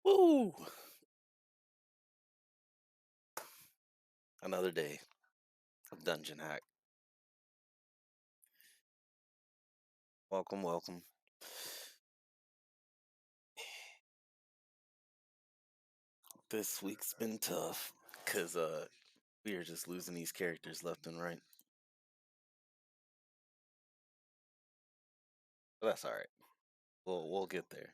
Woo! Another day of Dungeon Hack. Welcome, welcome. This week's been tough because we are just losing these characters left and right. But that's all right. We'll get there.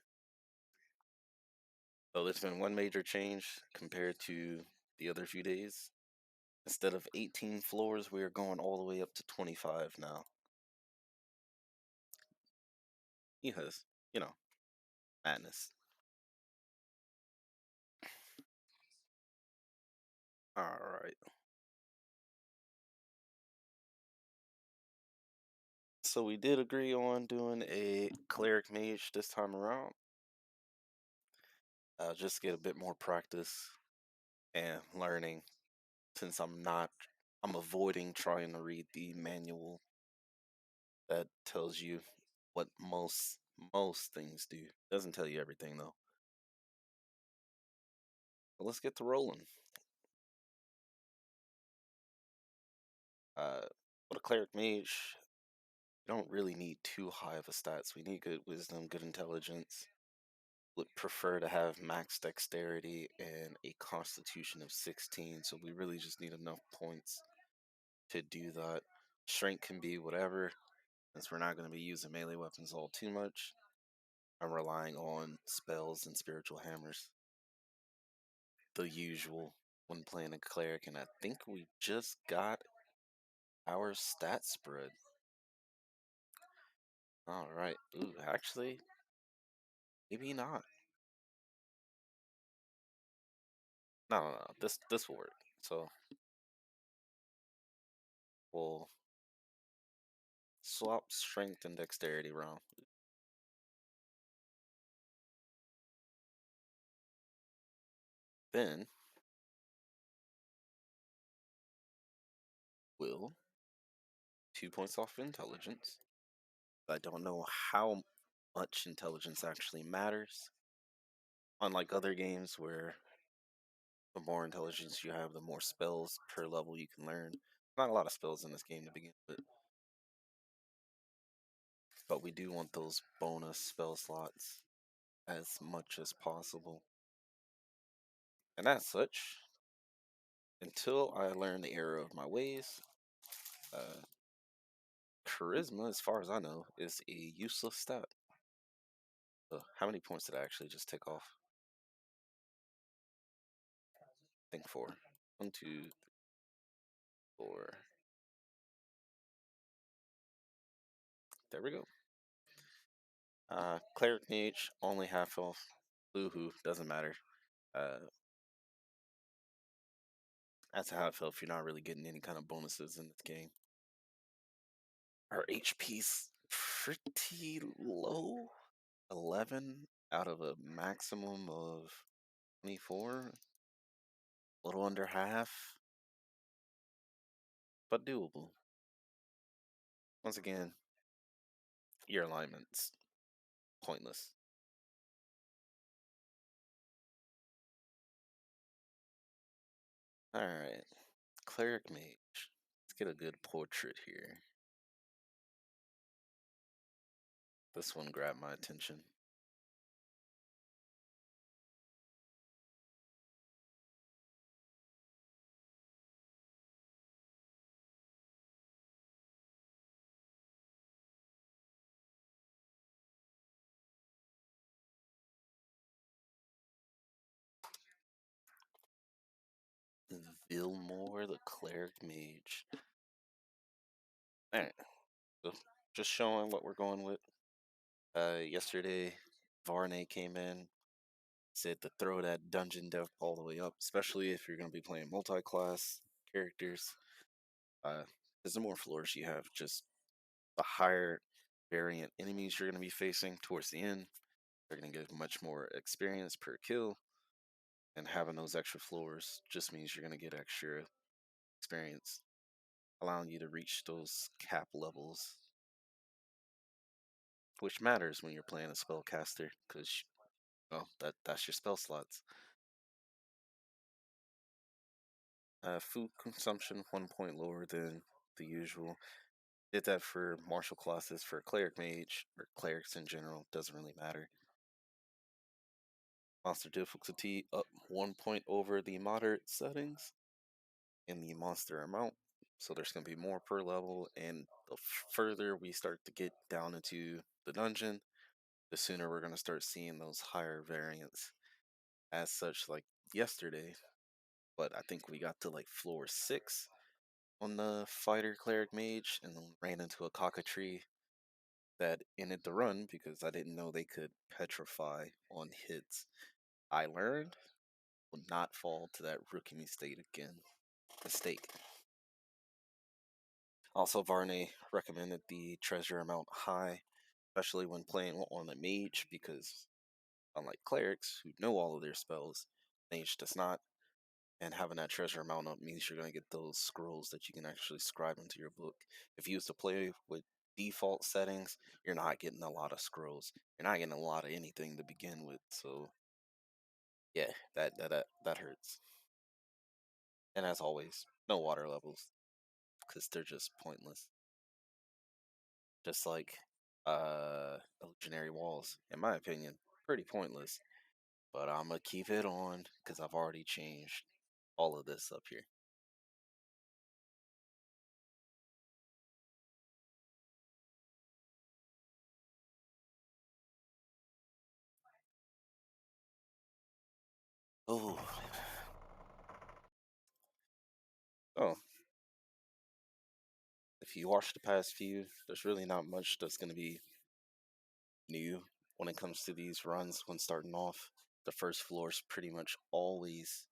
So there's been one major change compared to the other few days. Instead of 18 floors, we are going all the way up to 25 now. Because, you know, madness. All right. So we did agree on doing a cleric mage this time around. Just get a bit more practice and learning since I'm avoiding trying to read the manual that tells you what most things do. Doesn't tell you everything though. But let's get to rolling. Uh, with a cleric mage, you don't really need too high of a stats. We need good wisdom, good intelligence. Would prefer to have max dexterity and a constitution of 16. So we really just need enough points to do that. Strength can be whatever, since we're not going to be using melee weapons all too much. I'm relying on spells and spiritual hammers. The usual when playing a cleric, and I think we just got our stat spread. Alright. Ooh, actually, maybe not. No. This will work. So we'll swap strength and dexterity around. Then we'll 2 points off intelligence. I don't know how much intelligence actually matters. Unlike other games where the more intelligence you have, the more spells per level you can learn. Not a lot of spells in this game to begin with, but we do want those bonus spell slots as much as possible. And as such, until I learn the error of my ways, uh, charisma, as far as I know, is a useless stat. So how many points did I actually just tick off? I think four. One, two, three, four. There we go. Cleric mage, only half health. Boohoo, doesn't matter. Uh, that's a half health. You're not really getting any kind of bonuses in this game. Our HP's pretty low. 11 out of a maximum of 24. A little under half, but doable. Once again, your alignment's pointless. Alright, Cleric Mage. Let's get a good portrait here. This one grabbed my attention. Vilmore, the Cleric Mage. Alright, so just showing what we're going with. Yesterday, Varney came in, said to throw that dungeon depth all the way up, especially if you're going to be playing multi-class characters. Because the more floors you have, just the higher variant enemies you're going to be facing towards the end. They're going to get much more experience per kill, and having those extra floors just means you're going to get extra experience, allowing you to reach those cap levels, which matters when you're playing a spellcaster because Well, that's your spell slots. Food consumption 1 point lower than the usual. Did that for martial classes, for cleric mage or clerics in general. Doesn't really matter. Monster difficulty up 1 point over the moderate settings in the monster amount. So there's going to be more per level, and the further we start to get down into the dungeon, the sooner we're going to start seeing those higher variants. As such, like yesterday, but I think we got to like floor 6 on the fighter cleric mage and then ran into a cockatree that ended the run because I didn't know they could petrify on hits. I learned will not fall to that rookie mistake. Also, Varney recommended the treasure amount high, especially when playing on a mage, because unlike clerics who know all of their spells, mage does not. And having that treasure amount up means you're going to get those scrolls that you can actually scribe into your book. If you used to play with default settings, you're not getting a lot of scrolls. You're not getting a lot of anything to begin with. So yeah, that hurts. And as always, no water levels because they're just pointless. Just like illusionary walls, in my opinion, pretty pointless. But I'm gonna keep it on because I've already changed all of this up here. Oh, oh, if you watch the past few, there's really not much that's going to be new when it comes to these runs when starting off. The first floor is pretty much always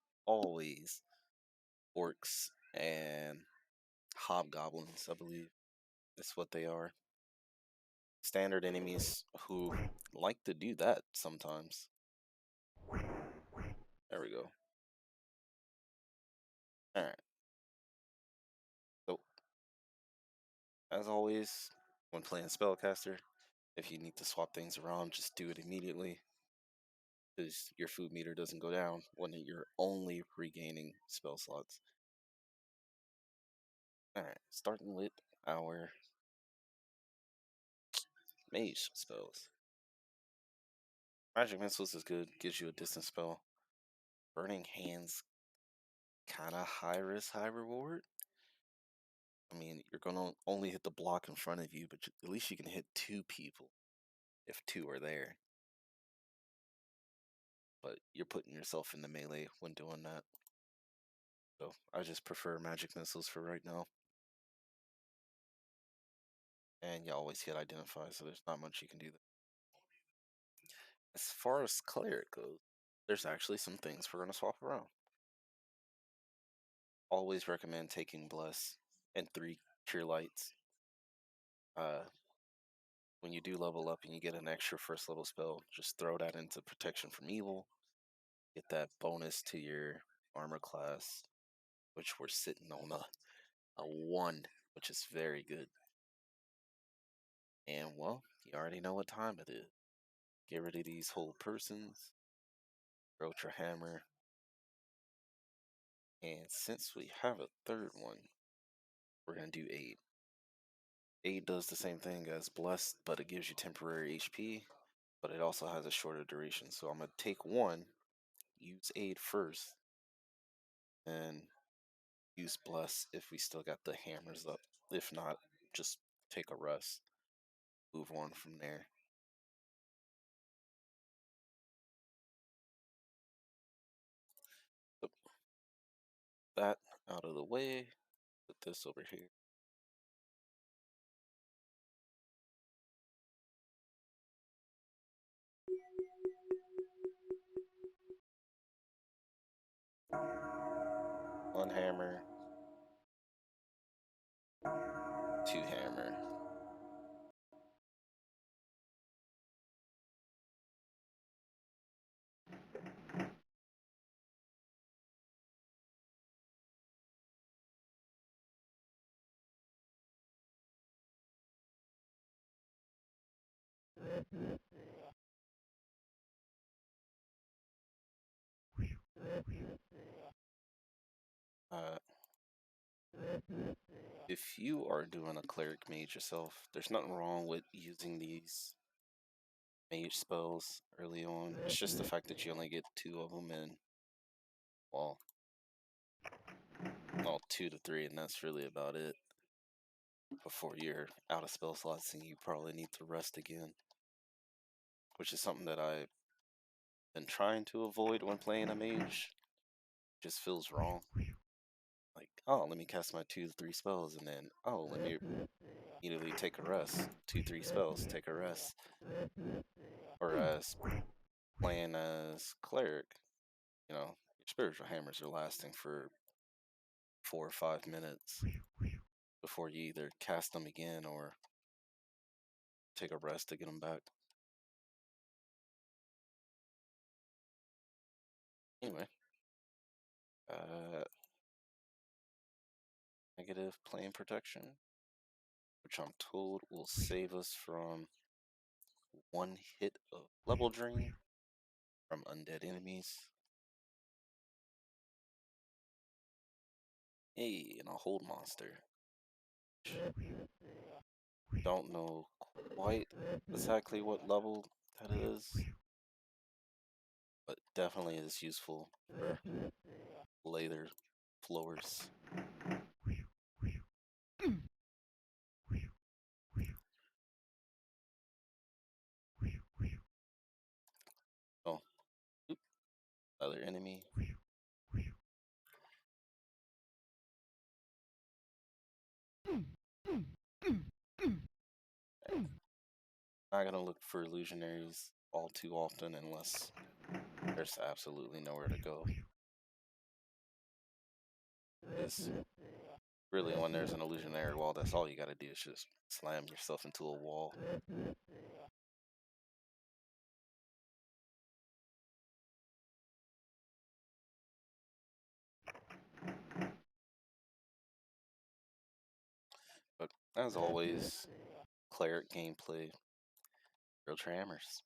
orcs and hobgoblins, I believe. That's what they are. Standard enemies who like to do that sometimes. There we go. Alright. So, as always, when playing Spellcaster, if you need to swap things around, just do it immediately. Because your food meter doesn't go down when you're only regaining spell slots. Alright, starting with our mage spells. Magic Missiles is good, gives you a distance spell. Burning Hands, kinda high risk, high reward. I mean, you're gonna only hit the block in front of you, but at least you can hit 2 people if 2 are there. But you're putting yourself in the melee when doing that. So I just prefer Magic Missiles for right now. And you always hit Identify, so there's not much you can do there. As far as Cleric goes, there's actually some things we're going to swap around. Always recommend taking Bless and 3 Cure Lights. Uh, when you do level up and you get an extra first level spell, just throw that into Protection from Evil. Get that bonus to your armor class, which we're sitting on a 1, which is very good. And well, you already know what time it is. Get rid of these whole persons, throw your hammer, and since we have a third one, we're gonna do Aid. Aid does the same thing as Blessed, but it gives you temporary HP, but it also has a shorter duration. So I'm gonna take 1, use Aid first, and use Bless if we still got the hammers up. If not, just take a rest. Move on from there. So that out of the way. Put this over here. One hammer, 2 hammer. Uh, if you are doing a cleric mage yourself, there's nothing wrong with using these mage spells early on. It's just the fact that you only get two of them, and well, well, two to three, and that's really about it. Before you're out of spell slots, and you probably need to rest again, which is something that I've been trying to avoid when playing a mage. Just feels wrong. Like, oh, let me cast my two to three spells, and then oh, let me immediately take a rest. Two, three spells, take a rest. Whereas playing as cleric, your spiritual hammers are lasting for 4 or 5 minutes before you either cast them again or take a rest to get them back. Anyway, uh, negative plane protection, which I'm told will save us from one hit of level drain from undead enemies. Hey, and a hold monster. Don't know quite exactly what level that is, but definitely is useful for later floors. Oh, oop, other enemy. Not gonna look for illusionaries all too often unless there's absolutely nowhere to go. Because really, when there's an illusionary wall, that's all you gotta do is just slam yourself into a wall. But as always, cleric gameplay, real hammers.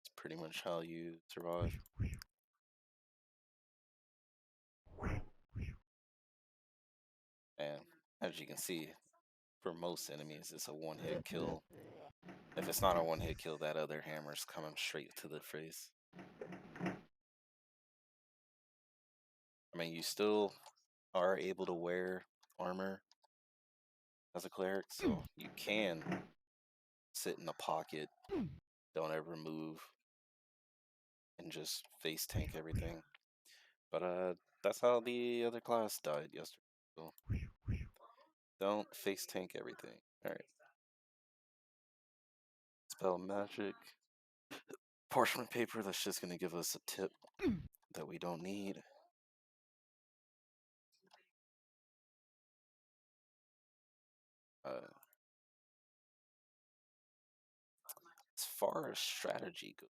It's pretty much how you survive. And as you can see, for most enemies, it's a one-hit kill. If it's not a one-hit kill, that other hammer's coming straight to the face. I mean, you still are able to wear armor as a cleric, so you can sit in the pocket, don't ever move, and just face tank everything. But that's how the other class died yesterday. So don't face tank everything. Alright. Spell magic. Parchment paper, that's just gonna give us a tip that we don't need. Uh, as far as strategy goes,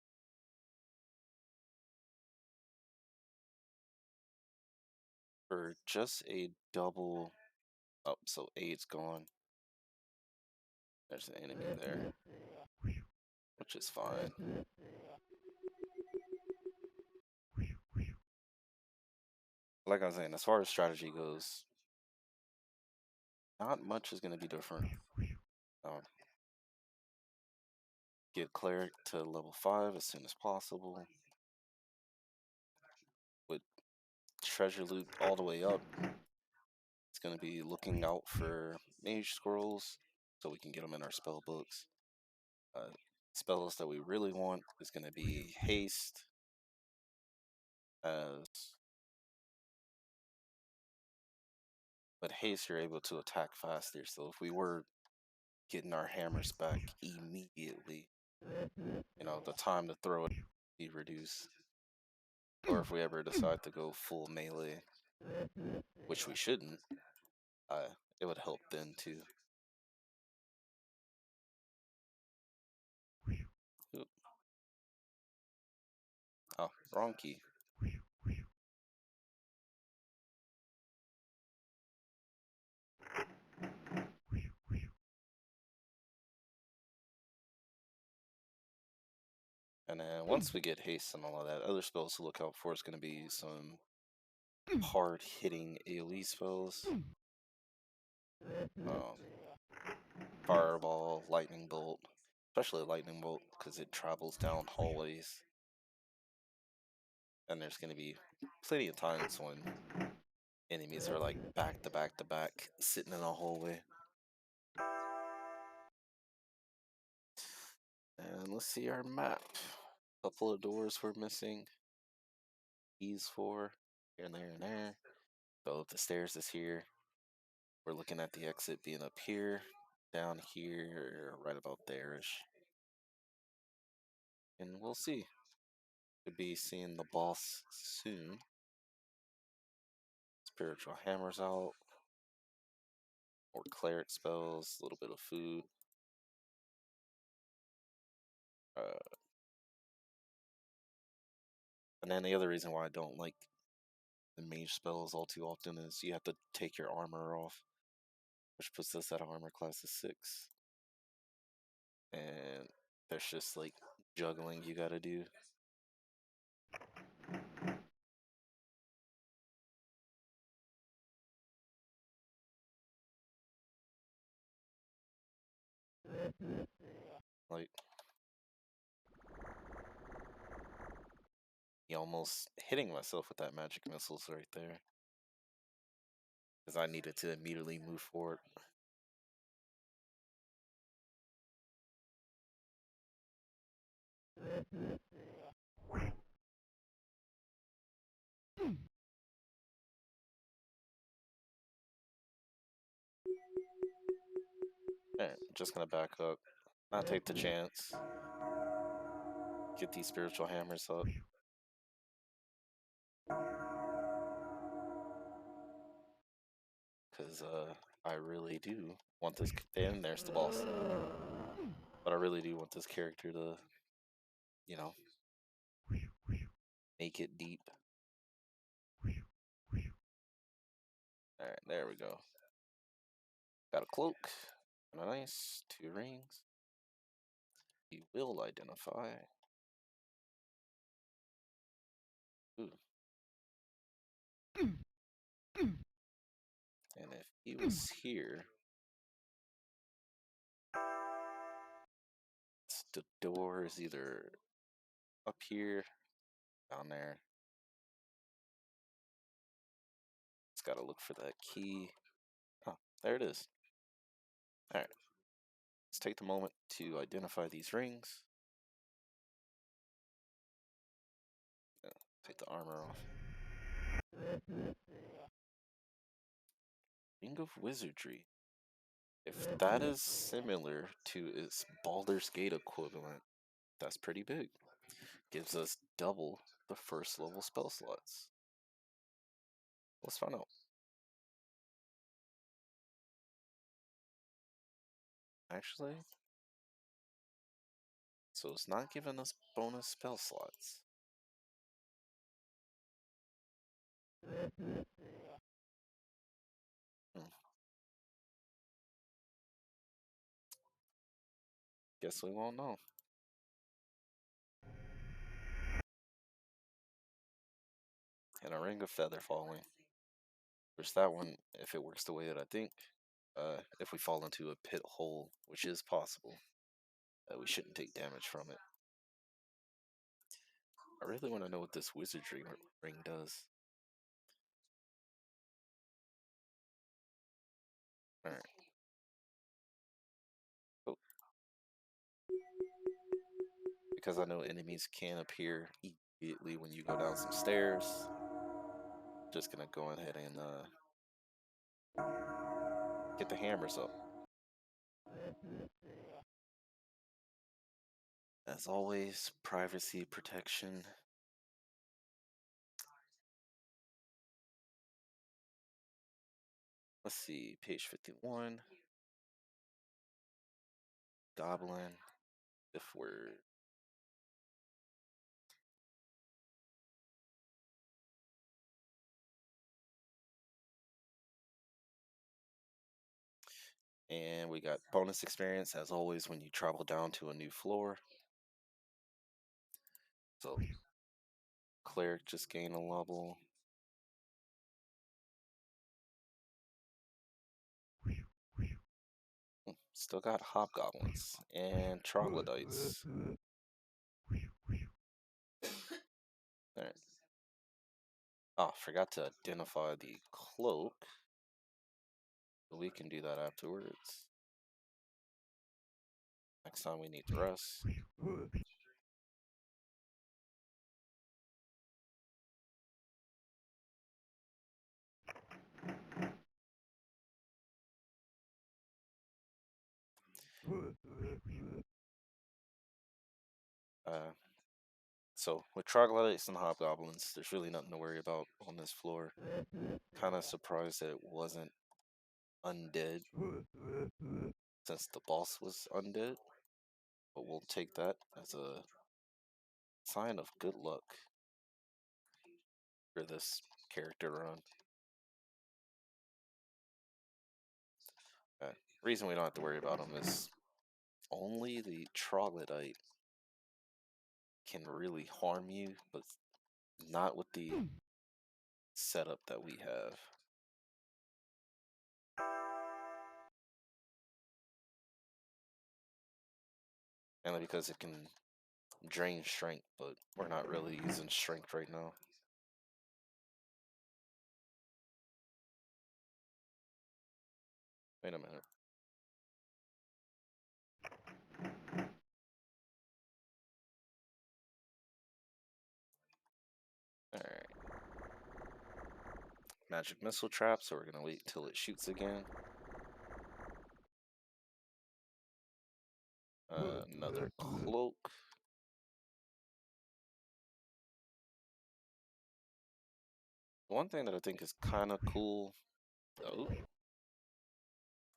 for just a double up, so eight's gone. There's an enemy there, which is fine. Like I was saying, as far as strategy goes, not much is gonna be different. Um, get cleric to level 5 as soon as possible. With treasure loot all the way up, it's gonna be looking out for mage scrolls so we can get them in our spell books. Spells that we really want is gonna be haste, as but haste you're able to attack faster. So if we were getting our hammers back immediately, the time to throw it be reduced. Or if we ever decide to go full melee, which we shouldn't, uh, it would help then too. Oop. Oh, wrong key. And then once we get haste and all of that, other spells to look out for is going to be some hard hitting AoE spells. Um, Fireball, Lightning Bolt, especially Lightning Bolt because it travels down hallways. And there's going to be plenty of times when enemies are like back to back to back, sitting in a hallway. And let's see our map. Couple of doors we're missing. These four, here and there and there. So if the stairs is here, we're looking at the exit being up here, down here, right about there-ish. And we'll see. Could be seeing the boss soon. Spiritual hammers out. More cleric spells, a little bit of food. Uh, and then the other reason why I don't like the mage spells all too often is you have to take your armor off, which puts us at armor class of 6. And there's just like juggling you gotta do. Like, you almost hitting myself with that magic missiles right there. Because I needed to immediately move forward. Alright, just gonna back up. Not take the chance. Get these spiritual hammers up. Because I really do want this. And there's the boss. But I really do want this character to, you know, make it deep. Alright, there we go. Got a cloak. And a nice 2 rings. You will identify. Ooh. And if he was here, the door is either up here, down there. It's got to look for that key. Oh, there it is. All right. Let's take the moment to identify these rings. Take the armor off. Ring of Wizardry. If that is similar to its Baldur's Gate equivalent, that's pretty big. Gives us double the first level spell slots. Let's find out. Actually, so it's not giving us bonus spell slots. Hmm. Guess we won't know. And a ring of feather falling. Which that one, if it works the way that I think, if we fall into a pit hole, which is possible, we shouldn't take damage from it. I really want to know what this wizardry ring does. Alright. Oh. Because I know enemies can appear immediately when you go down some stairs. Just gonna go ahead and get the hammers up. As always, privacy protection. Let's see, page 51. Goblin. If we're And we got bonus experience as always when you travel down to a new floor. So cleric just gain a level. Still got hobgoblins and troglodytes. There. Oh, forgot to identify the cloak. But we can do that afterwards. Next time we need to rest. Uh, so with troglodytes and hobgoblins, there's really nothing to worry about on this floor. Kind of surprised that it wasn't undead since the boss was undead, but we'll take that as a sign of good luck for this character run. Reason we don't have to worry about them is only the troglodyte can really harm you, but not with the setup that we have. Mainly because it can drain strength, but we're not really using strength right now. Wait a minute. Alright. Magic missile trap, so we're gonna wait till it shoots again. Another cloak. One thing that I think is kind of cool, though,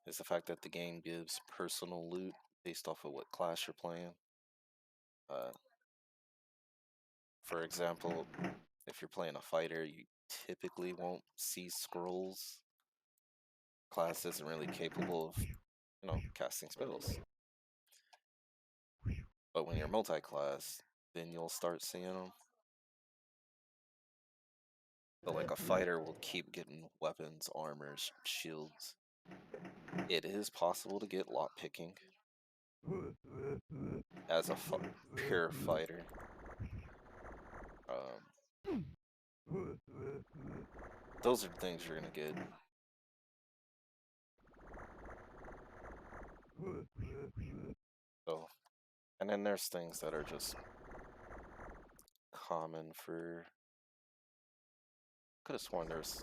is the fact that the game gives personal loot based off of what class you're playing. Uh, for example, if you're playing a fighter, you typically won't see scrolls. Class isn't really capable of, casting spells. But when you're multi-class, then you'll start seeing them. But like a fighter will keep getting weapons, armors, shields. It is possible to get lock picking as a pure fighter. Those are the things you're gonna get. So, and then there's things that are just common for. Could have sworn there's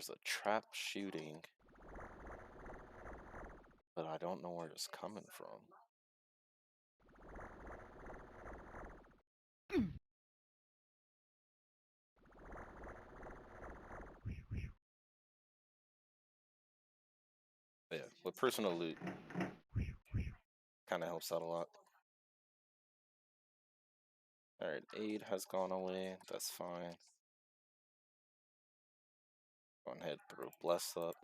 a trap shooting, but I don't know where it's coming from. But yeah, with personal loot, kind of helps out a lot. Alright, aid has gone away. That's fine. Go ahead, throw bless up.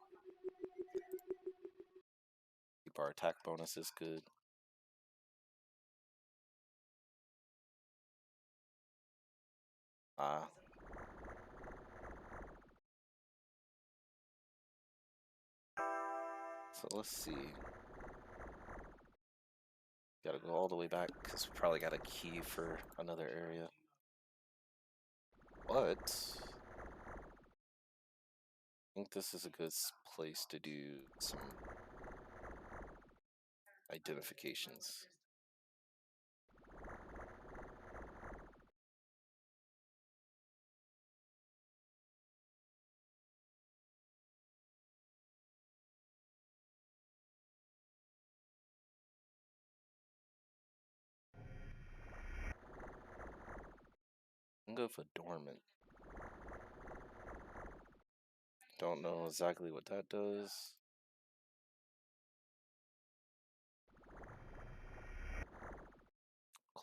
Keep our attack bonuses good. So let's see. Gotta go all the way back because we probably got a key for another area. But I think this is a good place to do some identifications. I'm gonna go for dormant. Don't know exactly what that does.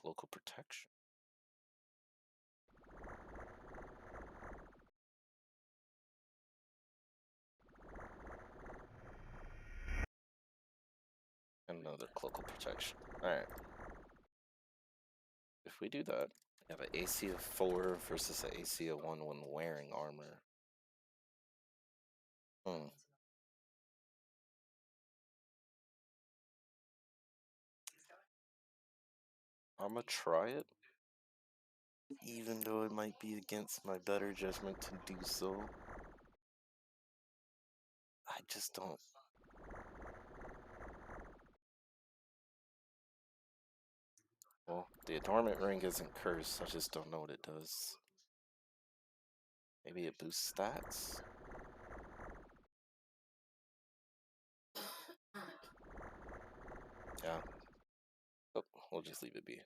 Local protection. Another local protection. Alright. If we do that, we have an AC of 4 versus an AC of 1 when wearing armor. Hmm. I'ma try it, even though it might be against my better judgment to do so. I just don't. Well, the adornment ring isn't cursed. I just don't know what it does. Maybe it boosts stats. Yeah. Oh, we'll just leave it be,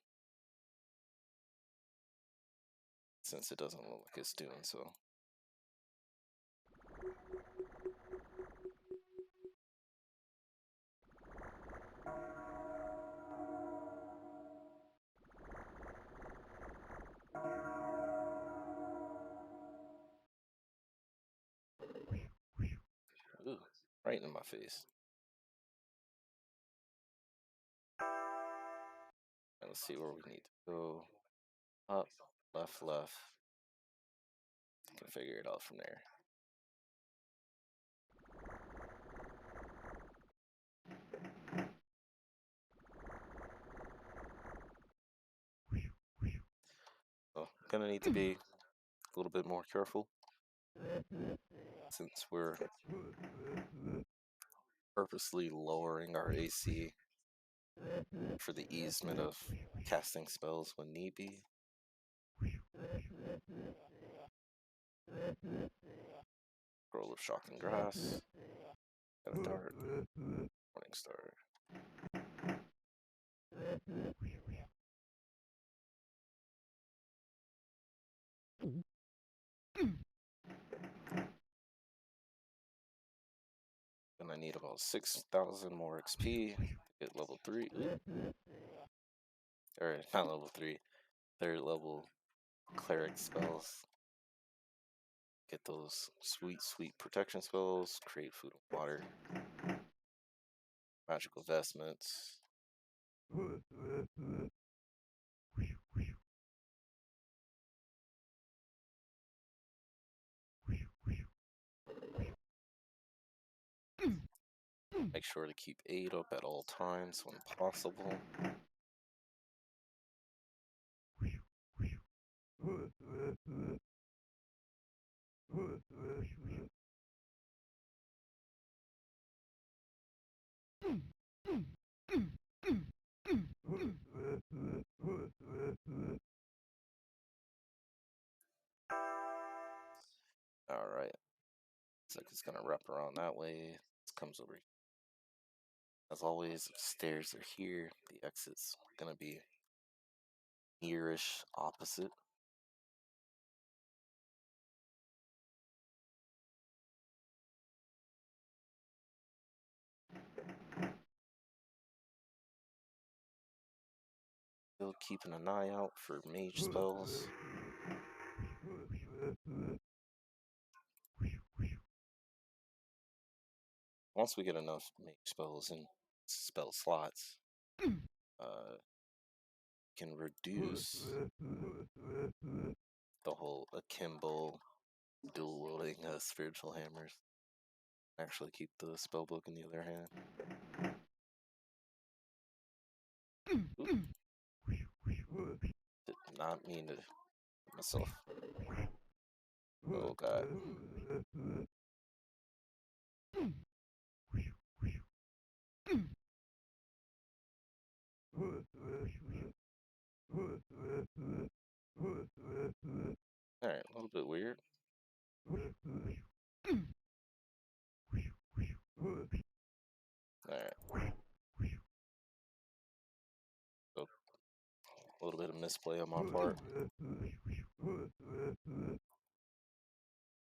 since it doesn't look like it's doing so. Ooh, right in my face. And let's see where we need to go. Up, left, left. Can figure it out from there. So, gonna need to be a little bit more careful since we're purposely lowering our AC for the easement of casting spells when need be. Roll of Shocking Grass. Got a dart. Morning Star. And I need about 6,000 more XP to get level 3. Ooh. Or not level 3. Third level cleric spells. Get those sweet, sweet protection spells. Create food and water. Magical vestments. Make sure to keep 8 up at all times when possible. Alright. Looks like it's gonna wrap around that way. This comes over. As always, stairs are here. The exit's gonna be nearish opposite. Still keeping an eye out for mage spells. Once we get enough mage spells and spell slots, can reduce the whole akimbo dual wielding spiritual hammers. Actually keep the spell book in the other hand. Oop. Did not mean to hit myself. Oh god. Alright, a little bit weird. Alright. So, a little bit of misplay on my part.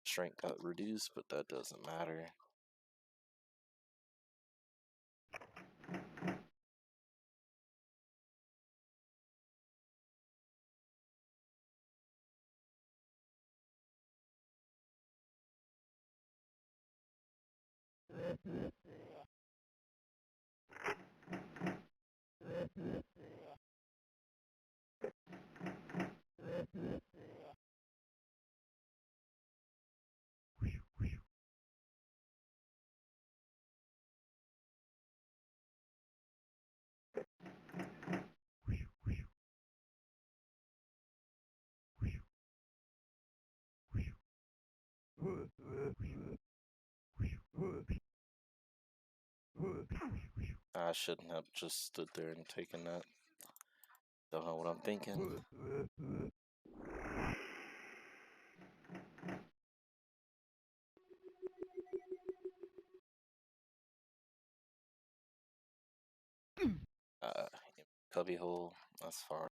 Strength got reduced, but that doesn't matter. I shouldn't have just stood there and taken that. Don't know what I'm thinking. Uh, Cubby hole. That's far.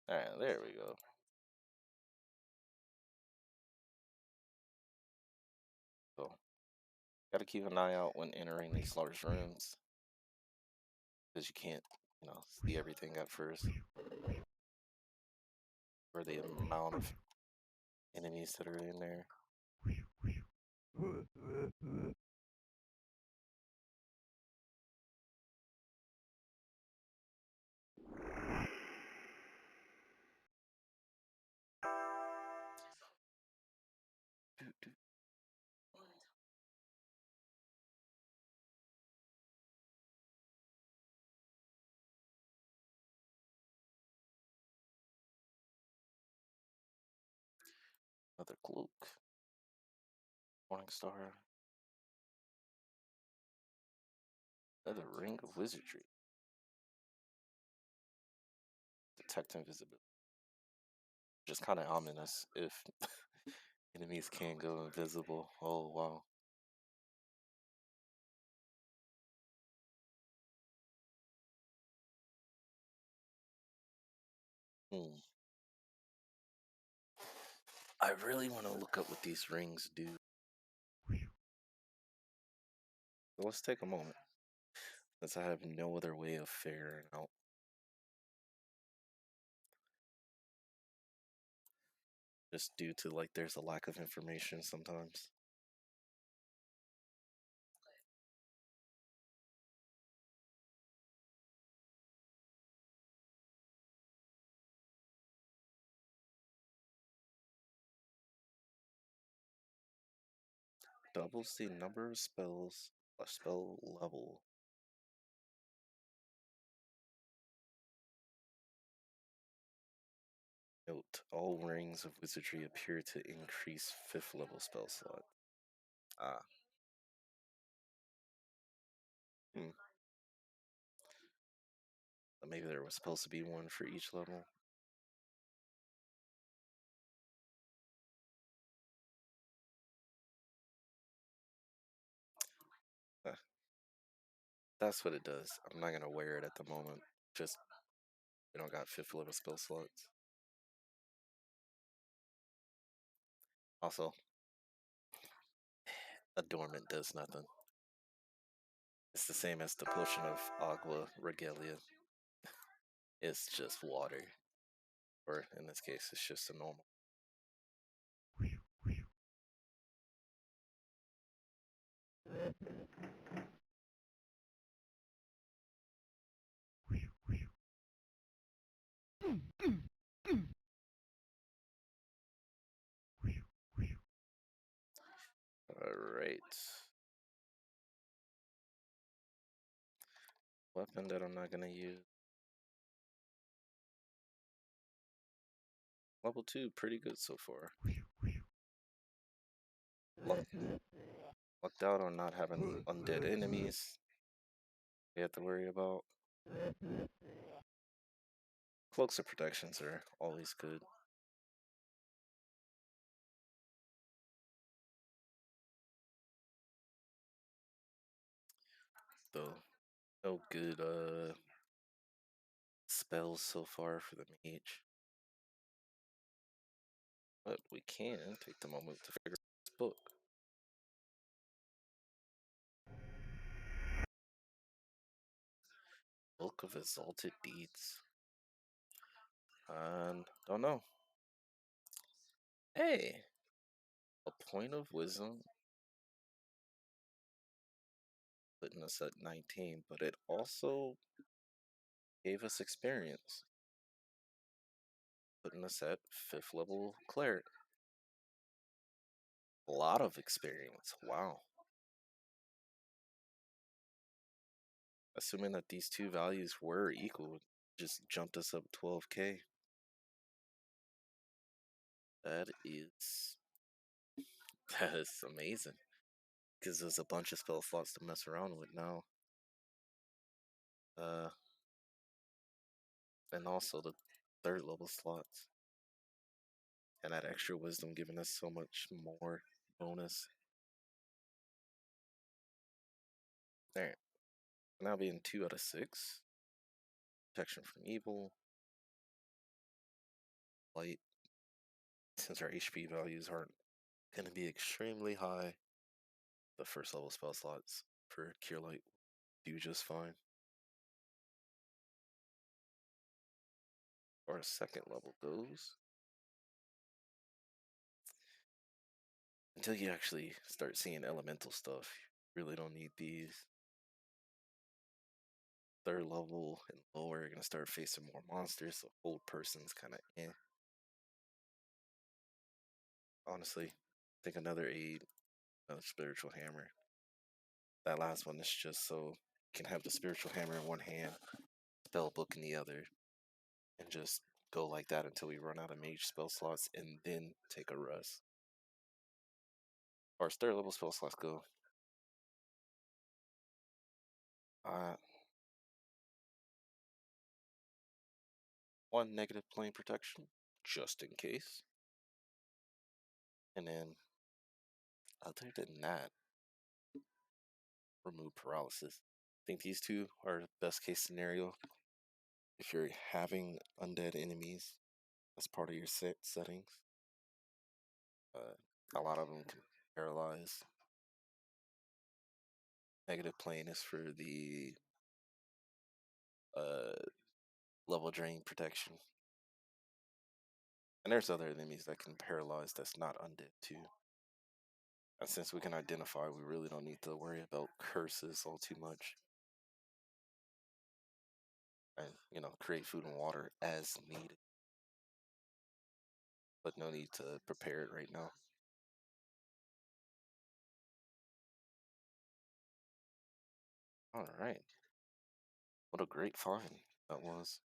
Alright, there we go. So, gotta keep an eye out when entering these large rooms. Because you can't, see everything at first. Or the amount of enemies that are in there. Another cloak. Morning star. Another ring of wizardry. Detect invisibility. Just kind of ominous if enemies can't go invisible. Oh, wow. Hmm. I really want to look up what these rings do. So let's take a moment, since I have no other way of figuring out. Just due to like there's a lack of information sometimes. Doubles the number of spells a spell level. Note, all rings of wizardry appear to increase 5th level spell slot. Ah. Hmm. Maybe there was supposed to be one for each level. Uh, that's what it does. I'm not gonna wear it at the moment. Just we don't got 5th level spell slots. Also, adornment does nothing. It's the same as the potion of agua regalia. It's just water. Or in this case, it's just a normal. Alright. Weapon that I'm not gonna use. Level 2, pretty good so far. Lucked out on not having undead enemies we have to worry about. Cloaks of protections are always good. Though no good spells so far for the mage. But we can take the moment to figure out this book. Book of Exalted Deeds. And don't know. Hey, a point of wisdom putting us at 19, but it also gave us experience. putting us at 5th level cleric. A lot of experience. Wow. Assuming that these two values were equal, just jumped us up 12k. That is that is amazing. Gives us a bunch of spell slots to mess around with now. Uh, and also the 3rd level slots. And that extra wisdom giving us so much more bonus. There. Now being 2 out of 6. Protection from evil. Light. Since our HP values aren't going to be extremely high, the 1st level spell slots for Cure Light do just fine. Our 2nd level goes. Until you actually start seeing elemental stuff, you really don't need these. 3rd level and lower, you're going to start facing more monsters, so Hold Person's kind of eh. Honestly, I think another aid, another Spiritual Hammer. That last one is just so you can have the Spiritual Hammer in one hand, spell book in the other, and just go like that until we run out of mage spell slots and then take a rest. Our 3rd level spell slots go. Uh, 1 negative plane protection, just in case. And then, other than that, remove paralysis. I think these two are the best case scenario. If you're having undead enemies as part of your settings, a lot of them can paralyze. Negative plane is for the level drain protection. And there's other enemies that can paralyze that's not undead too. And since we can identify, we really don't need to worry about curses all too much. And, create food and water as needed. But no need to prepare it right now. Alright. What a great find that was.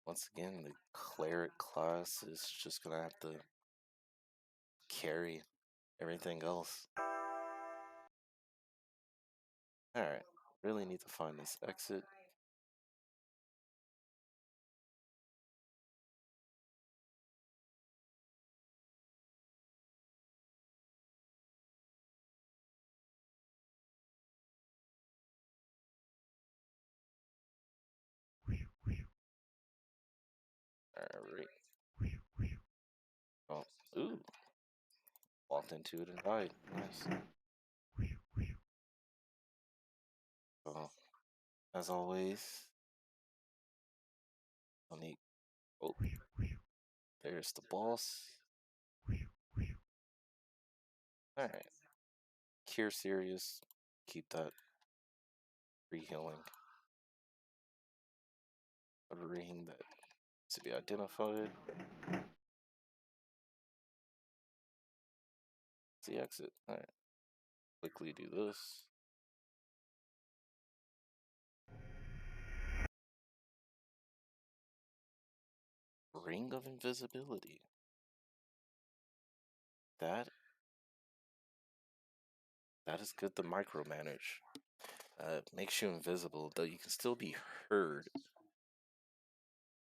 Once again, the cleric class is just gonna have to carry everything else. Alright, really need to find this exit. Alright. Oh, ooh. Walked into it and died. Nice. So, as always, I'll need. Oh, there's the boss. Alright. Cure Serious. Keep that re-healing. A ring that to be identified. It's the exit. Alright. Quickly do this. Ring of Invisibility. That is good to micromanage. Makes you invisible, though you can still be heard,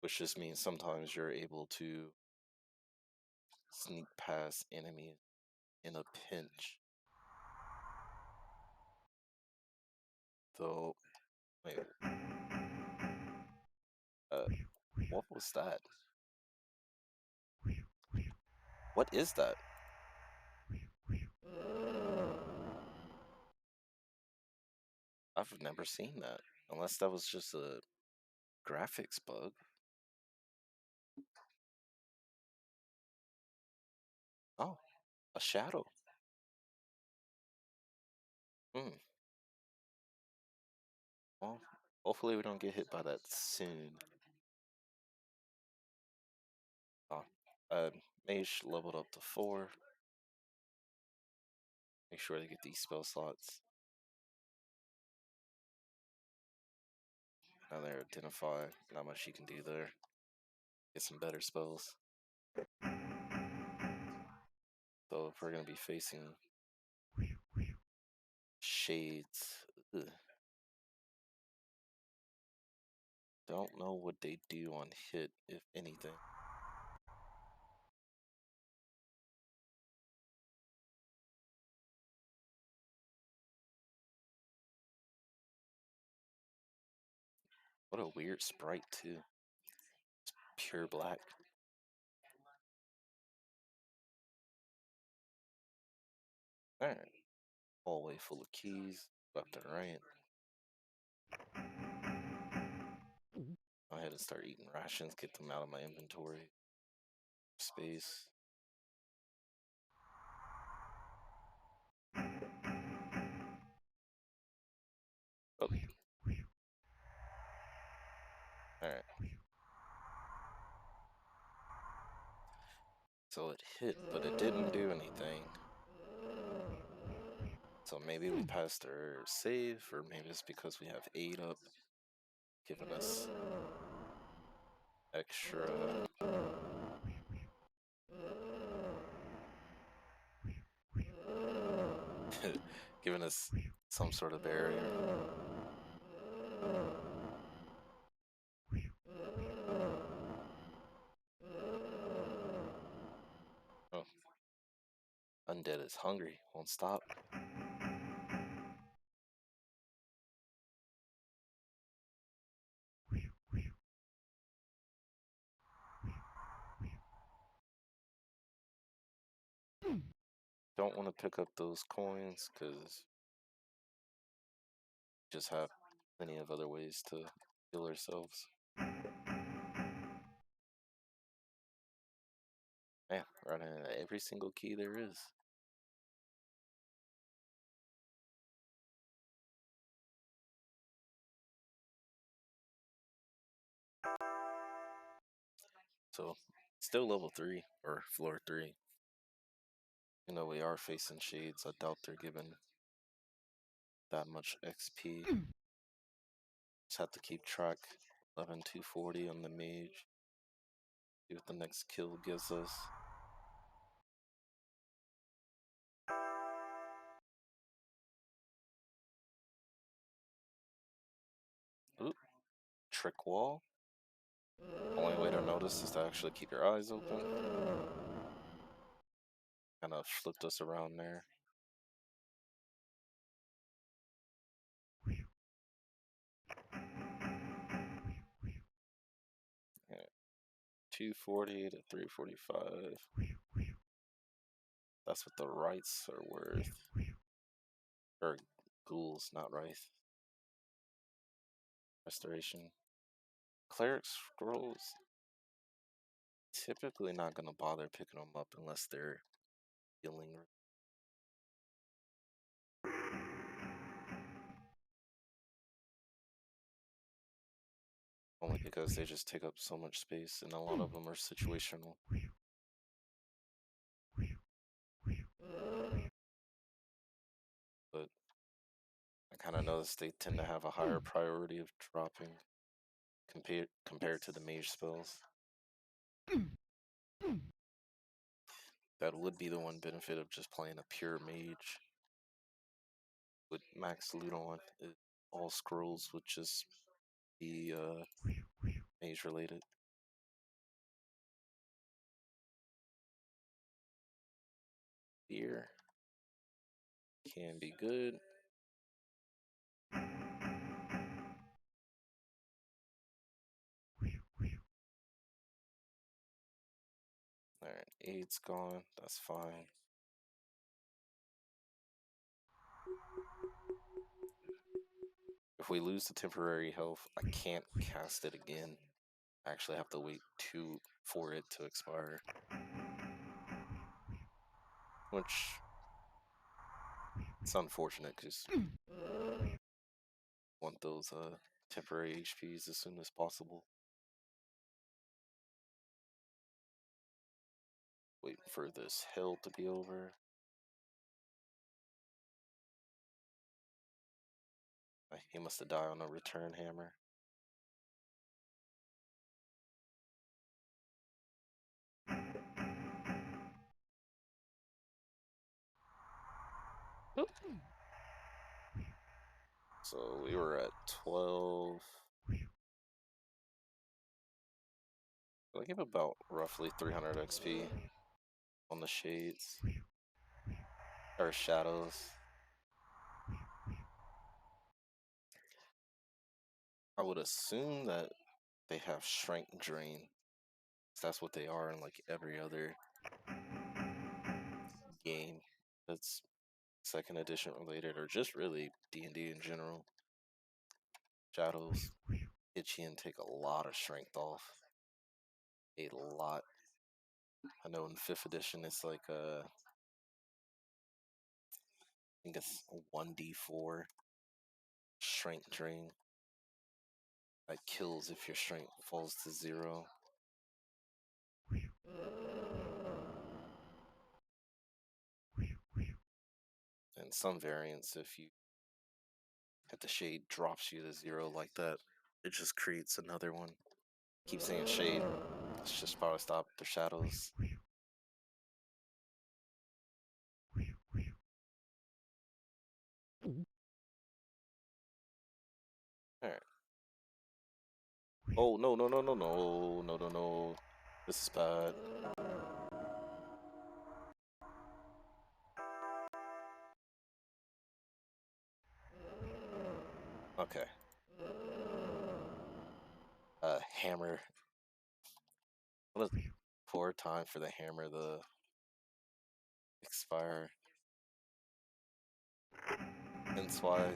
which just means sometimes you're able to sneak past enemies in a pinch. Though, wait, what was that? What is that? I've never seen that, unless that was just a graphics bug. A shadow. Hmm. Well, hopefully we don't get hit by that soon. Oh, uh, Mage leveled up to 4. Make sure they get these spell slots. Now they identify. Not much you can do there. Get some better spells. So if we're gonna be facing shades, ugh, don't know what they do on hit, if anything. What a weird sprite too. Pure black. Alright. Hallway full of keys, left and right. Go ahead and start eating rations, get them out of my inventory. Space. Oh. Alright. So it hit, but it didn't do anything. So maybe we passed our save, or maybe it's because we have 8 up, giving us extra, giving us some sort of barrier. Oh, undead is hungry, won't stop. Don't want to pick up those coins because we just have plenty of other ways to heal ourselves. Yeah, running every single key there is. So, still level 3, or floor 3. You know, we are facing shades. I doubt they're giving that much XP. Just have to keep track. 11,240 on the mage. See what the next kill gives us. Oop, trick wall. Only way to notice is to actually keep your eyes open. Kind of flipped us around there. Yeah. 240 to 345. That's what the rights are worth. Or ghouls, not rights. Restoration. Cleric scrolls. Typically not gonna bother picking them up unless they're healing. Only because they just take up so much space, and a lot of them are situational. But I kind of noticed they tend to have a higher priority of dropping compared to the mage spells. That would be the one benefit of just playing a pure mage with max loot on. All scrolls would just be mage related. Fear can be good. Alright, aid's gone. That's fine. If we lose the temporary health, I can't cast it again. I actually have to wait for it to expire. which it's unfortunate because want those temporary HPs as soon as possible. Waiting for this hill to be over. He must have died on a return hammer. So we were at 12. I give about roughly 300 XP on the shades or shadows. I would assume that they have strength drain. That's what they are in like every other game that's second edition related, or just really D&D in general. Shadows hit you and take a lot of strength off. A lot. I know in 5th edition it's like I think it's 1d4 strength drain. That kills if your strength falls to 0. And some variants, if you hit the shade drops you to 0 like that, it just creates another one. Keep saying shade. It's just probably stop the shadows. Alright. Oh, no, no, no, no, no, no, no, no. This is bad. Okay. Hammer. What a poor time for the hammer to expire. Hence why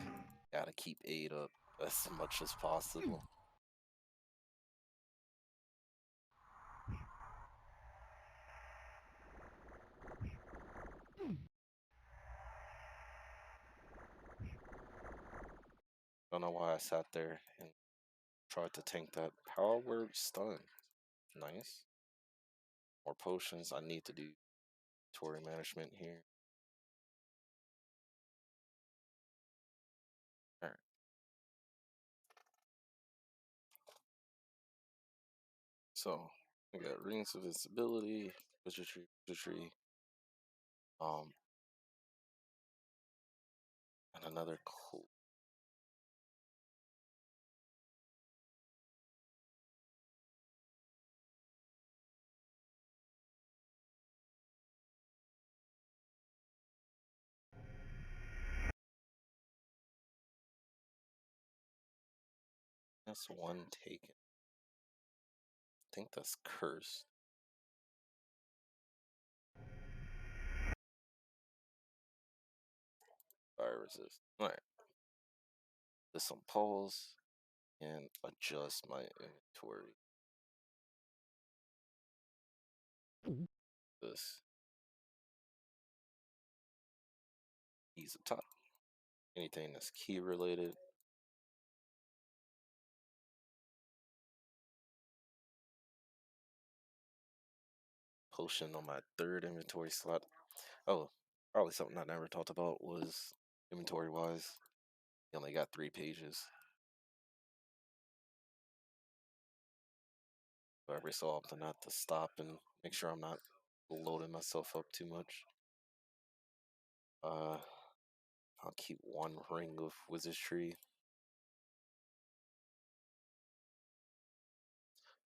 gotta keep 8 up as much as possible. Don't know why I sat there and tried to tank that power word stun. Nice. More potions. I need to do inventory management here. Alright. So we got rings of visibility, wizardry, and another cool. That's one taken. I think that's cursed. Fire resist. Alright. There's some pause and adjust my inventory. This. Keys up top. Anything that's key related. Potion on my 3rd inventory slot. Oh, probably something I never talked about was inventory wise. You only got 3 pages. So every so often I have to stop and make sure I'm not loading myself up too much. I'll keep 1 ring of wizardry.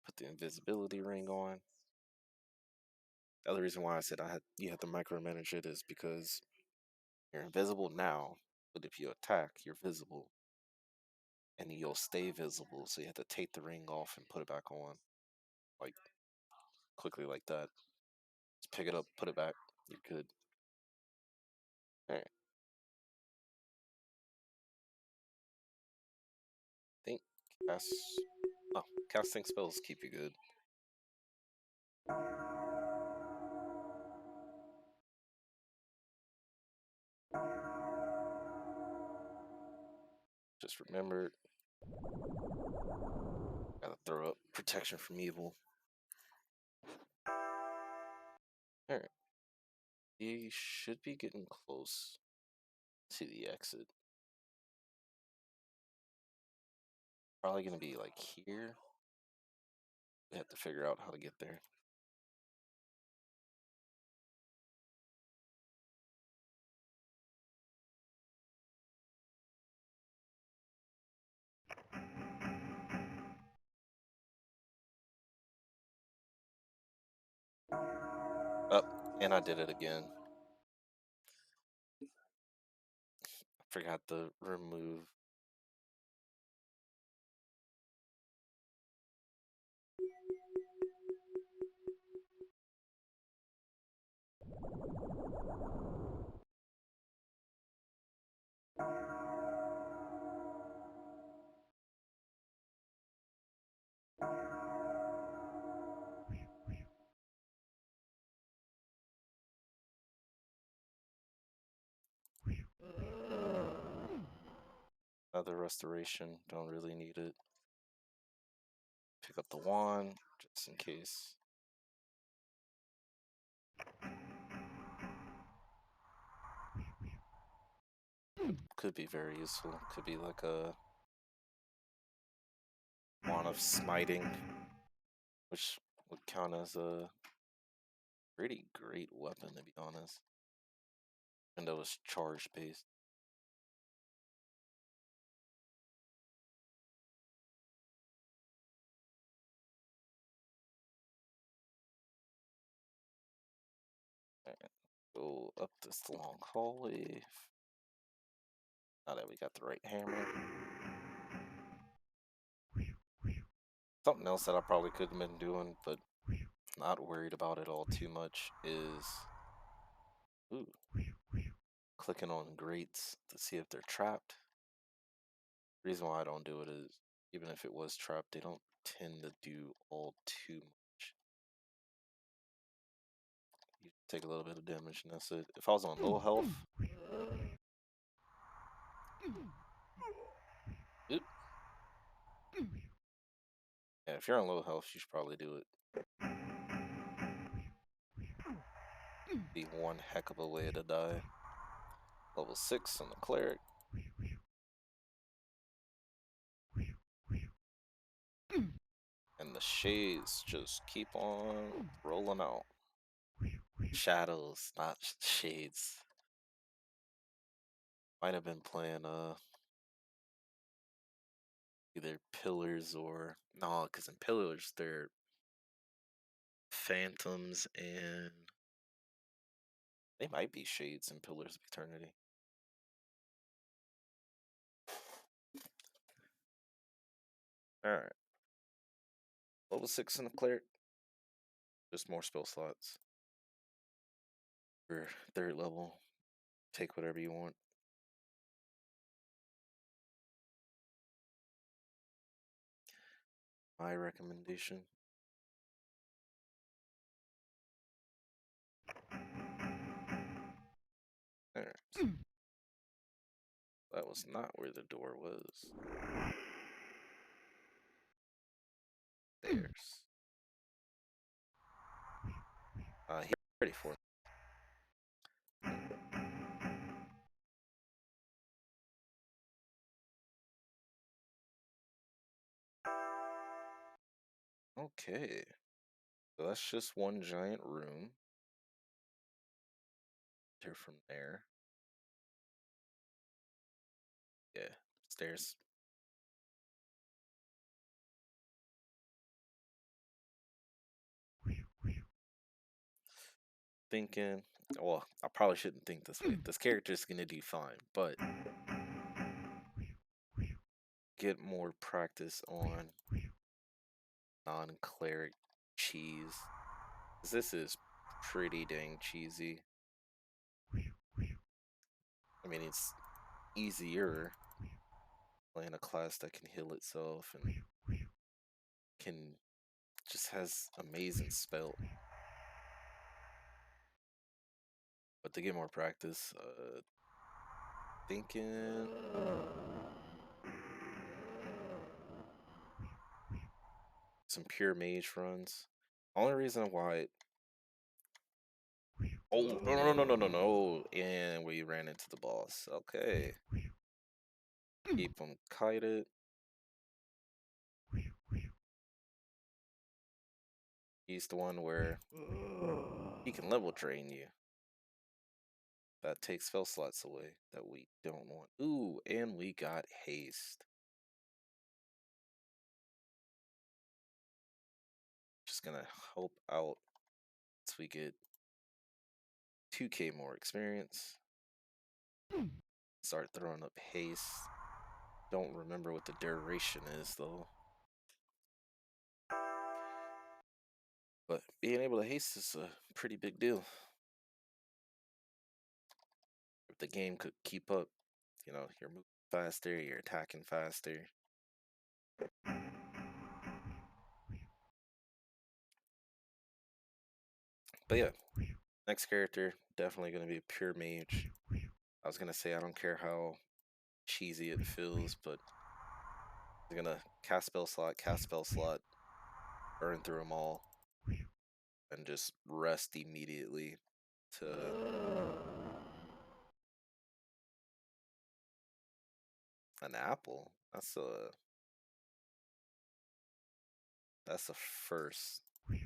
Put the invisibility ring on. The other reason why I said you have to micromanage it is because you're invisible now, but if you attack, you're visible. And you'll stay visible, so you have to take the ring off and put it back on. Like, quickly like that. Just pick it up, put it back, you're good. Alright. Think cast oh, casting spells keep you good. Just remembered. Gotta throw up protection from evil. Alright. We should be getting close to the exit. Probably gonna be like here. We have to figure out how to get there. Up, and I did it again. I forgot to remove. Another restoration. Don't really need it. Pick up the wand just in case. Could be very useful. Could be like a wand of smiting, which would count as a pretty great weapon, to be honest. And it was charge based. Alright, go up this long hallway. Now that we got the right hammer. Something else that I probably could have been doing, but not worried about it all too much is ooh, clicking on grates to see if they're trapped. The reason why I don't do it is even if it was trapped, they don't tend to do all too much. You take a little bit of damage and that's it. If I was on low health, oop, yeah, if you're on low health, you should probably do it. Be one heck of a way to die. Level 6 on the cleric. And the shades just keep on rolling out. Shadows, not shades. Might have been playing either pillars or no, because in pillars they're phantoms and they might be shades in Pillars of Eternity. Alright. Level 6 in the cleric. Just more spell slots. For third level. Take whatever you want. My recommendation. Alright. That was not where the door was. There's. He's ready for it. Okay. So that's just one giant room. Here from there. Yeah, stairs. Thinking, well, I probably shouldn't think this way. This character's gonna do fine, but get more practice on non-cleric cheese. 'Cause this is pretty dang cheesy. I mean, it's easier playing a class that can heal itself and can just has amazing spell. But to get more practice, thinking some pure mage runs. Only reason why. Oh, no, no, no, no, no, no. And we ran into the boss. Okay. Keep them kited. He's the one where he can level drain you. That takes spell slots away that we don't want. Ooh, and we got haste. Just gonna help out so we get 2k more experience. Start throwing up haste. Don't remember what the duration is though. But being able to haste is a pretty big deal. If the game could keep up, you're moving faster, you're attacking faster. But yeah, next character, definitely going to be a pure mage. I was going to say, I don't care how cheesy it feels, but I'm going to cast spell slot, burn through them all, and just rest immediately to an apple. That's a first. I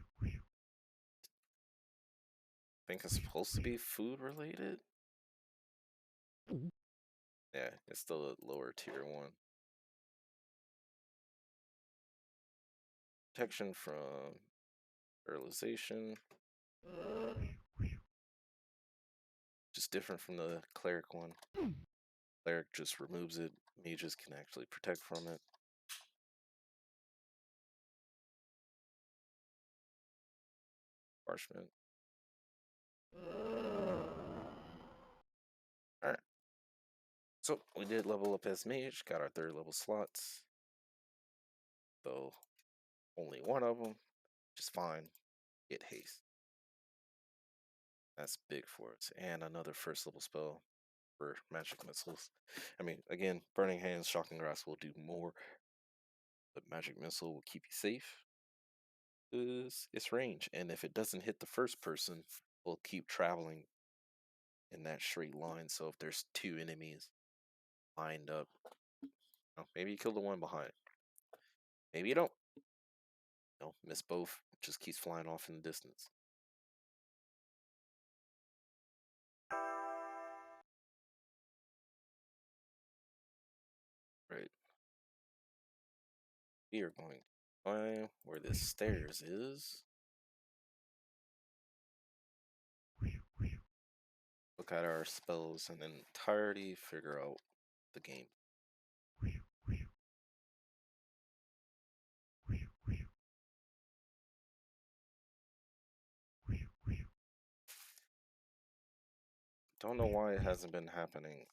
think it's supposed to be food related. Yeah, it's still a lower tier one. Protection from paralyzation. Just different from the cleric one. Cleric just removes it. Mages can actually protect from it. Parchment. Alright. So we did level up as mage, got our 3rd level slots. Though only one of them, which is fine. Get haste. That's big for us. And another 1st level spell for magic missiles. I mean, again, Burning Hands, Shocking Grasp will do more, but Magic Missile will keep you safe. Its range, and if it doesn't hit the first person, we'll keep traveling in that straight line. So if there's 2 enemies lined up, maybe you kill the one behind. Maybe you don't. Miss both. Just keeps flying off in the distance. Right. We are going to find where this stairs is. Look at our spells in entirety. Figure out the game. Don't know why it hasn't been happening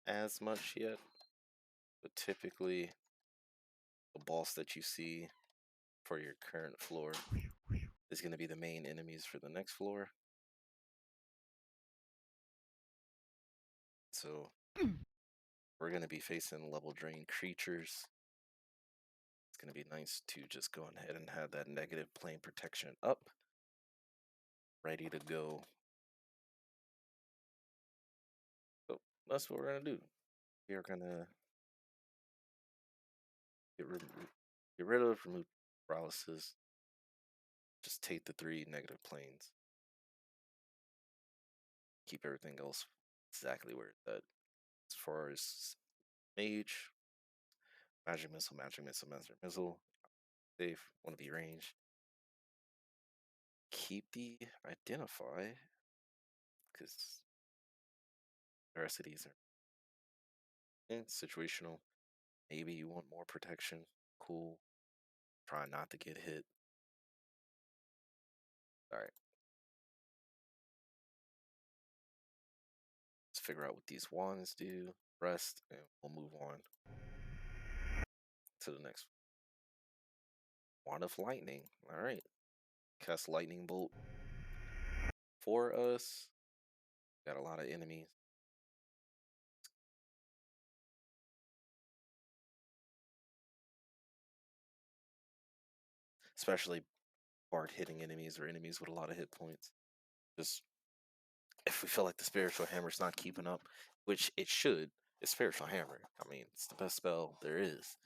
as much yet, but typically the boss that you see for your current floor is going to be the main enemies for the next floor. So we're going to be facing level drain creatures. It's going to be nice to just go ahead and have that negative plane protection up, ready to go. So that's what we're going to do. We are going to get rid of remove paralysis. Just take the 3 negative planes. Keep everything else exactly where it's at. As far as mage, magic missile, magic missile, magic missile. Safe, want to be ranged. Keep the identify, because the rest of these are situational. Maybe you want more protection. Cool. Try not to get hit. Alright. Let's figure out what these wands do. Rest, and we'll move on to the next. Wand of Lightning. Alright. Cast Lightning Bolt for us. Got a lot of enemies. especially hard hitting enemies or enemies with a lot of hit points. Just if we feel like the spiritual hammer's not keeping up, which it should, it's spiritual hammer. I mean, it's the best spell there is.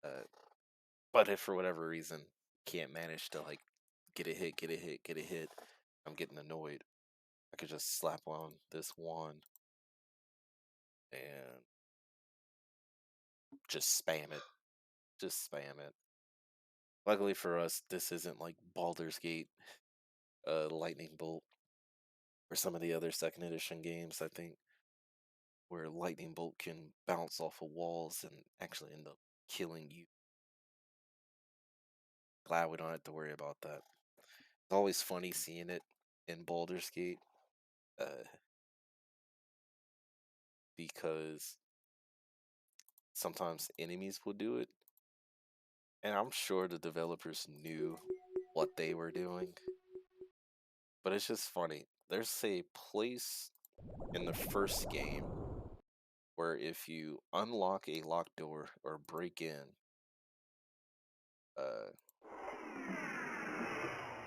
Uh, but if for whatever reason can't manage to like get a hit, get a hit, get a hit, I'm getting annoyed. I could just slap on this wand and just spam it. Just spam it. Luckily for us, this isn't like Baldur's Gate, Lightning Bolt, or some of the other second edition games, I think, where lightning bolt can bounce off of walls and actually end up killing you. Glad we don't have to worry about that. It's always funny seeing it in Baldur's Gate, uh, because sometimes enemies will do it, and I'm sure the developers knew what they were doing, but it's just funny. There's a place in the first game where if you unlock a locked door or break in, uh,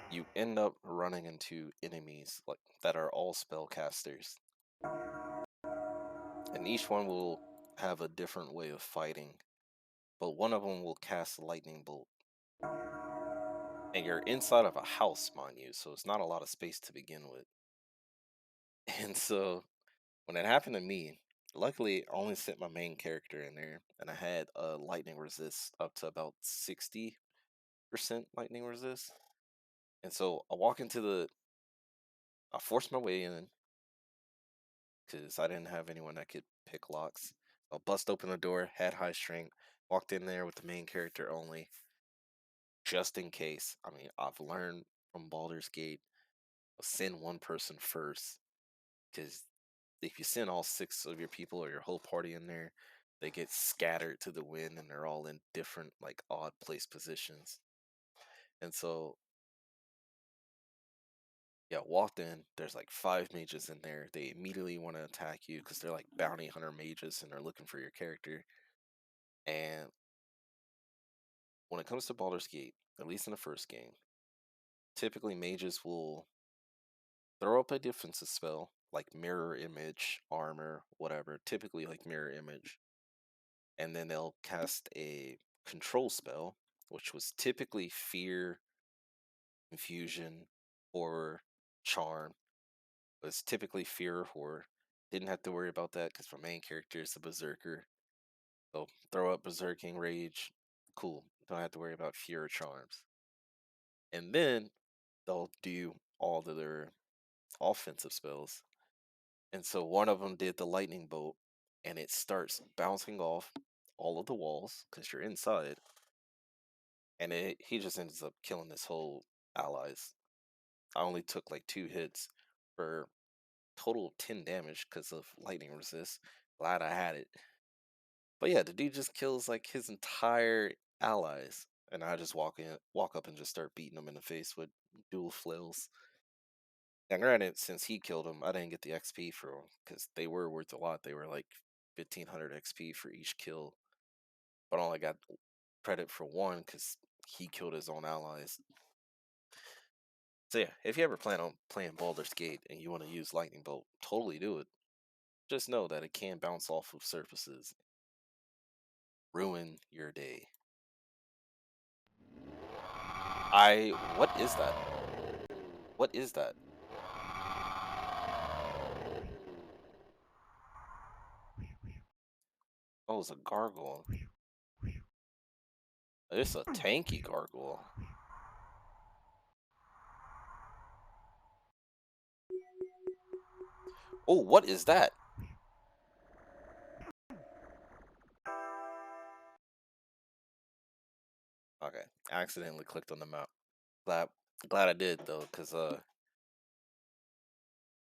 you end up running into enemies like that are all spellcasters, and each one will have a different way of fighting. But one of them will cast lightning bolt, and you're inside of a house, mind you, so it's not a lot of space to begin with. And so when it happened to me, luckily I only sent my main character in there, and I had a lightning resist up to about 60% lightning resist. And so I forced my way in because I didn't have anyone that could pick locks. I'll bust open the door, had high strength, walked in there with the main character only, just in case. I mean, I've learned from Baldur's Gate, send one person first, because if you send all six of your people or your whole party in there, they get scattered to the wind and they're all in different, like, odd place positions. And so, yeah, walked in, there's like five mages in there. They immediately want to attack you because they're like bounty hunter mages and they're looking for your character. And when it comes to Baldur's Gate, at least in the first game, typically mages will throw up a defensive spell like mirror image, armor, whatever, typically like mirror image, and then they'll cast a control spell, which was typically fear, confusion, or charm. But it's typically fear or horror. Didn't have to worry about that because my main character is a berserker. So throw up berserking rage, cool. Don't have to worry about fear or charms. And then they'll do all of their offensive spells. And so one of them did the lightning bolt, and it starts bouncing off all of the walls because you're inside. And he just ends up killing his whole allies. I only took like 2 hits for total of 10 damage because of lightning resist. Glad I had it. But yeah, the dude just kills like his entire allies. And I just walk up and just start beating them in the face with dual flails. And granted, since he killed him, I didn't get the XP for them because they were worth a lot. They were like 1500 XP for each kill, but I only got credit for one because he killed his own allies. So yeah, if you ever plan on playing Baldur's Gate and you want to use Lightning Bolt, totally do it. Just know that it can bounce off of surfaces, ruin your day. What is that? What is that? Oh, it's a gargoyle. It's a tanky gargoyle. Oh, what is that? Okay, I accidentally clicked on the map. Glad, glad I did though, cause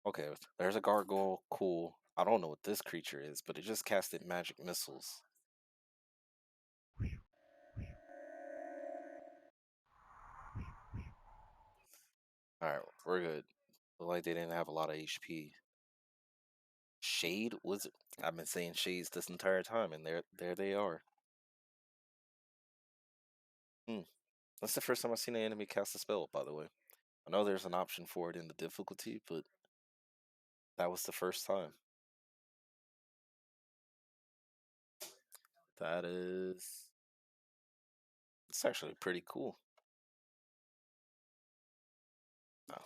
okay, there's a gargoyle. Cool. I don't know what this creature is, but it just casted magic missiles. All right, we're good. Look like they didn't have a lot of HP. Shade was it? I've been saying shades this entire time, and there they are. Hmm. That's the first time I've seen an enemy cast a spell, by the way. I know there's an option for it in the difficulty, but that was the first time. That is. It's actually pretty cool. Oh,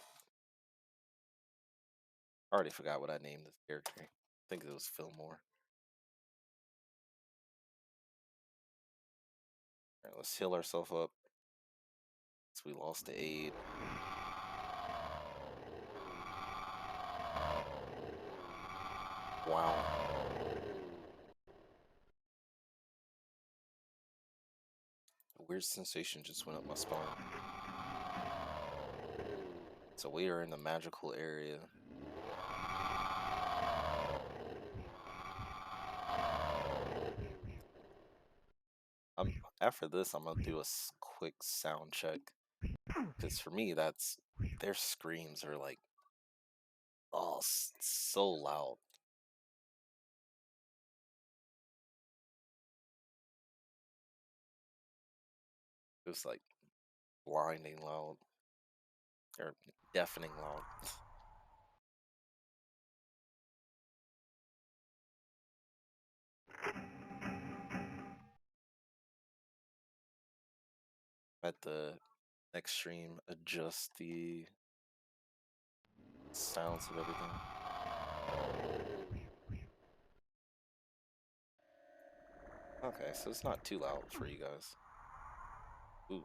I already forgot what I named this character. I think it was Fillmore. Alright, let's heal ourselves up. So we lost the aid. Wow. A weird sensation just went up my spine. So we are in the magical area. After this, I'm gonna do a quick sound check because for me, that's their screams are like oh so loud. It was like blinding loud or deafening loud. At the next stream, adjust the sounds of everything. Okay, so it's not too loud for you guys. Ooh.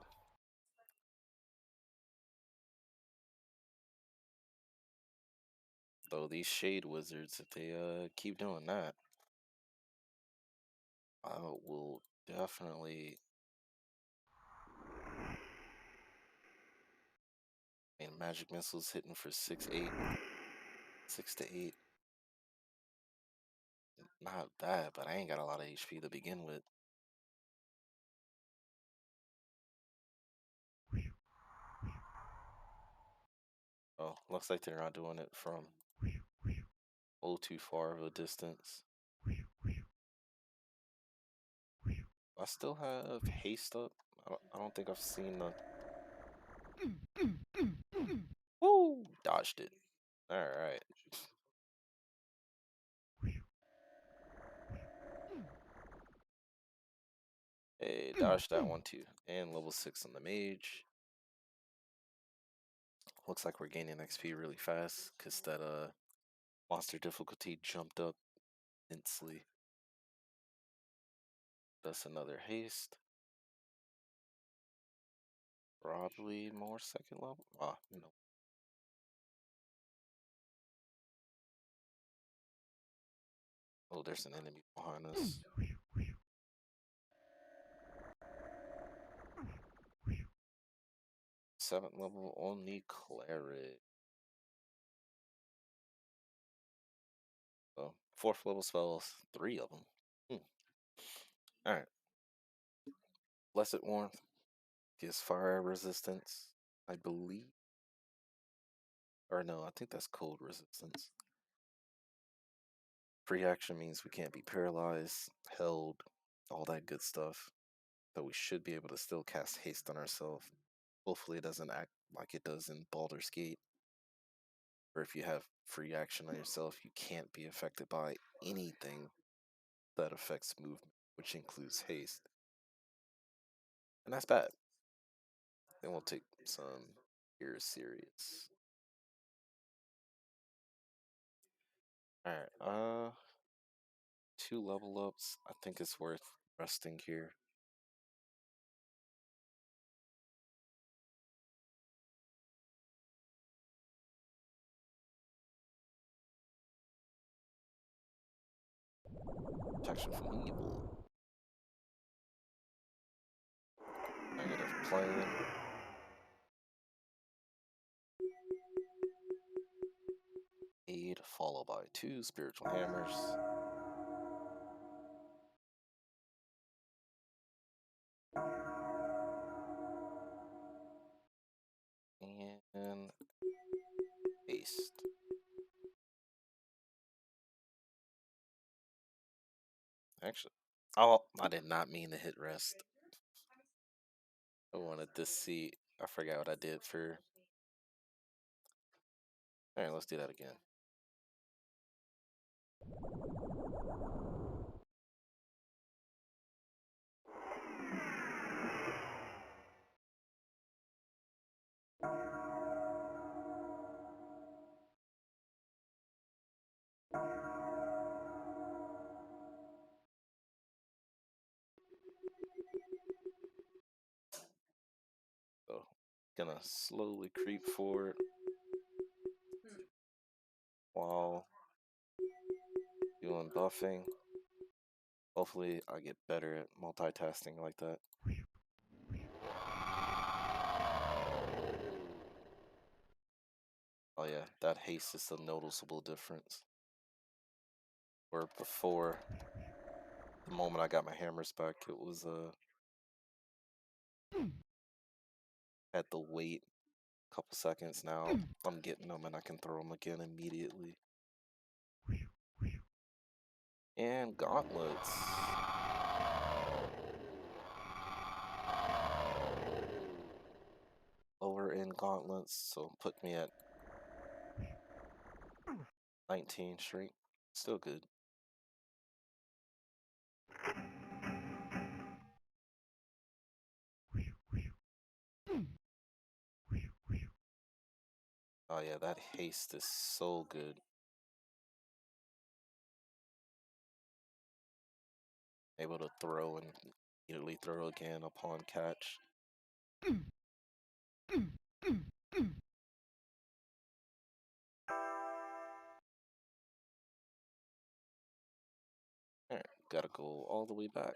Though these shade wizards, if they keep doing that, I will definitely. And magic missiles hitting for 6-8, 6 to 8. Not bad, but I ain't got a lot of HP to begin with. Oh, looks like they're not doing it from too far of a distance. I still have haste up. I don't think I've seen the. Woo! Dodged it. All right. Hey, dodged that one too. And level 6 on the mage. Looks like we're gaining XP really fast because that monster difficulty jumped up immensely. That's another haste. Probably more second level. Ah, no. Oh, there's an enemy behind us. 7th level only cleric. So 4th level spells, 3 of them. All right. Blessed Warmth gives fire resistance, I believe. Or no, I think that's cold resistance. Free action means we can't be paralyzed, held, all that good stuff. But we should be able to still cast haste on ourselves. Hopefully it doesn't act like it does in Baldur's Gate. Or if you have free action on yourself, you can't be affected by anything that affects movement, which includes haste. And that's bad. Then we'll take some here serious. Alright, 2 level ups. I think it's worth resting here. Protection from evil. Negative plane. Aid followed by 2 spiritual hammers. And haste. Actually, oh, I did not mean to hit rest. I wanted this seat. I forgot what I did for. All right, let's do that again. So, gonna slowly creep forward while doing buffing. Hopefully, I get better at multitasking like that. Oh yeah, that haste is a noticeable difference. Where before, the moment I got my hammers back, it was had to wait a couple seconds. Now I'm getting them and I can throw them again immediately. And gauntlets. Lower in gauntlets, so put me at 19 shrink. Still good. Oh yeah, that haste is so good. Able to throw and immediately throw again upon catch. Alright, gotta go all the way back.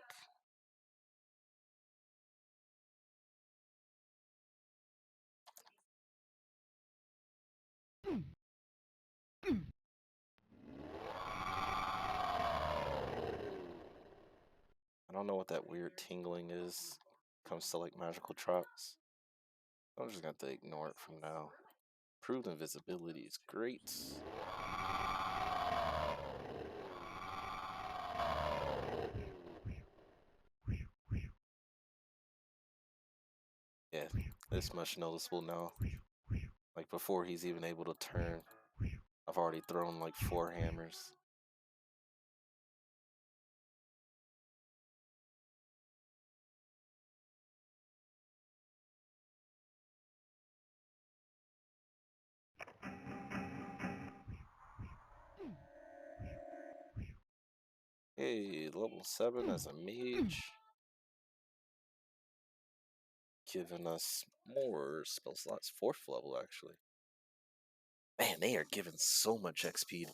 I don't know what that weird tingling is. Comes to like magical traps. I'm just gonna have to ignore it from now. Improved invisibility is great. Yeah, it's much noticeable now. Like before he's even able to turn, I've already thrown like 4 hammers. Hey, level 7 as a mage. Giving us more spell slots. 4th level, actually. Man, they are giving so much XP.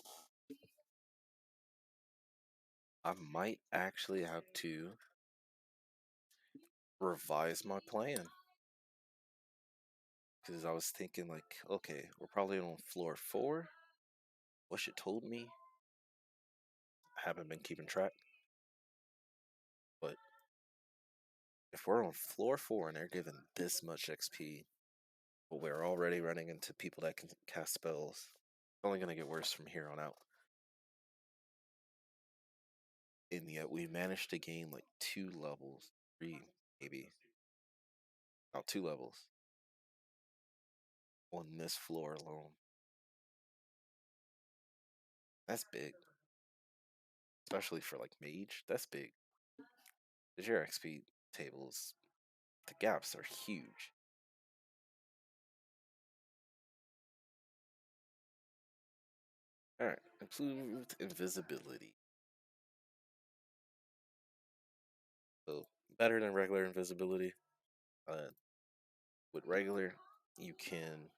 I might actually have to revise my plan. Because I was thinking, like, okay, we're probably on floor 4. What it told me. I haven't been keeping track. But if we're on floor 4 and they're giving this much XP, but we're already running into people that can cast spells, it's only going to get worse from here on out. And yet we managed to gain like 2 levels, 3 maybe. Not 2 levels on this floor alone. That's big. Especially for like mage, that's big. Because your XP tables, the gaps are huge. Alright, improved invisibility. So better than regular invisibility. With regular, you can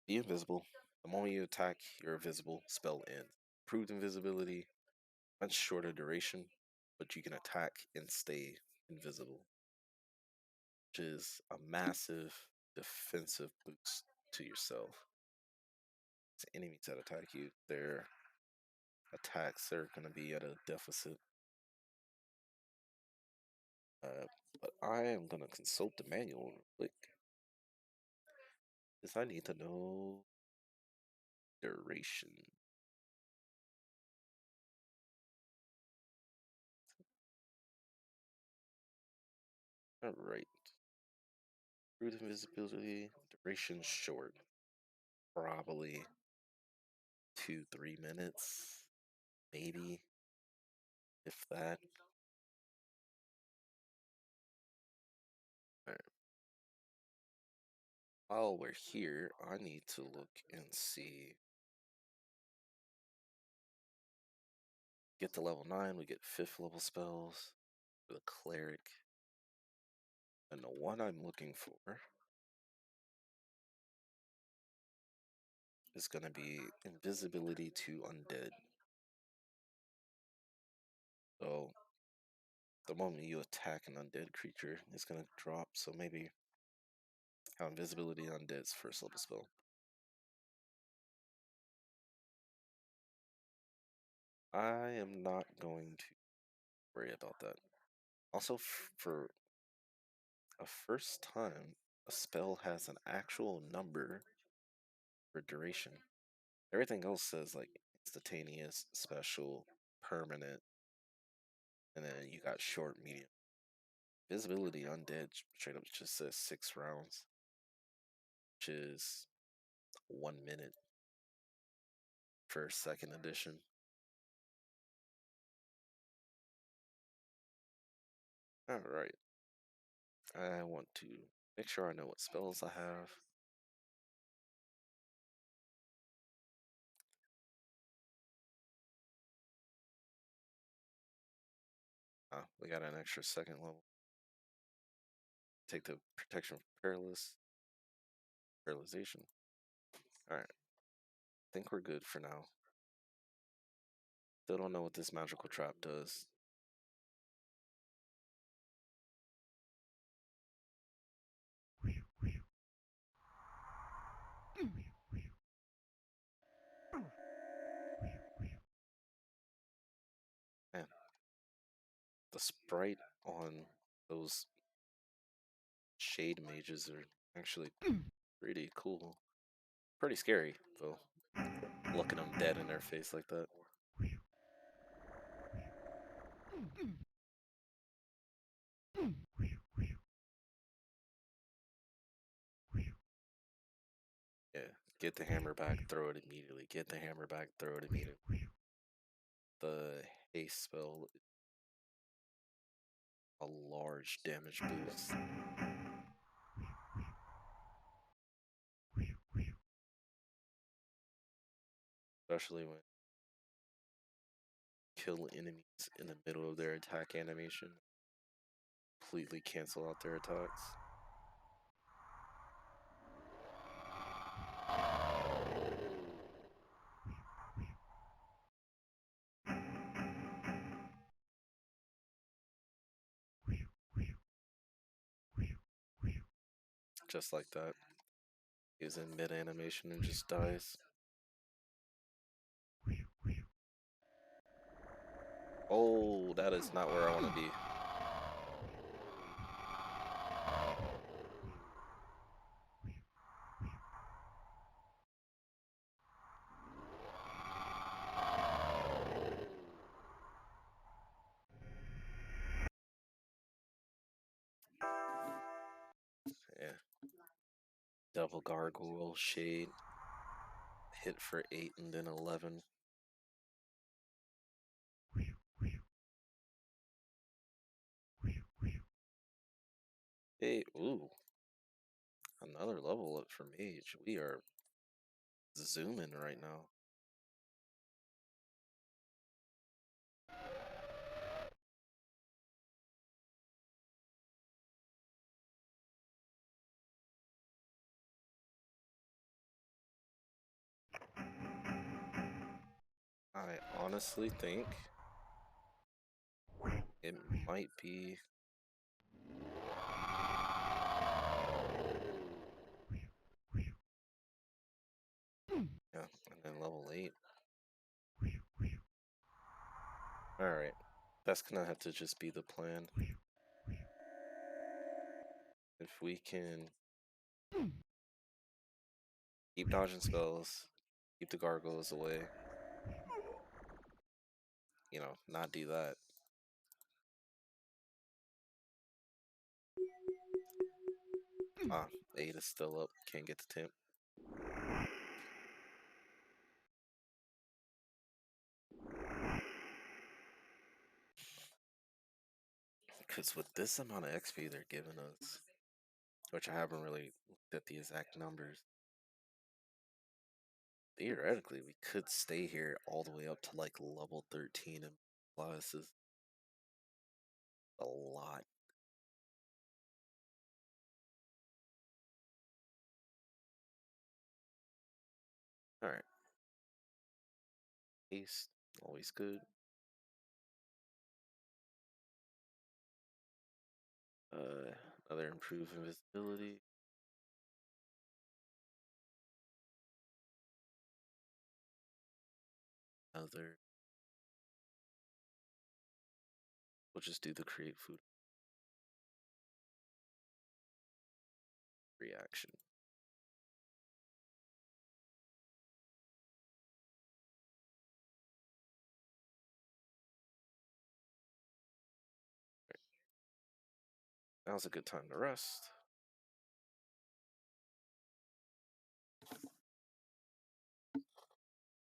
be invisible. The moment you attack, you're invisible. Spell ends. Improved invisibility, much shorter duration, but you can attack and stay invisible, which is a massive defensive boost to yourself. To enemies that attack you, their attacks are going to be at a deficit. But I am going to consult the manual real quick. Because I need to know duration. Alright. Root invisibility, duration short. Probably 2-3 minutes, maybe, if that. Alright. While we're here, I need to look and see. Get to level 9, we get 5th level spells for the cleric. And the one I'm looking for is going to be invisibility to undead. So the moment you attack an undead creature, it's going to drop. So maybe how invisibility undead's first level spell. I am not going to worry about that. Also, for a first time, a spell has an actual number for duration. Everything else says like instantaneous, special, permanent, and then you got short, medium. Visibility undead straight up just says 6 rounds, which is 1 minute for second edition. Alright. I want to make sure I know what spells I have. We got an extra second level. Take the protection from paralyzation. Alright. Think we're good for now. Still don't know what this magical trap does. Man, the sprite on those shade mages are actually pretty cool. Pretty scary, though. Looking them dead in their face like that. Yeah, get the hammer back, throw it immediately. Get the hammer back, throw it immediately. The haste spell, a large damage boost. Especially when kill enemies in the middle of their attack animation. Completely cancel out their attacks. Just like that. He's in mid animation and just dies. Oh, that is not where I want to be. Yeah. Double gargoyle, shade, hit for 8 and then 11. Hey, ooh. Another level up for mage. We are zooming right now. I honestly think it might be. Yeah, and then level 8. Alright. That's gonna have to just be the plan. If we can keep dodging spells, keep the gargoyles away, not do that. Ah, 8 is still up. Can't get the temp. Because with this amount of XP they're giving us, which I haven't really looked at the exact numbers, theoretically we could stay here all the way up to like level 13 and plus is a lot. Alright. Haste, always good. Another improved invisibility. Another. We'll just do the create food reaction. Now's a good time to rest.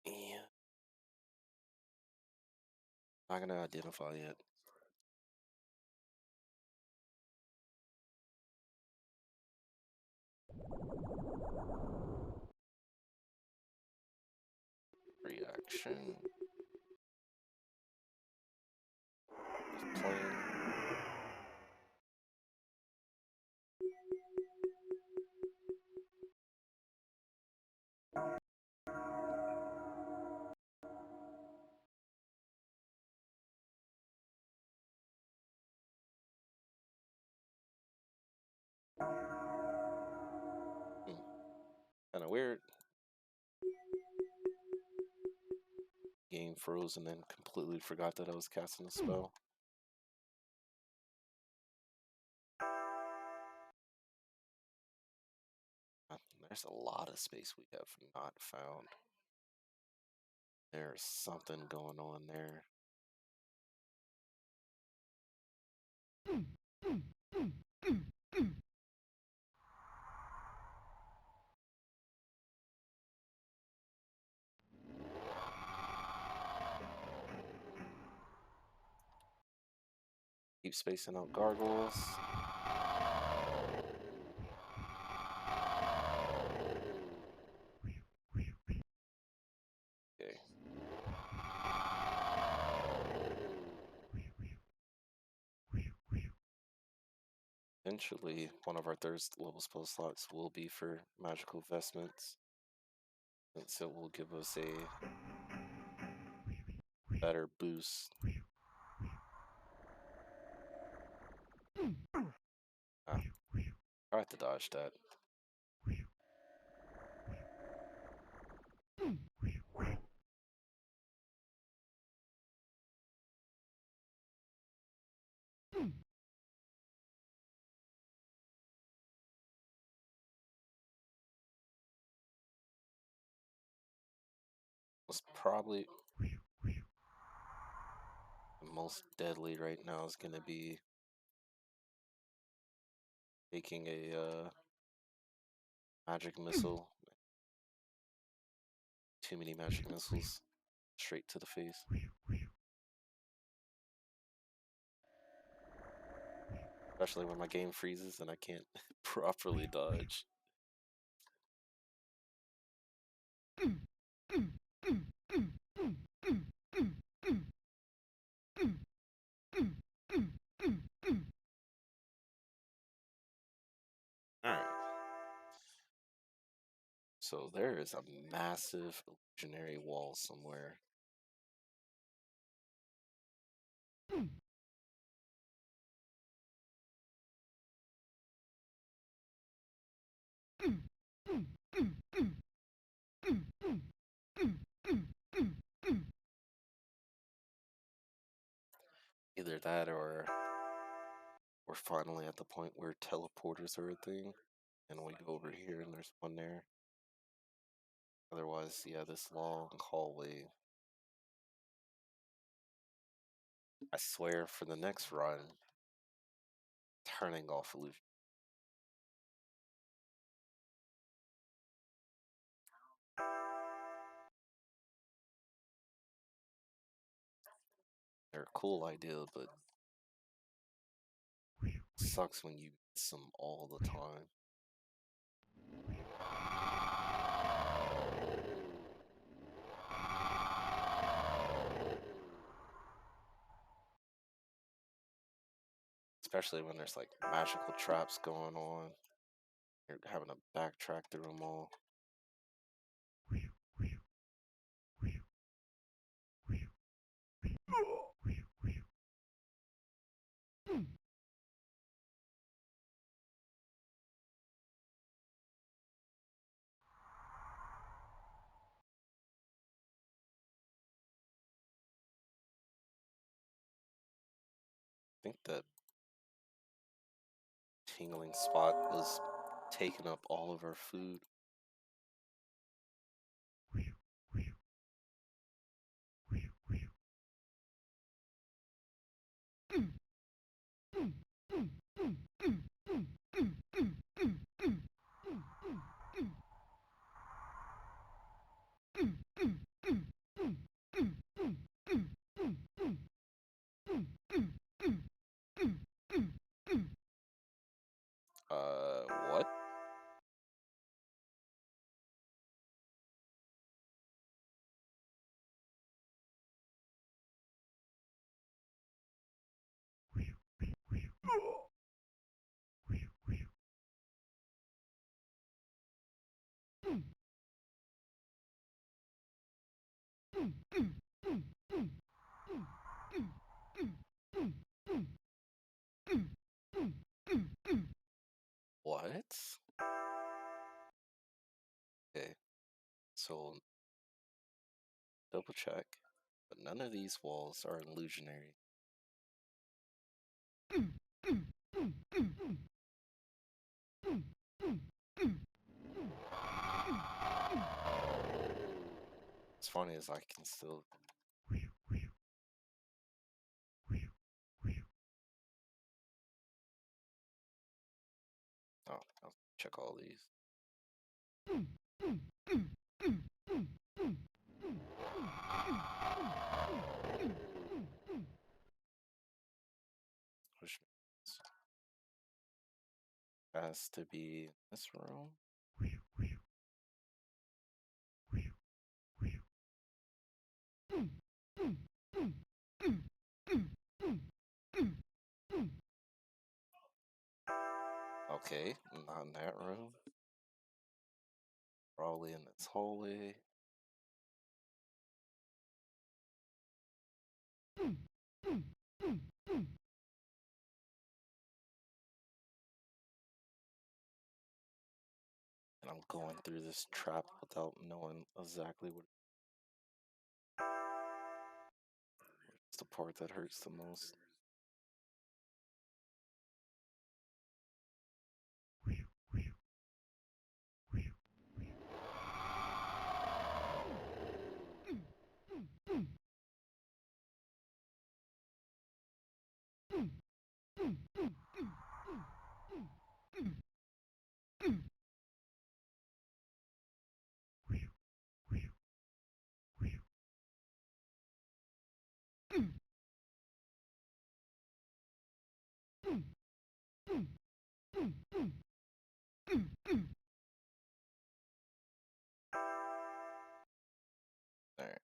Yeah. Not gonna identify yet. Reaction. Just plain. Kind of weird. Game froze and then completely forgot that I was casting a spell. There's a lot of space we have not found. There's something going on there. Keep spacing out gargoyles. Okay. Eventually, one of our third level spell slots will be for magical vestments, since it will give us a better boost. Ah, I have to dodge that. Was probably the most deadly right now is going to be taking a magic missile. Too many magic missiles straight to the face. Especially when my game freezes and I can't properly dodge. Alright. So there is a massive illusionary wall somewhere. Either that or we're finally at the point where teleporters are a thing. And we go over here and there's one there. Otherwise, yeah, this long hallway. I swear for the next run, turning off illusion. They're a cool idea, but sucks when you miss them all the time. Especially when there's like magical traps going on. You're having to backtrack through them all. I think that tingling spot was taking up all of our food. What? What? Okay, so double check. But none of these walls are illusionary. As funny as I can still. Oh, I'll check all these. Which means has to be this room. Okay, not in that room. Probably in this hallway. And I'm going through this trap without knowing exactly what. It's the part that hurts the most. Alright.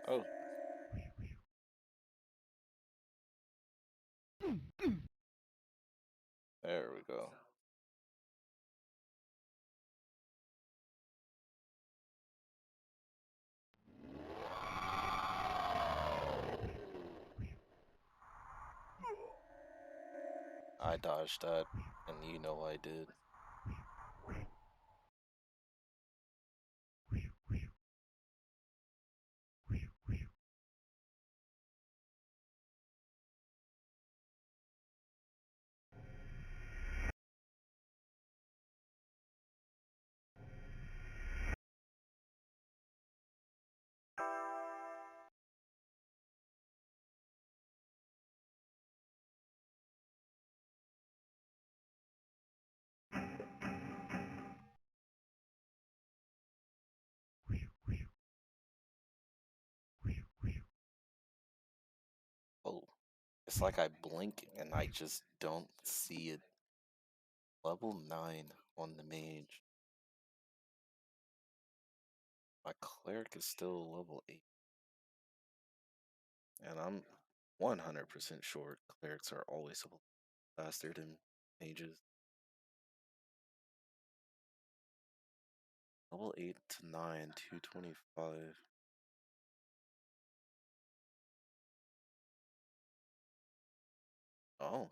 Oh, there we go. I dodged that, and you know I did. It's like I blink and I just don't see it. Level 9 on the mage. My cleric is still level 8. And I'm 100% sure clerics are always faster than mages. Level 8 to 9, 225. Oh,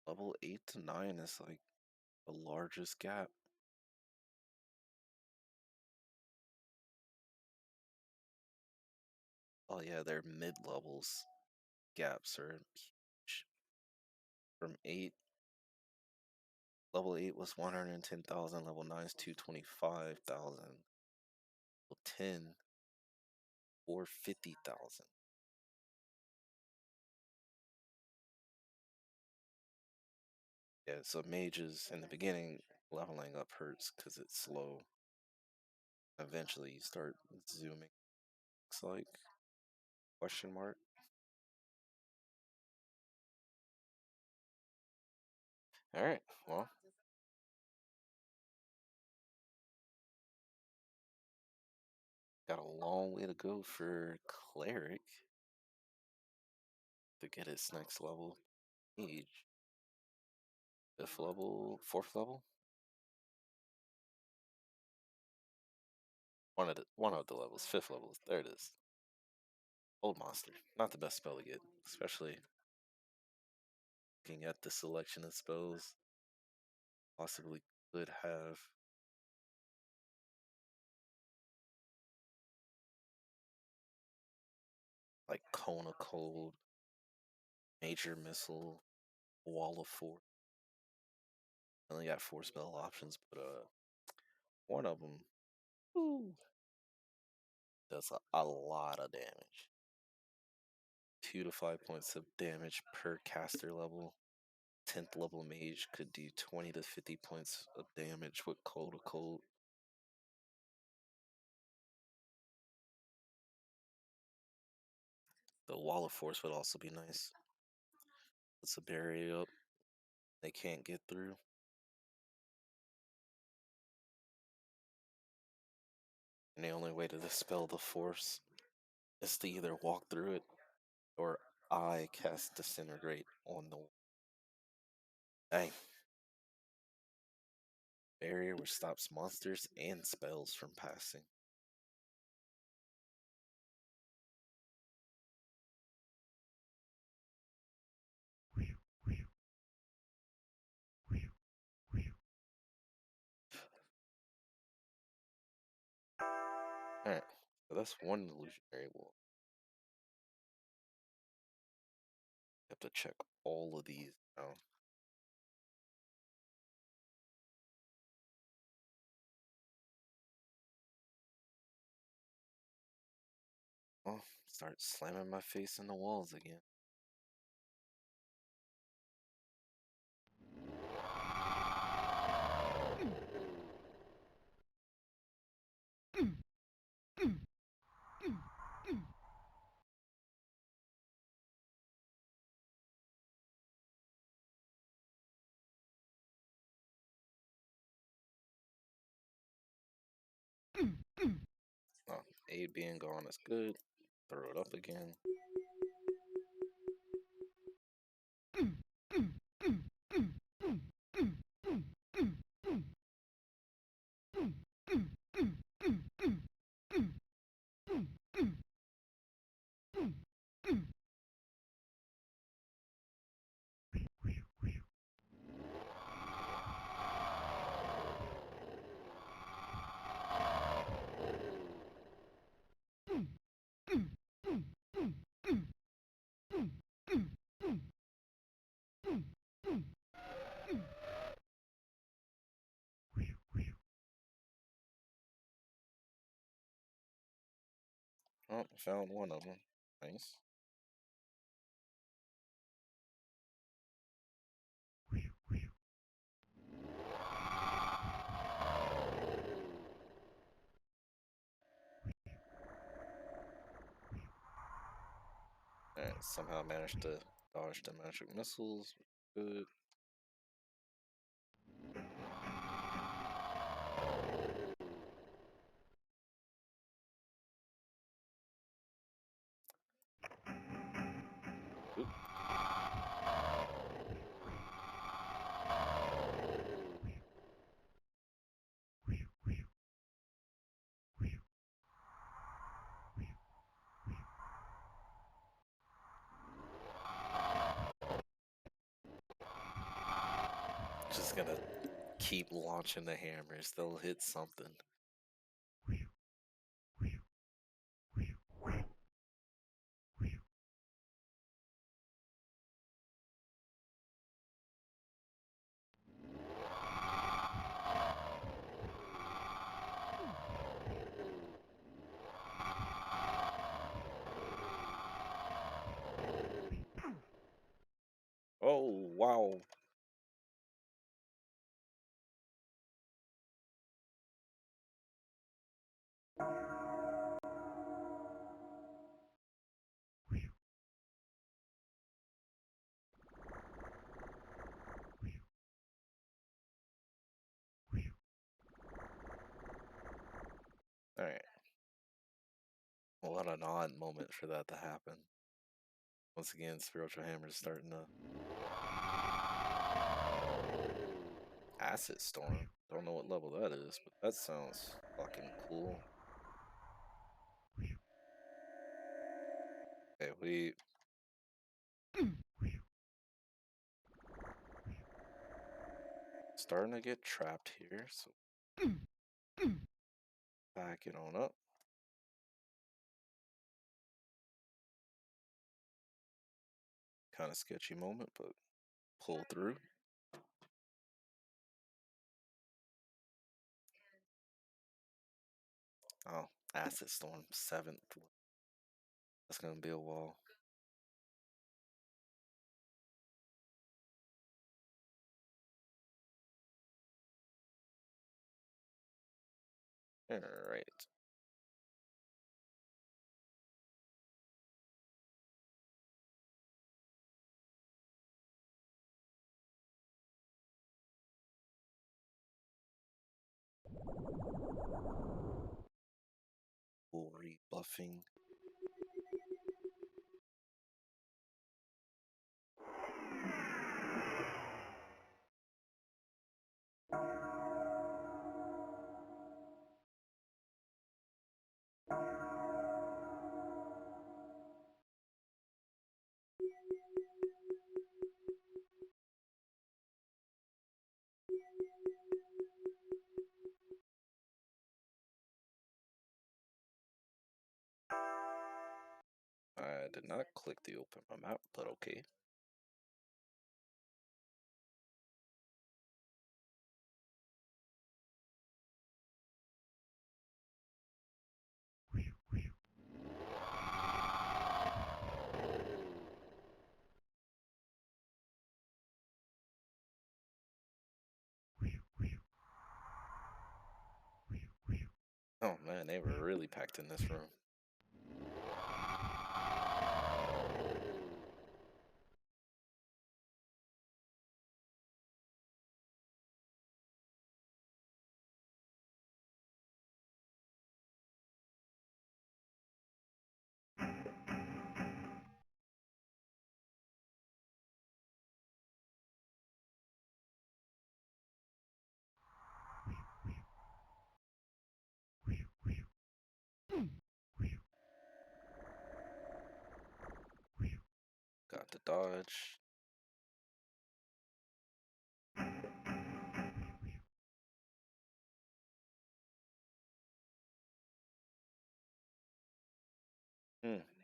level 8 to 9 is like the largest gap. Oh yeah, their mid-levels gaps are huge. From 8, level 8 was 110,000, level 9 is 225,000, level 10, 450,000. Yeah, so mages in the beginning, leveling up hurts because it's slow. Eventually you start zooming. Looks like question mark. All right, well, got a long way to go for cleric to get its next level. Mage, 5th level, 4th level. One of the levels, 5th levels. There it is. Old monster, not the best spell to get, especially looking at the selection of spells. Possibly could have like Cone of Cold, Major Missile, Wall of Force. Only got 4 spell options, but one of them does a lot of damage. 2 to 5 points of damage per caster level. 10th level mage could do 20 to 50 points of damage with Cold of Cold. The Wall of Force would also be nice. It's a barrier up they can't get through. And the only way to dispel the force is to either walk through it or I cast Disintegrate on the dang. Barrier which stops monsters and spells from passing. Alright, so that's one illusionary wall. Have to check all of these now. Oh, start slamming my face in the walls again. Oh, aid being gone is good. Throw it up again. Oh, found one of them. Nice. Alright, Somehow managed to dodge the magic missiles. Good. Oop. Just gonna keep launching the hammers. They'll hit something. Oh, wow. Alright. What an odd moment for that to happen. Once again, Spiritual Hammer's starting to Acid Storm. Don't know what level that is, but that sounds fucking cool. Okay, we starting to get trapped here, so back it on up. Kind of sketchy moment, but pull through. Oh, Acid Storm 7th. That's gonna be a wall. Alright. Full rebuffing. I did not click the open my map, but okay. Oh man, they were really packed in this room. Got the dodge.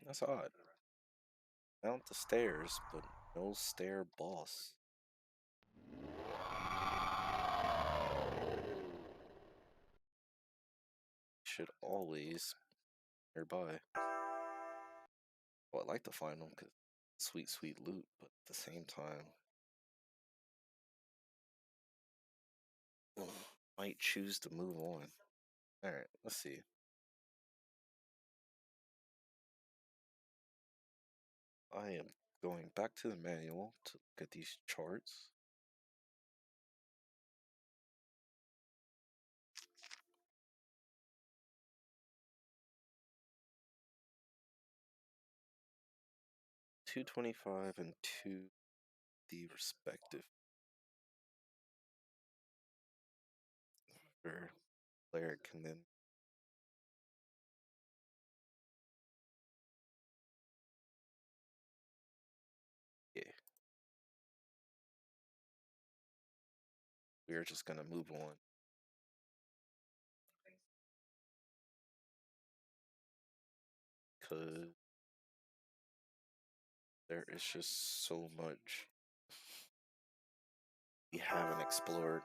That's odd. Mount the stairs, but no stair boss. Should always nearby. Well, I'd like to find them because sweet, sweet loot, but at the same time, might choose to move on. Alright, let's see. I am going back to the manual to look at these charts. $225 and two the respective for cleric, and then yeah, we are just gonna move on. Cause there is just so much we haven't explored.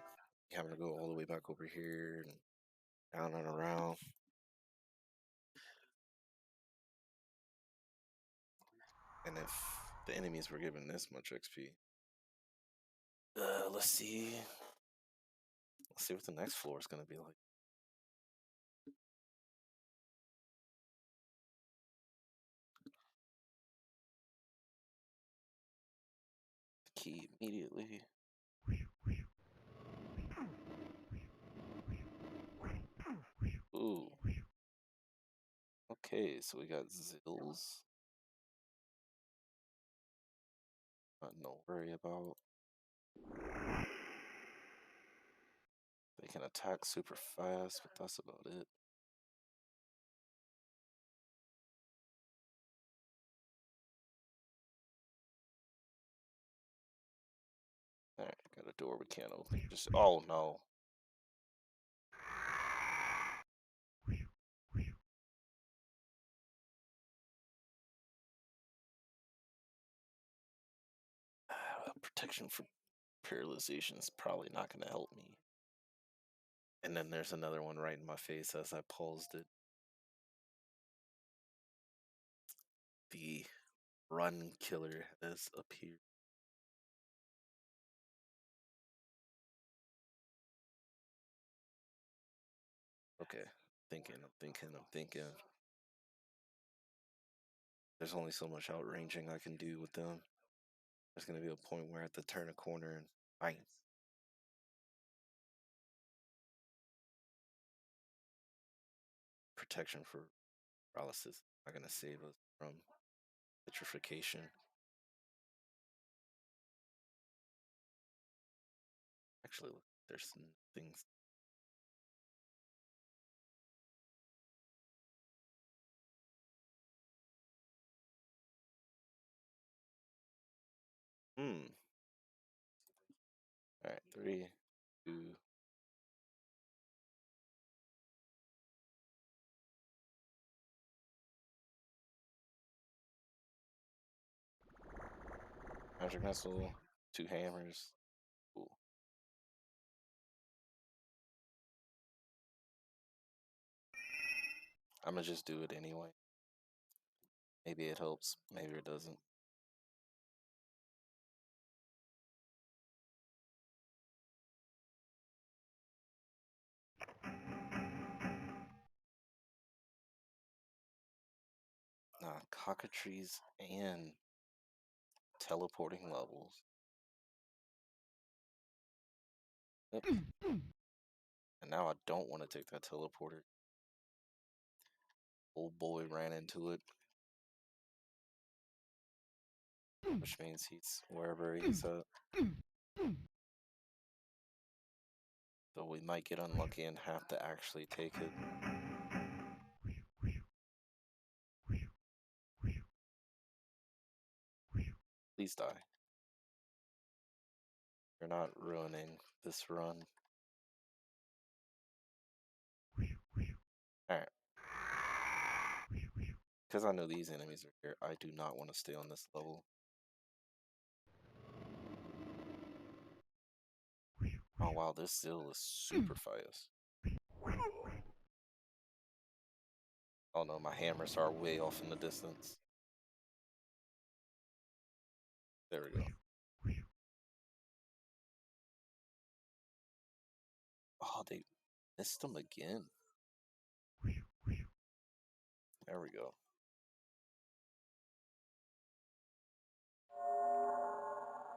We having to go all the way back over here and down and around. And if the enemies were given this much XP, let's see. Let's see what the next floor is gonna be like. Key immediately. Ooh. Okay, so we got Zills. Nothing to worry about. They can attack super fast, but that's about it. Alright, got a door we can't open. Just oh no. Protection for paralyzation is probably not going to help me. And then there's another one right in my face as I paused it. The run killer has appeared. Okay, I'm thinking. There's only so much outranging I can do with them. There's going to be a point where I have to turn a corner and bang. Protection for paralysis not going to save us from petrification. Actually, look, there's some things. All right, 3, 2. Magic missile, 2 hammers. Cool. I'm gonna just do it anyway. Maybe it helps, maybe it doesn't. Cockatrices and teleporting levels. Yep. And now I don't want to take that teleporter. Old boy ran into it. Which means he's wherever he's at. So we might get unlucky and have to actually take it. Please die. You're not ruining this run. Alright. Because I know these enemies are here, I do not want to stay on this level. Oh wow, this Zill is super fast. Oh no, my hammers are way off in the distance. There we go. Oh, they missed them again. There we go.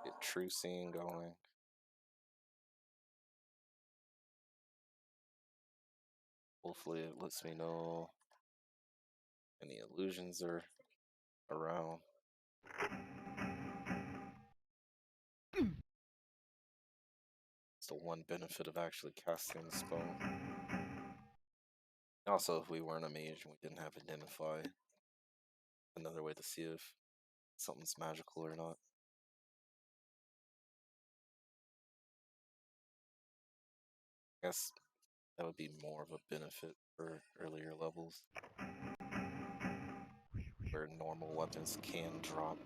Get True Seeing going. Hopefully it lets me know any illusions are around. It's the one benefit of actually casting the spell. Also, if we weren't a mage and we didn't have Identify, another way to see if something's magical or not. I guess that would be more of a benefit for earlier levels, where normal weapons can drop.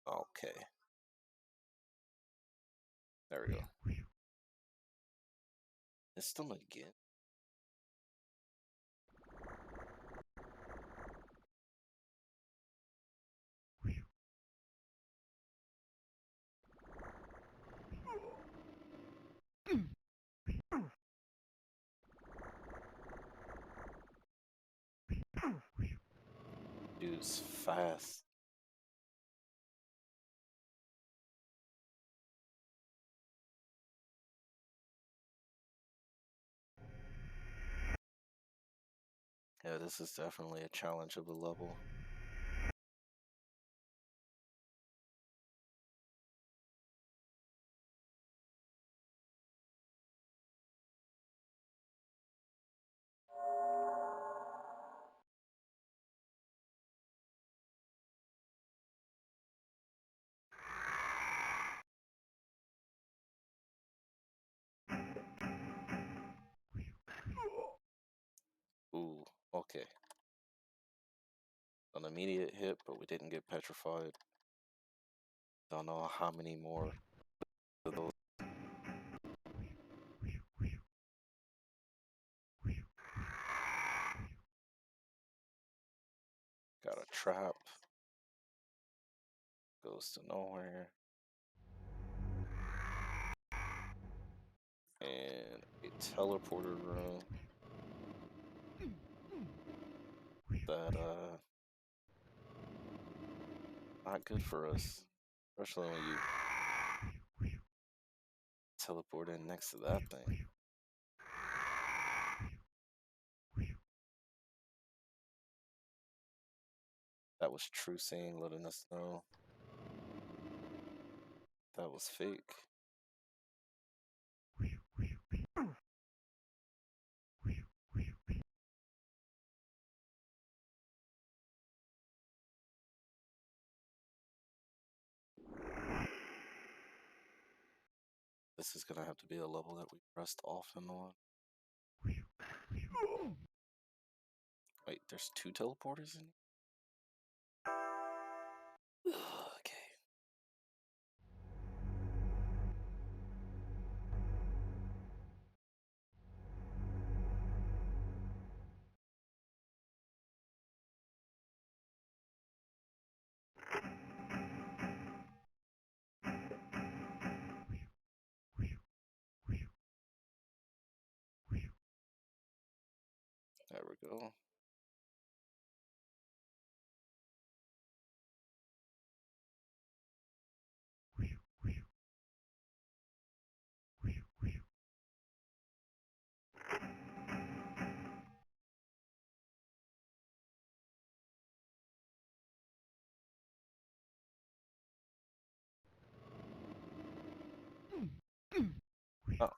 Okay. There we go. Missed them again. Dude's fast. Yeah, this is definitely a challenge of a level. Ooh, okay. An immediate hit, but we didn't get petrified. Don't know how many more of those. Got a trap. Goes to nowhere. And a teleporter room. That, not good for us. Especially when you teleport in next to that thing. That was True Seeing letting us know that was fake. This is gonna have to be a level that we pressed often on. Wait, there's 2 teleporters in? Okay. There we go. Oh.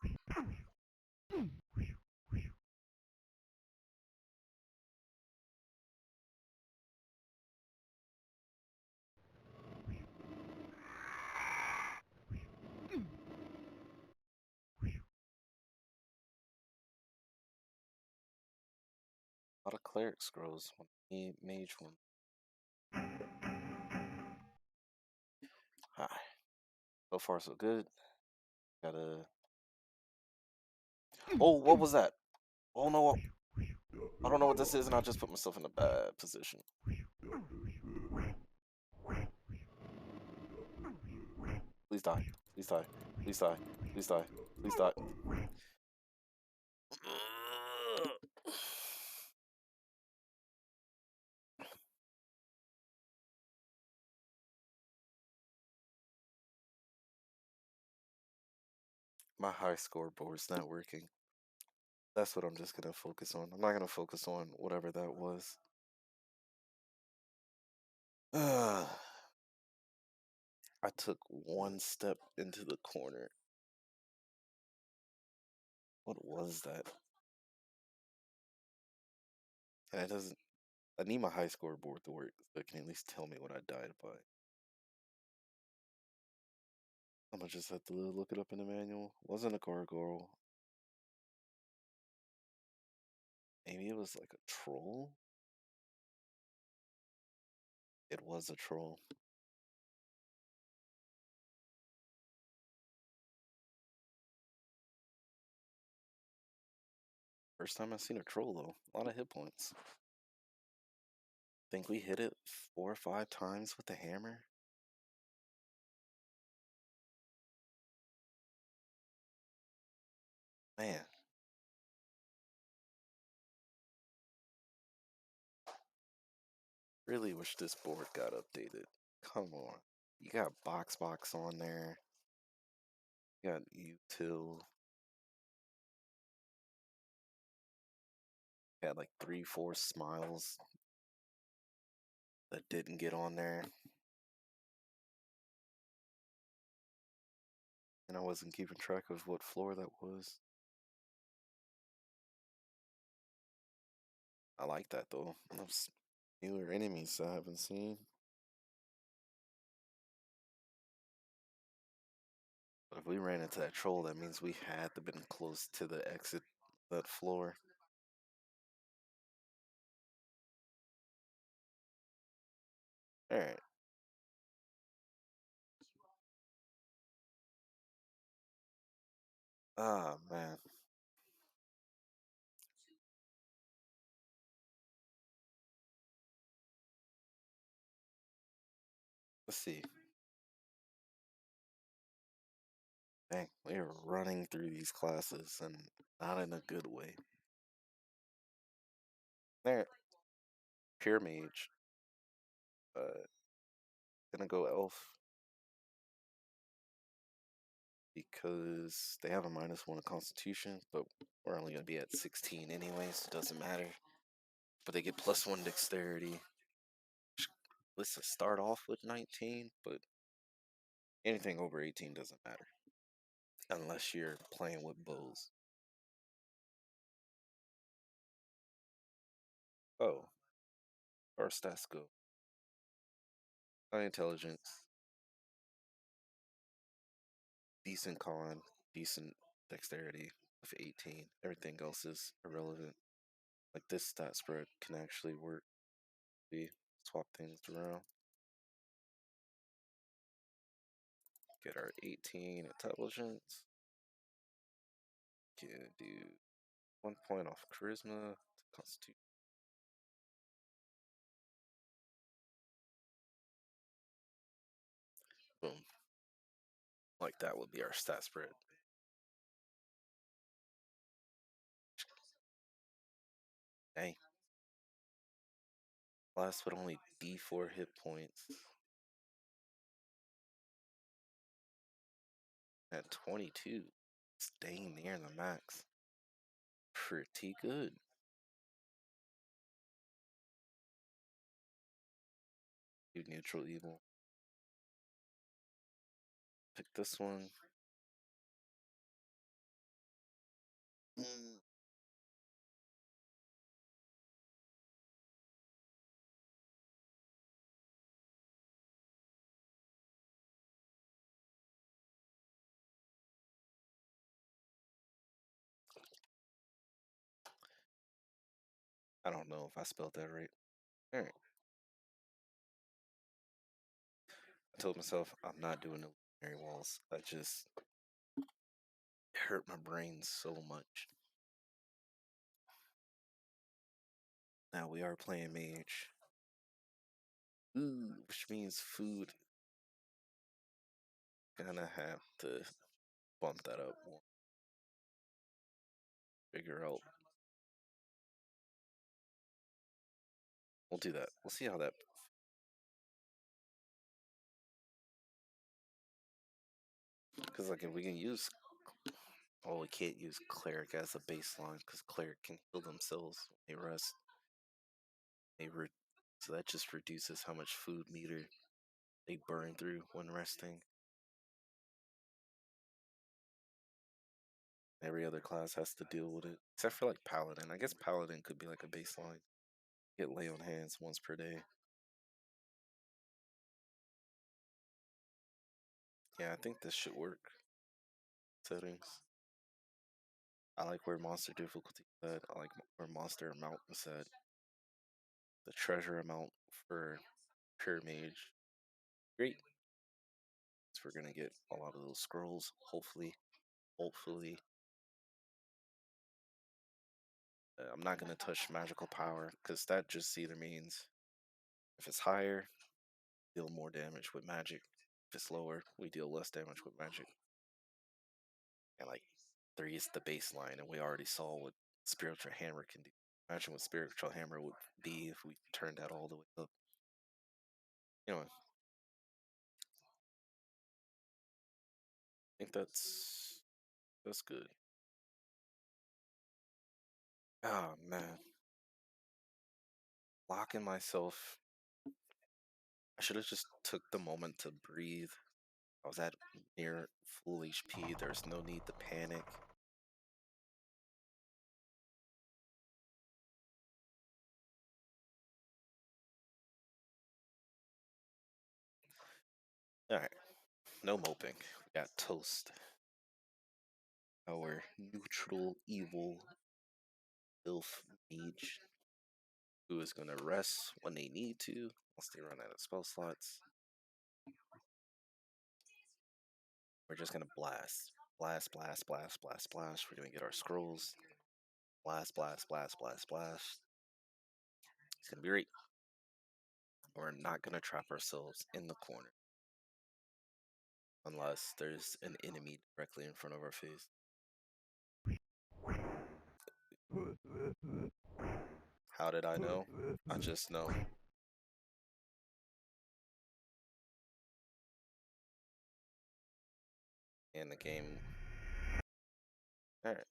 A lot of cleric scrolls. Need mage one. Hi. So far so good. Gotta. Oh, what was that? Oh no. I don't know what this is, and I just put myself in a bad position. Please die. Please die. Please die. Please die. Please die. My high scoreboard's not working. That's what I'm just gonna focus on. I'm not gonna focus on whatever that was. I took one step into the corner. What was that? And it doesn't. I need my high scoreboard to work so it can at least tell me what I died by. I'm gonna just have to look it up in the manual. Wasn't a gargoyle. Maybe it was like a troll? It was a troll. First time I seen a troll though. A lot of hit points. Think we hit it 4 or 5 times with the hammer? Man, really wish this board got updated. Come on. You got box on there. You got util. Had like 3, 4 smiles that didn't get on there. And I wasn't keeping track of what floor that was. I like that though. Those newer enemies I haven't seen. But if we ran into that troll, that means we had to been close to the exit that floor. Alright. Ah man. Let's see. Dang, we're running through these classes and not in a good way. There, pure mage. Uh, gonna go elf because they have a -1 constitution, but we're only gonna be at 16 anyways. So it doesn't matter. But they get +1 dexterity. Let's start off with 19, but anything over 18 doesn't matter unless you're playing with bows. Oh, our stats go high intelligence, decent con, decent dexterity with 18. Everything else is irrelevant. Like this stat spread can actually work. We swap things around. Get our 18 intelligence. Can do 1 point off charisma, constitution. Boom. Like that would be our stat spread. Dang. Last but only D4 hit points. At 22. Staying near the max. Pretty good. Do neutral evil. Pick this one. Mm, I don't know if I spelled that right. Alright. I told myself I'm not doing illusionary walls. I just hurt my brain so much. Now we are playing mage. Ooh, which means food. Gonna have to bump that up more. Figure out. We'll do that. We'll see how that. Because like if we can use Oh, we can't use cleric as a baseline because cleric can heal themselves when they rest. They re- so that just reduces how much food meter they burn through when resting. Every other class has to deal with it, except for like paladin. I guess paladin could be like a baseline. Get lay on hands once per day. Yeah, I think this should work. Settings. I like where monster difficulty is at. I like where monster amount is at. The treasure amount for pure mage. Great. So we're gonna get a lot of those scrolls, hopefully. Hopefully. I'm not gonna touch magical power because that just either means if it's higher, deal more damage with magic. If it's lower, we deal less damage with magic. And like 3 is the baseline, and we already saw what spiritual hammer can do. Imagine what spiritual hammer would be if we turned that all the way up. Anyway, I think that's good. Oh man, locking myself. I should have just took the moment to breathe. I was at near full HP. There's no need to panic. All right, no moping. We got toast. Our neutral evil elf mage who is gonna rest when they need to once they run out of spell slots. We're just gonna blast. Blast, blast, blast, blast, blast. We're gonna get our scrolls. Blast, blast, blast, blast, blast. It's gonna be great. We're not gonna trap ourselves in the corner unless there's an enemy directly in front of our face. How did I know? I just know. And the game. Alright.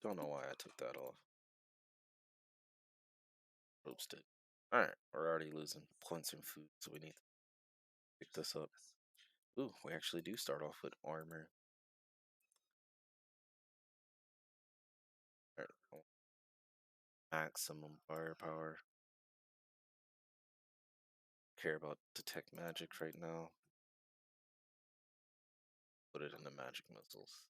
Don't know why I took that off. Oops, did. Alright, we're already losing points in food, so we need to pick this up. Ooh, we actually do start off with armor. Alright, maximum firepower. Care about detect magic right now. Put it in the magic missiles.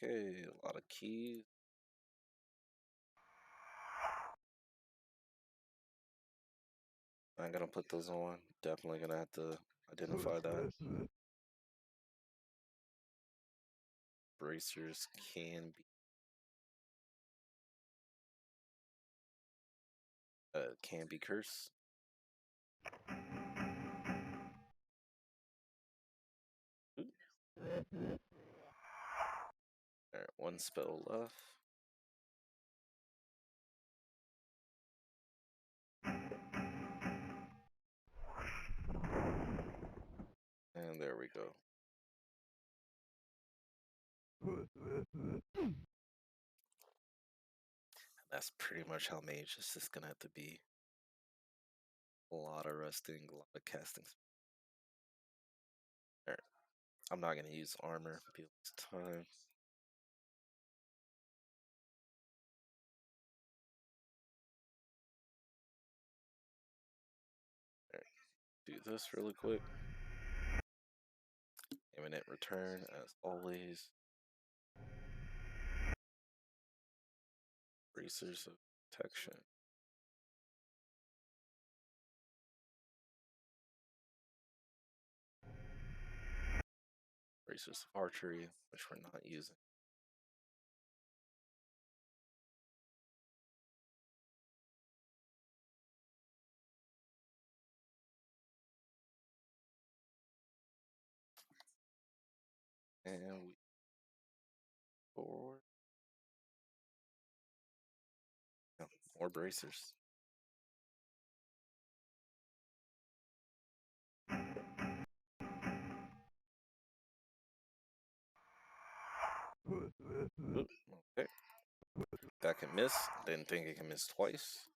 Okay, a lot of keys. I'm gonna put those on. Definitely gonna have to identify that. Bracers can be cursed. Alright, one spell left. And there we go. That's pretty much how mage is just gonna have to be. A lot of resting, a lot of casting. Alright, I'm not gonna use armor. Be time. Alright, do this really quick. Imminent return, as always. Bracers of protection. Bracers of archery, which we're not using. And we forward. No, more bracers. Oop, okay. That can miss. Didn't think it can miss twice.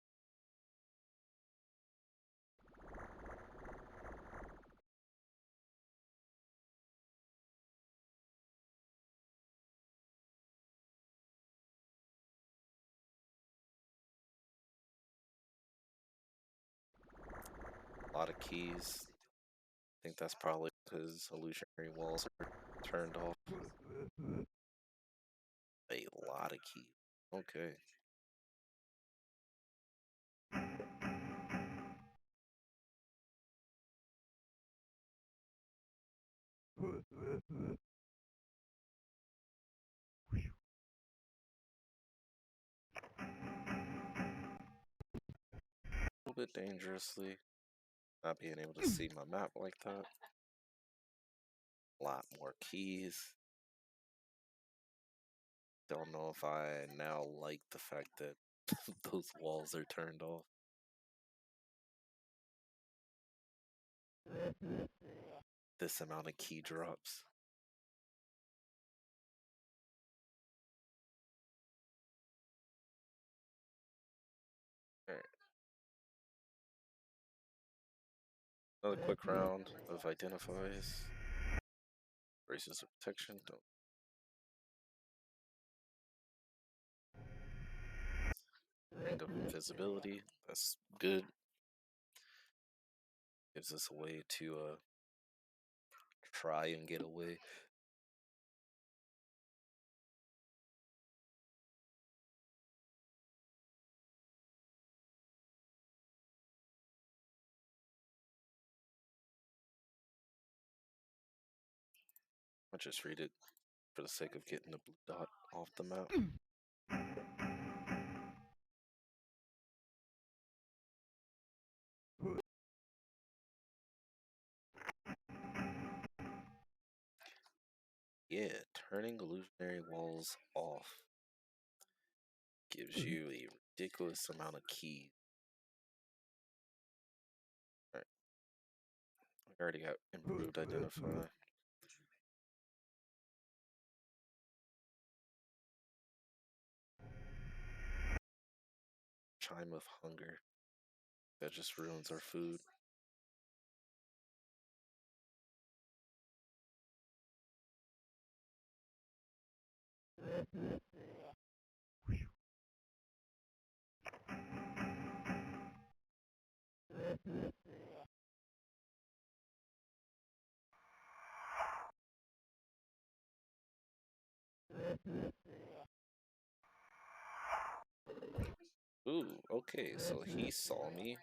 A lot of keys. I think that's probably because illusionary walls are turned off. A lot of keys. Okay. A little bit dangerously. Not being able to see my map like that. A lot more keys. Don't know if I now like the fact that those walls are turned off. This amount of key drops. Alright. Another quick round of identifies. Braces of protection. Don't. Ring of invisibility. That's good. Gives us a way to try and get away. I'll just read it for the sake of getting the blue dot off the map. Yeah, turning illusionary walls off gives you a ridiculous amount of keys. Alright. I already got improved identify. Chime of hunger. That just ruins our food. Ooh, okay, so he saw me.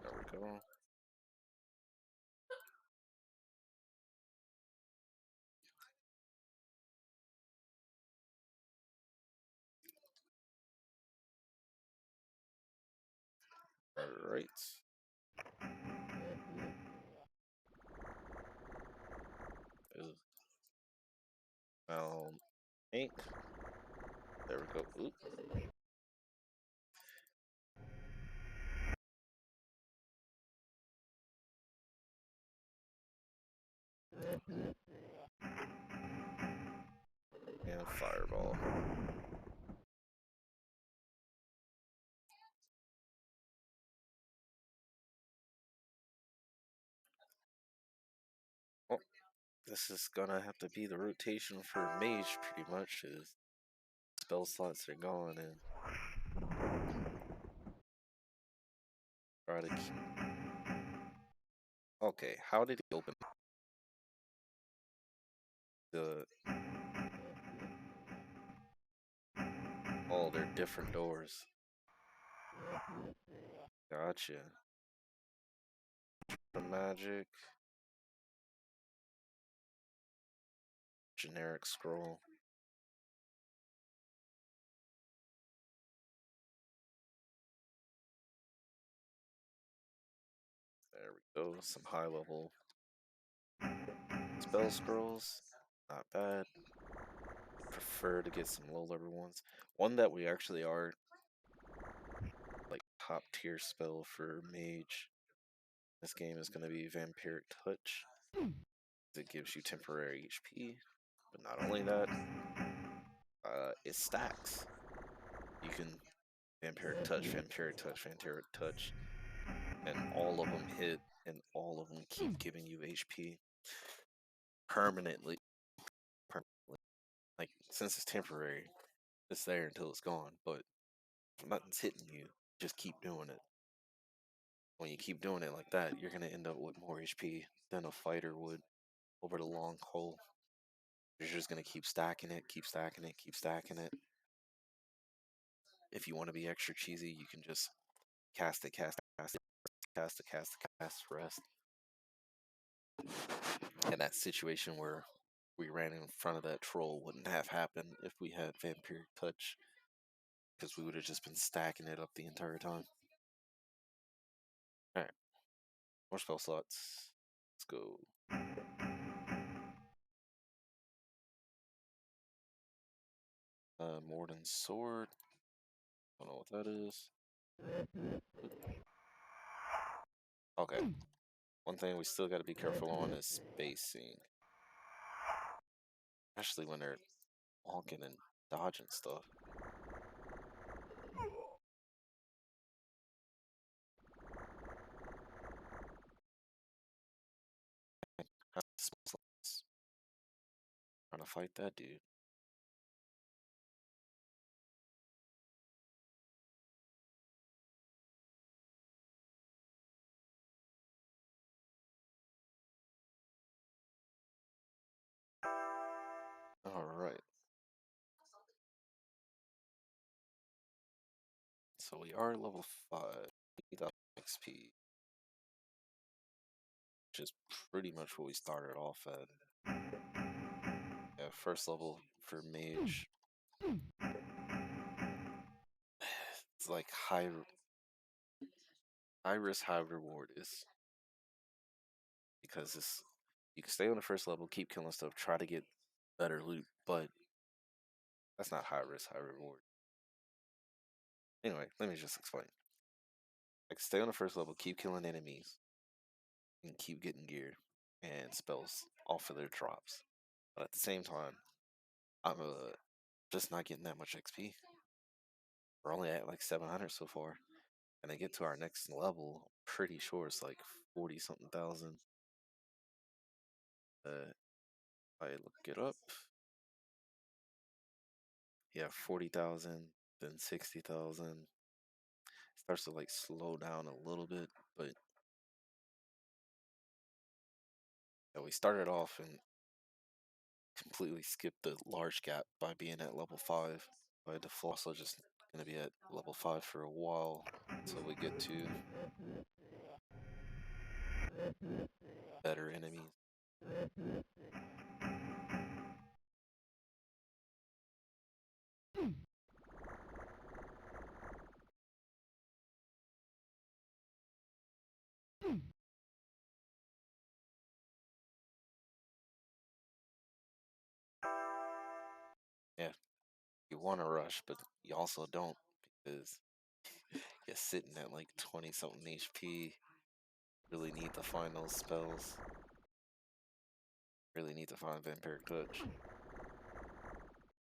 There we go. Alright. Found ink. There we go. Oop. And fireball. Oh, this is gonna have to be the rotation for mage pretty much. Is spell slots are gone and try to keep. Okay, how did he open? the all their different doors. Gotcha. The magic. Generic scroll. There we go. Some high level spell scrolls. Not bad. Prefer to get some low level ones. One that we actually are like top tier spell for mage. This game is going to be Vampiric Touch. It gives you temporary HP, but not only that, it stacks. You can Vampiric Touch, Vampiric Touch, Vampiric Touch, and all of them hit, and all of them keep giving you HP permanently. Like, since it's temporary, it's there until it's gone, but if nothing's hitting you, just keep doing it. When you keep doing it like that, you're going to end up with more HP than a fighter would over the long haul. You're just going to keep stacking it, keep stacking it, keep stacking it. If you want to be extra cheesy, you can just cast it, cast it, cast it, cast it, cast it, cast, rest. And that situation where we ran in front of that troll wouldn't have happened if we had Vampiric Touch, because we would have just been stacking it up the entire time. Alright. More spell slots. Let's go. Mordin's Sword. Don't know what that is. Okay. One thing we still got to be careful on is spacing. Especially when they're walking and dodging stuff. Trying to fight that dude. Alright. So we are level 5. 8,000 XP. Which is pretty much what we started off at. Yeah, first level for mage. It's like high risk, high reward is because it's you can stay on the first level, keep killing stuff, try to get better loot, but that's not high risk, high reward. Anyway, let me just explain. I can stay on the first level, keep killing enemies, and keep getting gear and spells off of their drops. But at the same time, I'm just not getting that much XP. We're only at like 700 so far. And I get to our next level, I'm pretty sure it's like 40 something thousand. I look it up. Yeah, 40,000, then 60,000. Starts to like slow down a little bit, but yeah, we started off and completely skipped the large gap by being at level 5. By default, so just gonna be at level 5 for a while until we get to better enemies. Yeah, you want to rush, but you also don't because you're sitting at like 20 something HP. Really need to find those spells. Really need to find Vampiric Touch.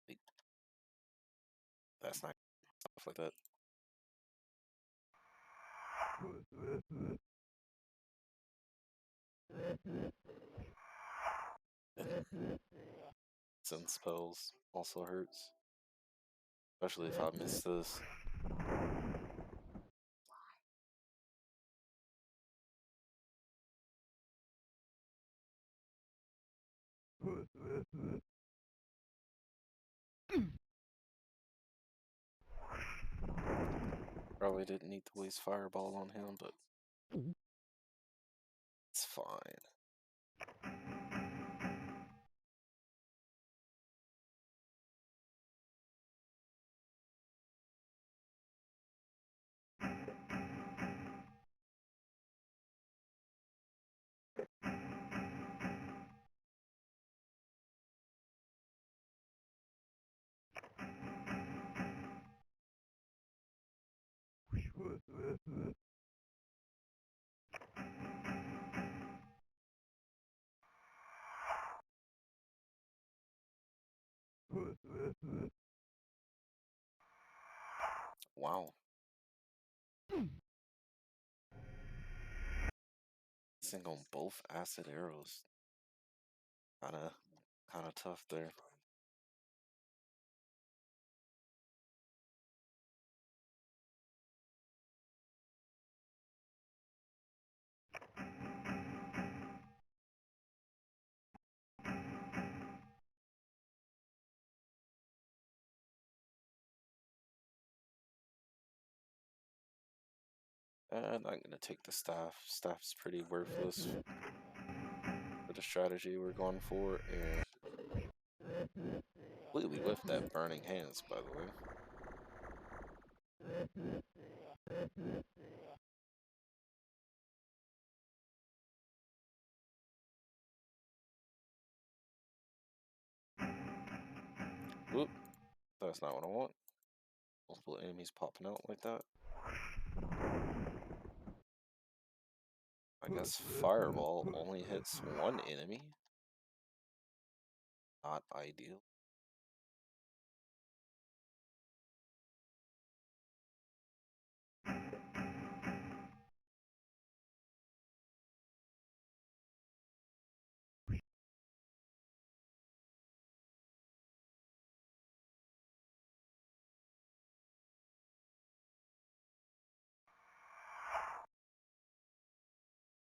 Like, that's not stuff like that. Send spells also hurts. Especially if I miss this. Probably didn't need to waste Fireball on him, but it's fine. Wow. Missing on both acid arrows. Kinda tough there. And I'm gonna take the staff. Staff's pretty worthless for the strategy we're going for, and completely whiffed that burning hands, by the way. Whoop, that's not what I want. Multiple enemies popping out like that. I guess Fireball only hits one enemy. Not ideal.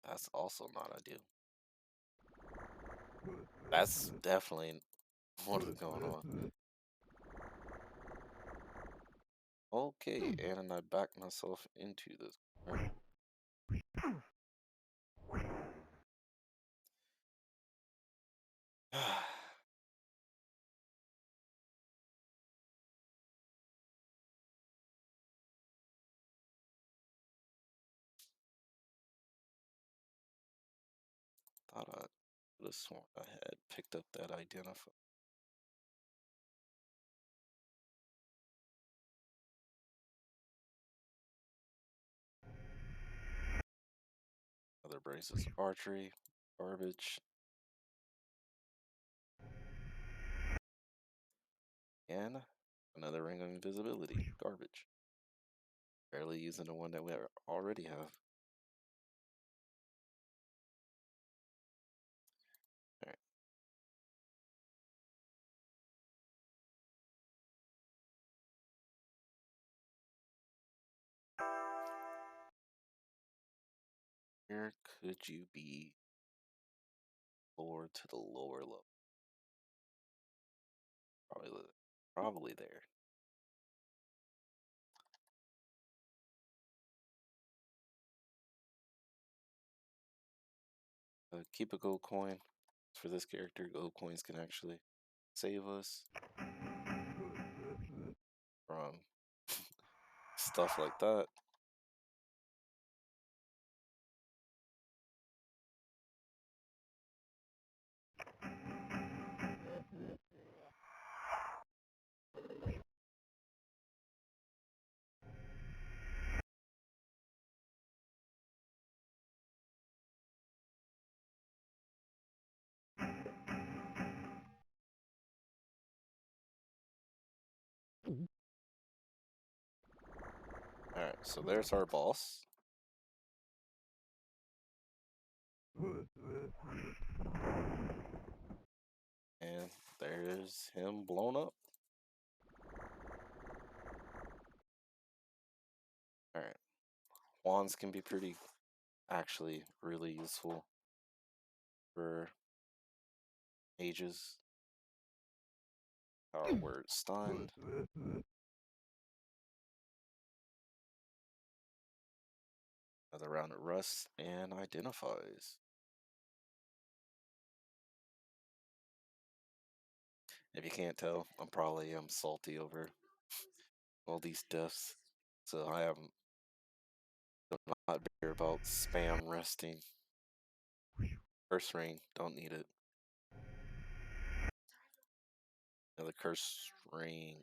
That's also not ideal. That's definitely what is going on. Okay, and I backed myself into this. Thought I could have sworn I had picked up that identifier. Other braces, archery, garbage, and another ring of invisibility, garbage. Barely using the one that we already have. Alright. Where could you be lower to the lower level? Probably there. Keep a gold coin. For this character, gold coins can actually save us from stuff like that. Alright, so there's our boss. And there's him blown up. Alright. Wands can be actually really useful for mages. Power word stunned. Another round of rust and identifies. If you can't tell, I'm probably salty over all these deaths. So I am not bitter about spam resting. Curse ring, don't need it. Another curse ring.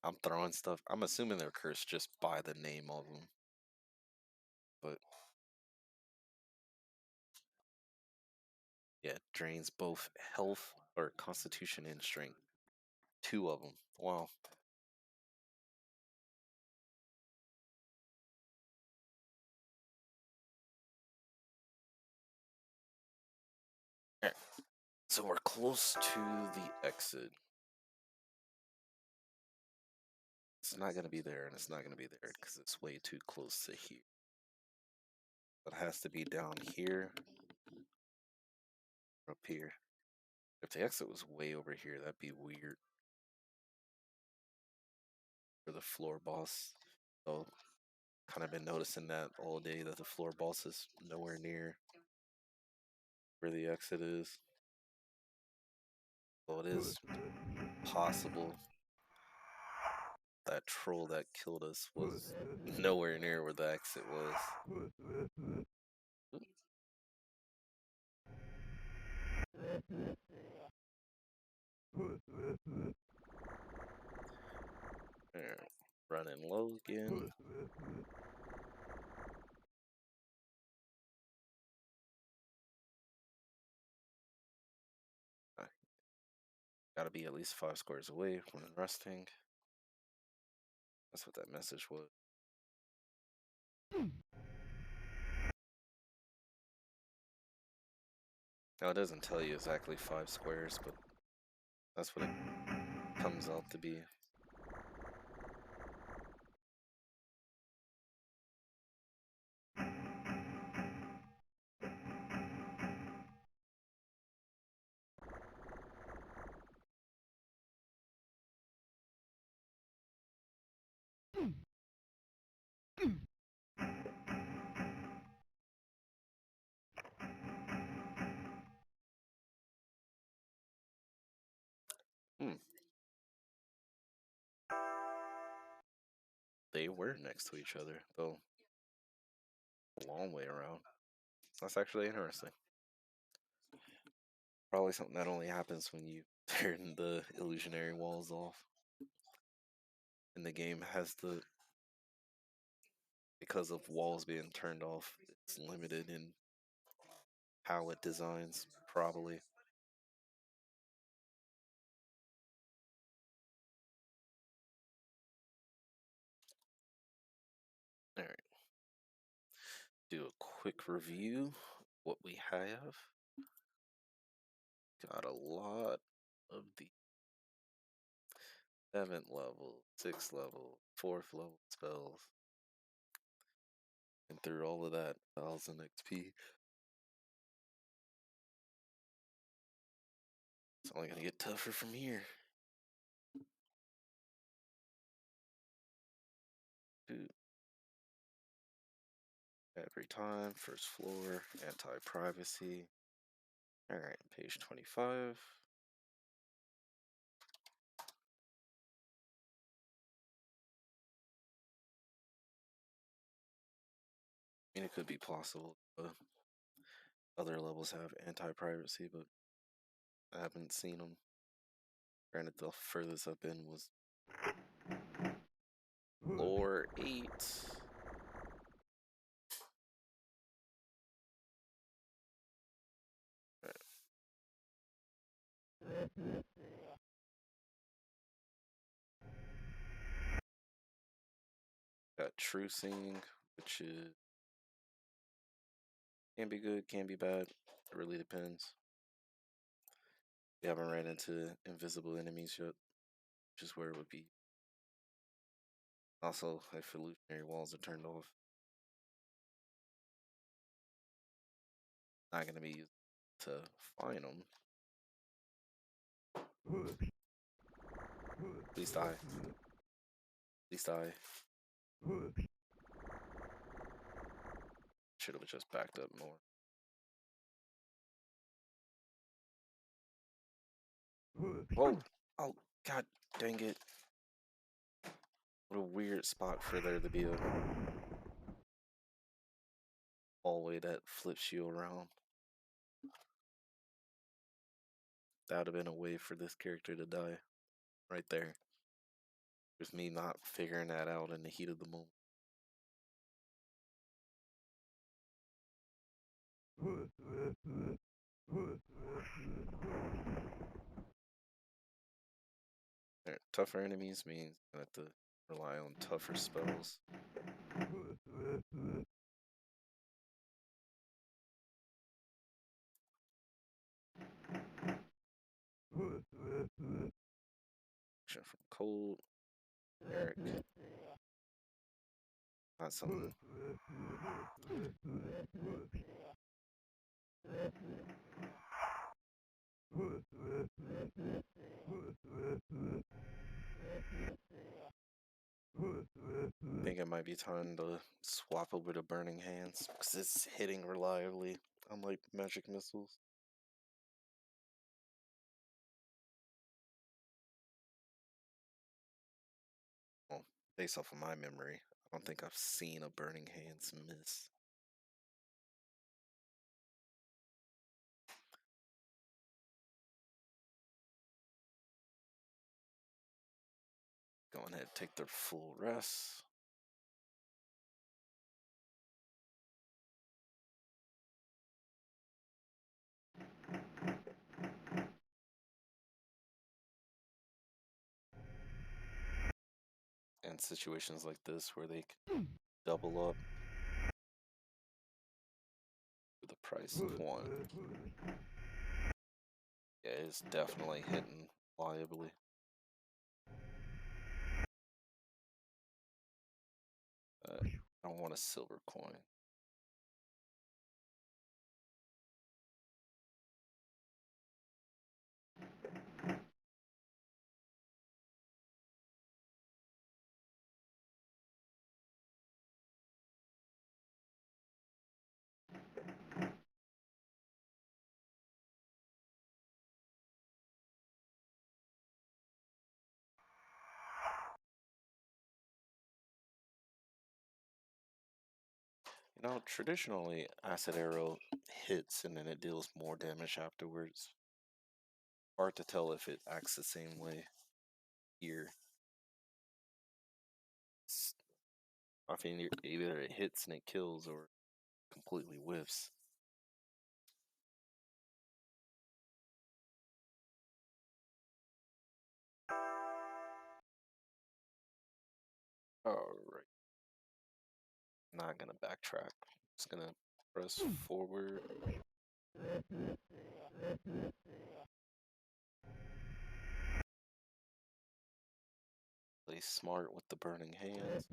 I'm throwing stuff. I'm assuming they're cursed just by the name of them. But yeah, drains both health or constitution and strength. 2 of them. Wow. Alright, so we're close to the exit. It's not going to be there, and it's not going to be there because it's way too close to here. It has to be down here, up here. If the exit was way over here, that'd be weird for the floor boss. So, kind of been noticing that all day that the floor boss is nowhere near where the exit is. So it is possible that troll that killed us was nowhere near where the exit was. Alright, running low again. Gotta be at least 5 squares away when resting. That's what that message was. Now it doesn't tell you exactly 5 squares, but that's what it comes out to be. Hmm. They were next to each other, though a long way around. That's actually interesting. Probably something that only happens when you turn the illusionary walls off. And the game has the, because of walls being turned off, it's limited in how it designs, probably. Alright. Do a quick review what we have. Got a lot of the 7th level, 6th level, 4th level spells. And through all of that, 1000 XP. It's only gonna get tougher from here. Dude. Every time, first floor, anti-privacy. Alright, page 25. I mean, it could be possible. Other levels have anti-privacy, but I haven't seen them. Granted, the furthest I've been was floor 8. Got trucing, which is can be good, can be bad. It really depends. We haven't ran into invisible enemies yet, which is where it would be. Also, if illusionary walls are turned off, not gonna be used to find them. Please die. Please die. Should have just backed up more. Whoa! Oh, god dang it. What a weird spot for there to be a hallway that flips you around. That would have been a way for this character to die. Right there. With me not figuring that out in the heat of the moment. Tougher enemies means I have to rely on tougher spells. Action from cold. Eric. Not something. I think it might be time to swap over to Burning Hands because it's hitting reliably, unlike magic missiles. Well, based off of my memory, I don't think I've seen a Burning Hands miss. Go ahead and take their full rest. In situations like this where they can double up for the price of one. Yeah, it's definitely hitting reliably. I don't want a silver coin. You know, traditionally, Acid Arrow hits and then it deals more damage afterwards. Hard to tell if it acts the same way here. I mean, either it hits and it kills or completely whiffs. Alright. Not gonna backtrack. Just gonna press forward. Play smart with the Burning Hands.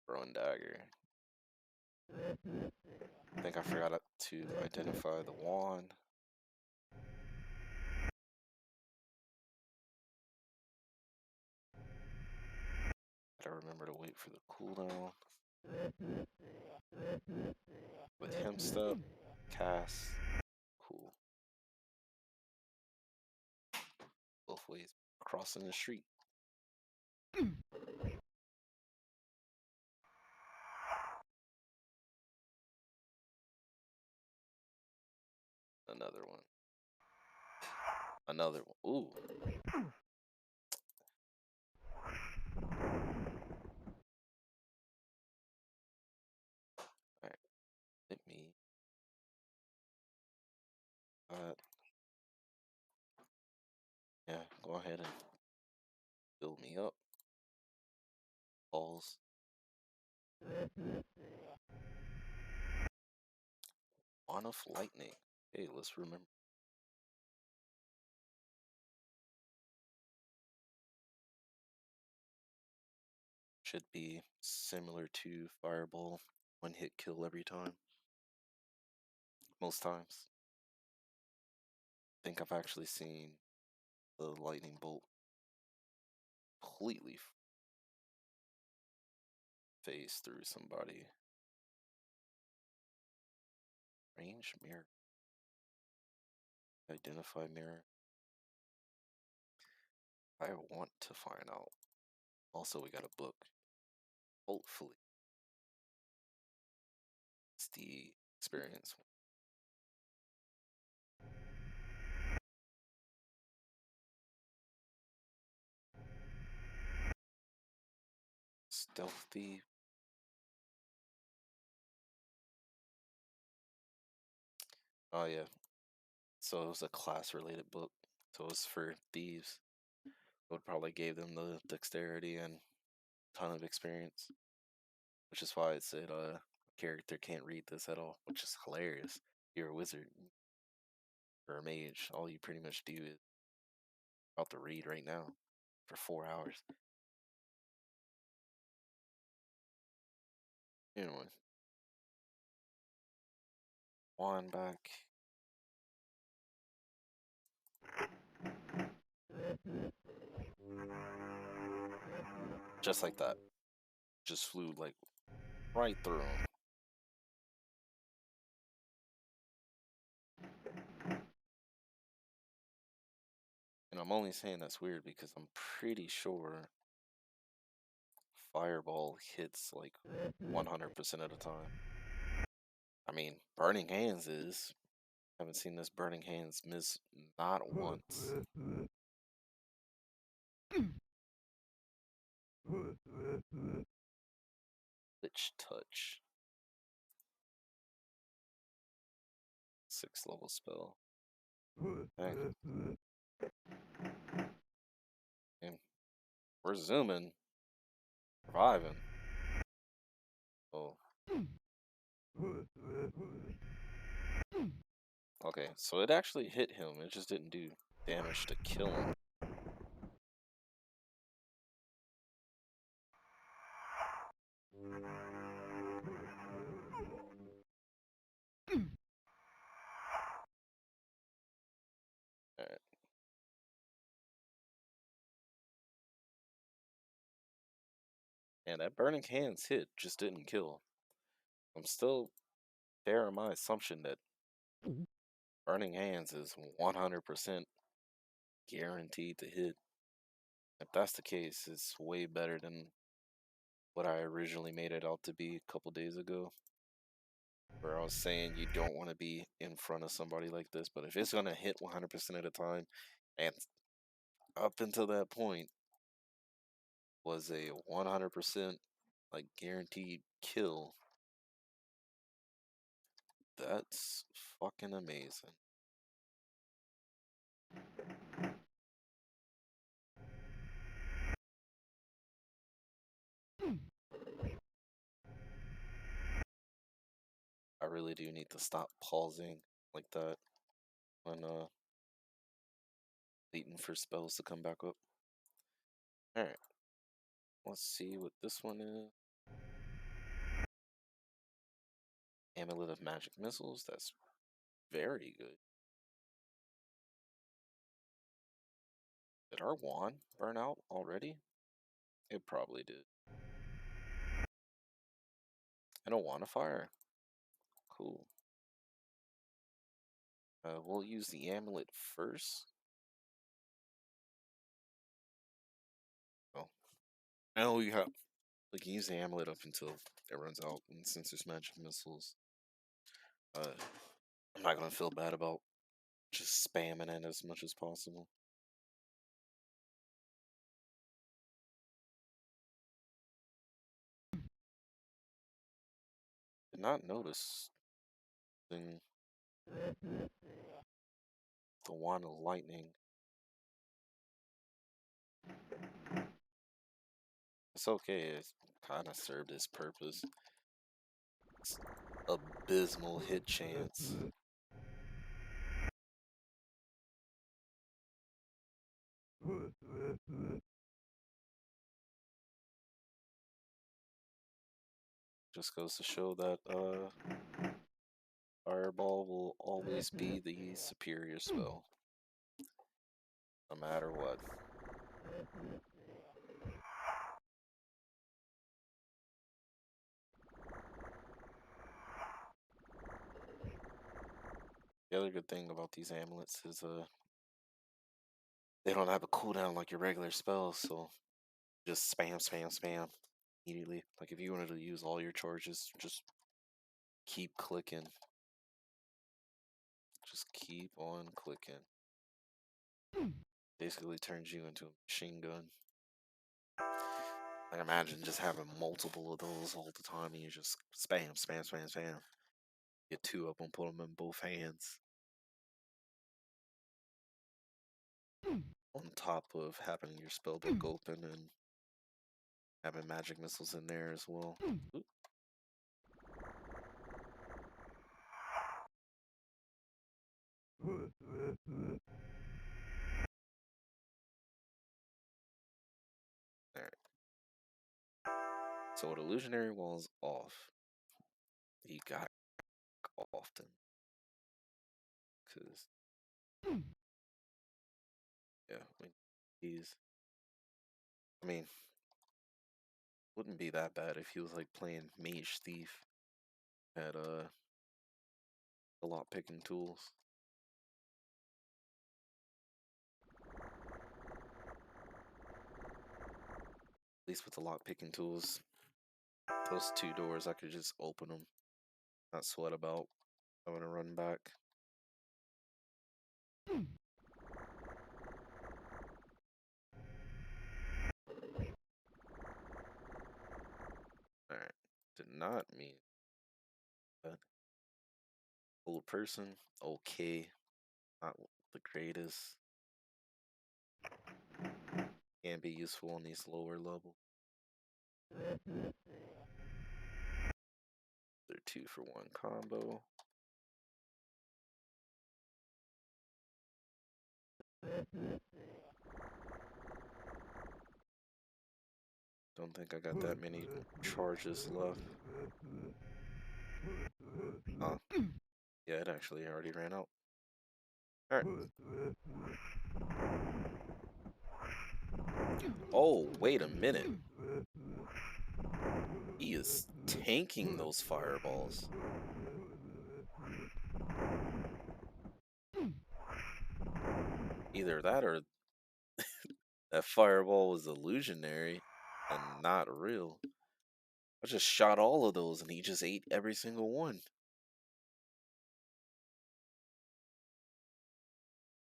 Throwing dagger. I think I forgot to identify the wand. Gotta remember to wait for the cooldown. With him step, cast, cool. Both ways, crossing the street. Another one. Another one. Ooh. Alright, hit me. Yeah, go ahead and build me up. Balls. On of lightning. Hey, let's remember. Should be similar to Fireball. One hit kill every time. Most times. I think I've actually seen the lightning bolt completely phase through somebody. Range mirror. Identify mirror. I want to find out. Also, we got a book. Hopefully, it's the experience one. Stealthy. Oh yeah. So it was a class-related book. So it was for thieves. Would probably gave them the dexterity and ton of experience, which is why it said character can't read this at all, which is hilarious. You're a wizard or a mage. All you pretty much do is about to read right now for 4 hours. Anyway, wand back. Just like that. Just flew like right through him. And I'm only saying that's weird because I'm pretty sure fireball hits like 100% of the time. I mean, burning hands is. Haven't seen this burning hands miss not once. Lich touch. 6th level spell. Okay. And we're zooming. Surviving. Oh. Okay, so it actually hit him. It just didn't do damage to kill him. Alright. And that burning hands hit just didn't kill. I'm still there in my assumption that burning hands is 100% guaranteed to hit. If that's the case, it's way better than what I originally made it out to be a couple days ago. Where I was saying you don't want to be in front of somebody like this, but if it's gonna hit 100% of the time, and up until that point was a 100% like guaranteed kill, that's fucking amazing. I really do need to stop pausing like that when waiting for spells to come back up. Alright. Let's see what this one is. Amulet of Magic Missiles, that's very good. Did our wand burn out already? It probably did. And a wand of fire. Cool. We'll use the amulet first. Oh. Oh, you have. We can use the amulet up until it runs out. And since there's magic missiles, I'm not gonna feel bad about just spamming it as much as possible. Did not notice the wand of lightning. It's okay. It kind of served its purpose. It's abysmal hit chance. Just goes to show that Fireball will always be the superior spell, no matter what. The other good thing about these amulets is they don't have a cooldown like your regular spells, so just spam, spam, spam immediately. Like if you wanted to use all your charges, just keep clicking. Just keep on clicking. Basically turns you into a machine gun. Like imagine just having multiple of those all the time and you just spam, spam, spam, spam. Get two of them, put them in both hands. On top of having your spellbook open and having magic missiles in there as well. Oop. Alright. So with illusionary walls off, he got often. Cause yeah, I mean, wouldn't be that bad if he was like playing Mage Thief at the lock picking tools. At least with the lock picking tools, those two doors I could just open them, not sweat about having to run back. Alright, did not mean that. Old person, okay, not the greatest. Can be useful on these lower levels. They're 2-for-1 combo. Don't think I got that many charges left. Oh, yeah, it actually already ran out. Alright. Oh, wait a minute. He is tanking those fireballs. Either that or that fireball was illusionary and not real. I just shot all of those and he just ate every single one.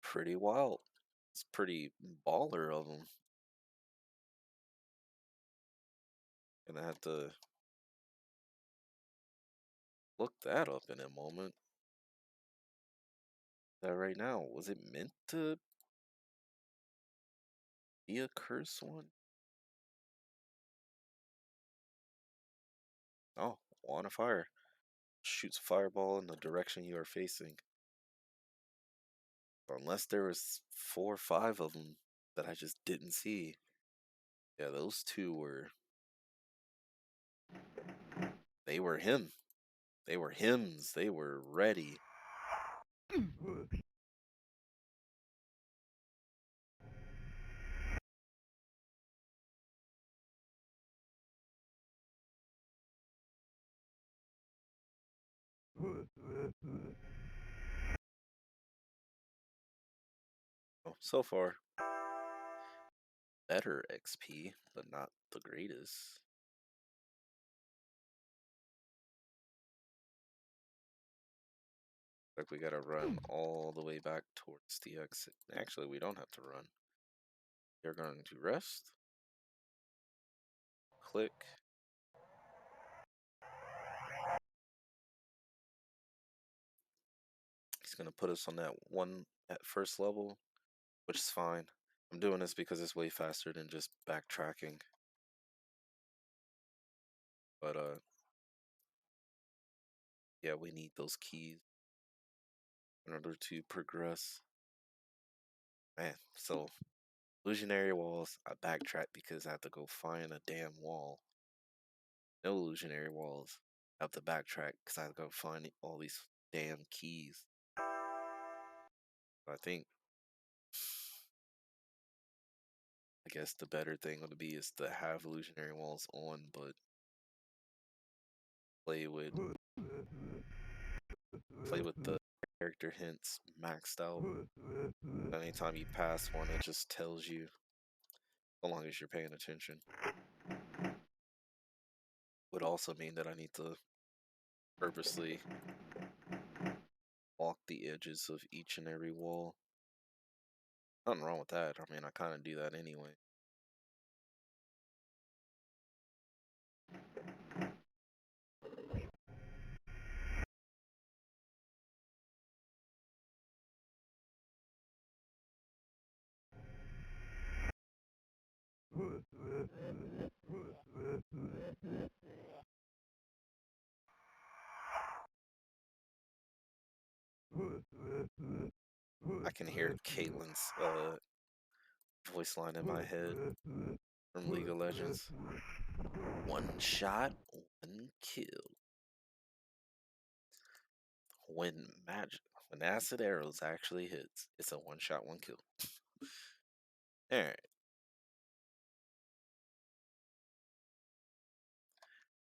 Pretty wild. It's pretty baller of him. Gonna have to look that up in a moment. That right now, was it meant to be a curse one? Oh, wand of fire. Shoots a fireball in the direction you are facing. Unless there was 4 or 5 of them that I just didn't see. Yeah, those two were. They were him. They were hymns. They were ready. Oh, so far, better XP, but not the greatest. Like we gotta run all the way back towards the exit. Actually, we don't have to run. They're going to rest. Click. He's gonna put us on that one at first level, which is fine. I'm doing this because it's way faster than just backtracking. But yeah, we need those keys in order to progress. Man, so illusionary walls, I backtrack because I have to go find a damn wall. No illusionary walls, I have to backtrack because I have to go find all these damn keys. I think, I guess the better thing would be is to have illusionary walls on, but play with the character hints maxed out. Anytime you pass one, it just tells you, as long as you're paying attention. Would also mean that I need to purposely walk the edges of each and every wall. Nothing wrong with that. I mean, I kind of do that anyway. I can hear Caitlyn's voice line in my head from League of Legends. One shot, one kill. When acid arrows actually hits, it's a one shot, one kill. Alright.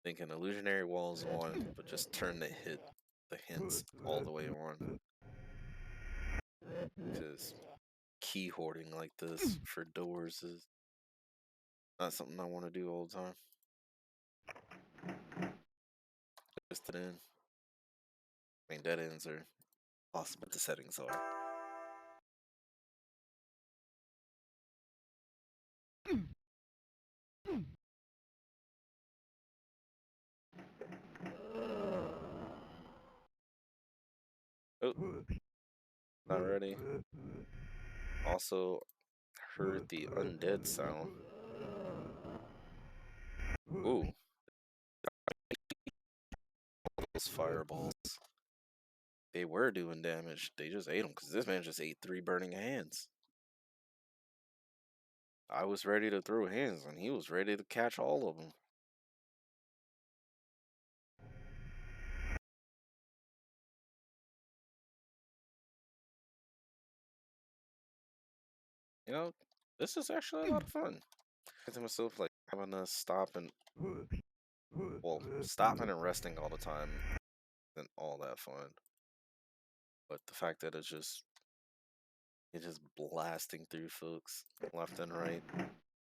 Thinking illusionary walls on, but just turn the hints all the way on. Because key hoarding like this for doors is not something I want to do all the time. Just dead end. I mean, dead ends are awesome, but the settings are. Oh, not ready. Also, heard the undead sound. Ooh, those fireballs. They were doing damage. They just ate them because this man just ate 3 burning hands. I was ready to throw hands and he was ready to catch all of them. You know, this is actually a lot of fun. I to myself, like, having to stop and, well, stopping and resting all the time isn't all that fun. But the fact that it's just blasting through folks left and right.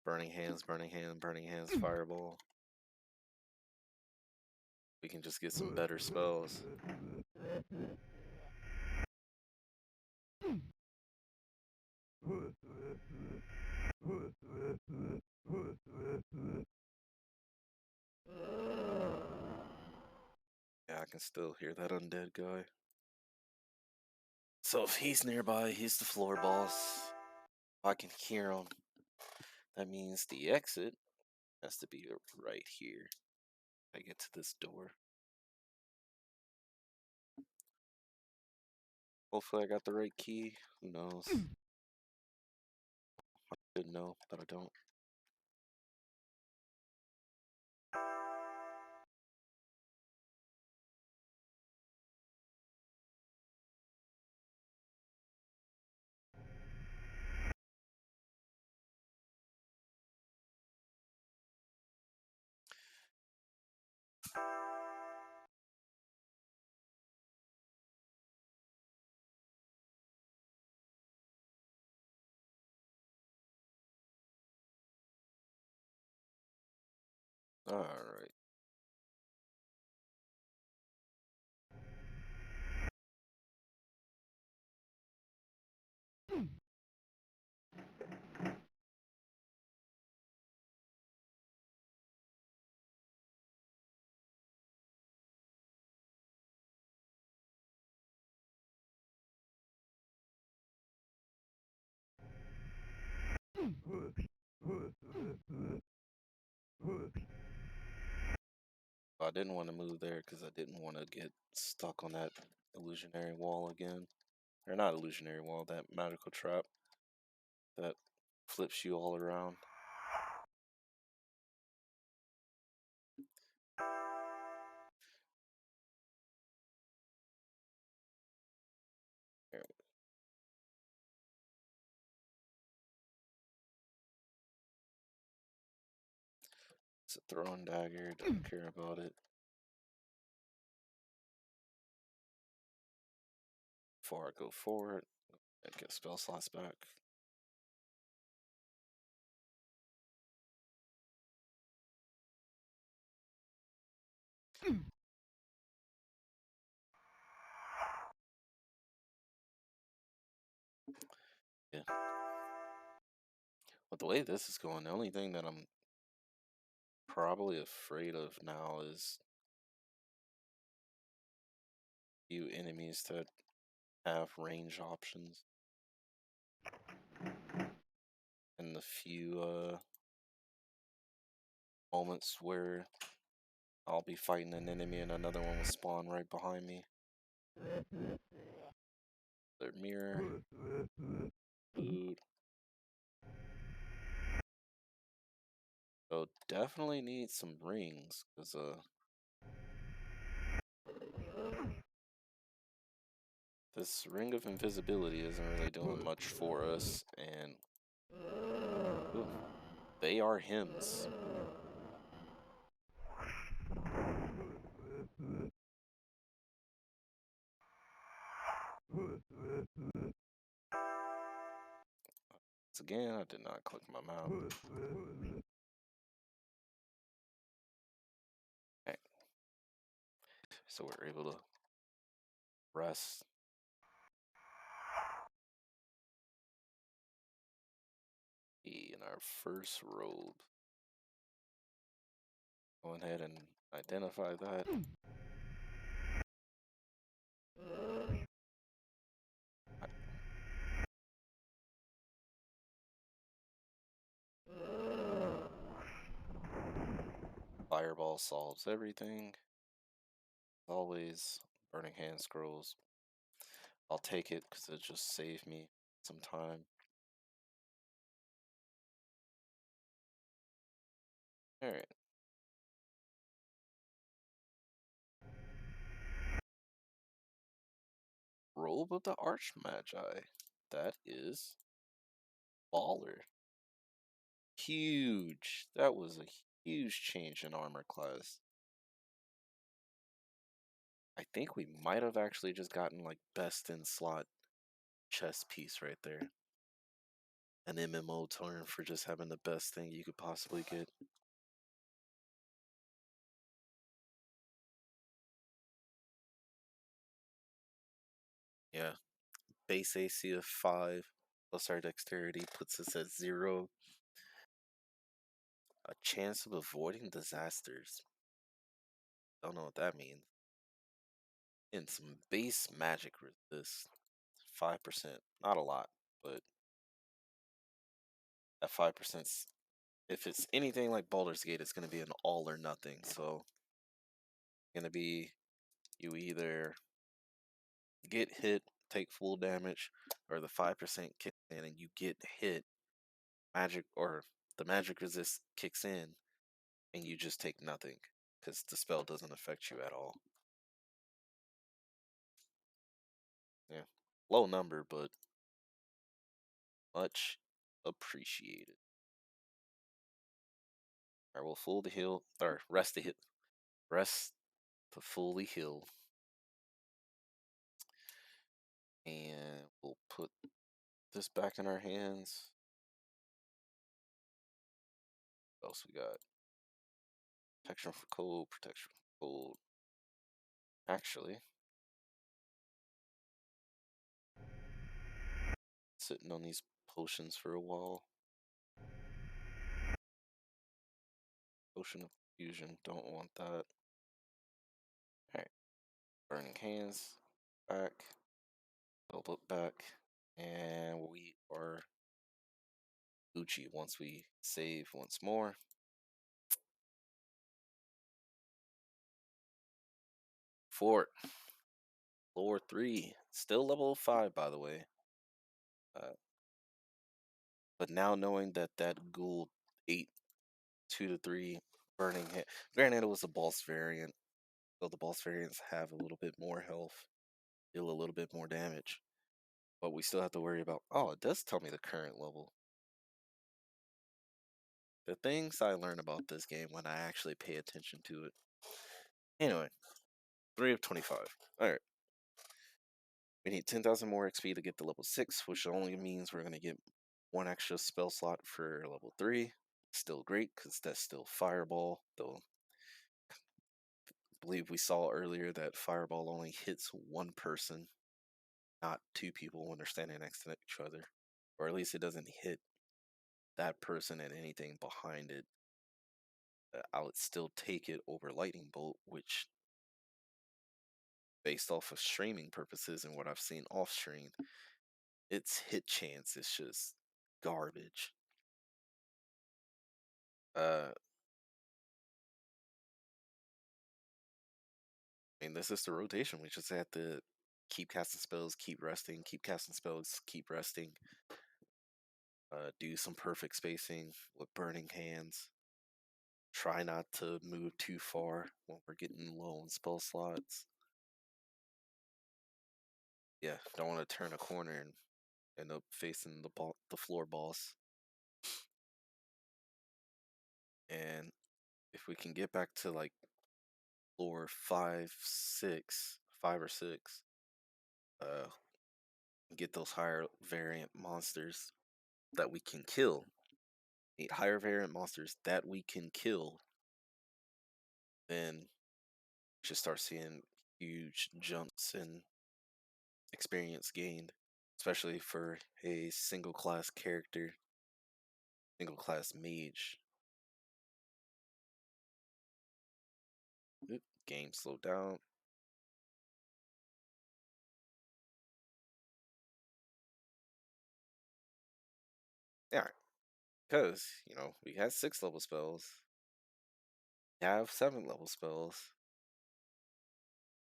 Burning hands, burning hand, burning hands, fireball. We can just get some better spells. Yeah, I can still hear that undead guy. So if he's nearby, he's the floor boss. If I can hear him, that means the exit has to be right here. I get to this door. Hopefully I got the right key. Who knows? I should know, but I don't. Alright. I didn't want to move there because I didn't want to get stuck on that illusionary wall again. Or not illusionary wall, that magical trap that flips you all around. There, it's a throwing dagger, don't care about it. before I go forward. And get spell slots back. Yeah. But the way this is going, the only thing that I'm probably afraid of now is few enemies that have range options and the few moments where I'll be fighting an enemy and another one will spawn right behind me. Their mirror, food. So definitely need some rings because this ring of invisibility isn't really doing much for us, and ooh, they are hymns. Once again, I did not click my mouse. Okay. So we're able to rest. In our first robe. Go ahead and identify that. Fireball solves everything. Always burning hand scrolls. I'll take it because it just saved me some time. Alright. Robe of the Archmagi. That is baller. Huge. That was a huge change in armor class. I think we might have actually just gotten like best in slot chess piece right there. An MMO term for just having the best thing you could possibly get. Yeah. Base AC of 5 plus our dexterity puts us at 0. A chance of avoiding disasters. Don't know what that means. And some base magic resist. 5%. Not a lot, but at 5%, if it's anything like Baldur's Gate, it's going to be an all or nothing. So, going to be you either get hit, take full damage, or the 5% kicks in and you get hit, magic, or the magic resist kicks in and you just take nothing because the spell doesn't affect you at all. Yeah, low number, but much appreciated. I will full to heal or rest to hit, rest to fully heal, and we'll put this back in our hands. What else we got? Protection for cold, protection for cold. Actually, sitting on these potions for a while. Potion of fusion, don't want that. Alright, burning hands, back, elbow back, and we are Gucci once we save once more. Fort, floor 3, still level 5 by the way. Uh, but now knowing that that ghoul ate 2 to 3 burning hit, granted it was a boss variant, so the boss variants have a little bit more health, deal a little bit more damage. But we still have to worry about, oh, it does tell me the current level. The things I learn about this game when I actually pay attention to it. Anyway, 3 of 25. Alright. We need 10,000 more XP to get to level 6, which only means we're going to get one extra spell slot for level 3. Still great because that's still Fireball, though I believe we saw earlier that Fireball only hits one person, not two people when they're standing next to each other. Or at least it doesn't hit that person and anything behind it. I would still take it over Lightning Bolt, which, based off of streaming purposes and what I've seen off stream, its hit chance is just garbage. I mean, this is the rotation. We just have to keep casting spells, keep resting, keep casting spells, keep resting. Do some perfect spacing with burning hands. Try not to move too far when we're getting low on spell slots. Yeah, don't want to turn a corner and end up facing the floor boss. And if we can get back to like floor 5 or 6, uh, get those higher variant monsters that we can kill. Need higher variant monsters that we can kill, then should start seeing huge jumps in experience gained, especially for a single class character, single class mage. Oop, game slowed down. Yeah, because we had 6 level spells, we have 7 level spells,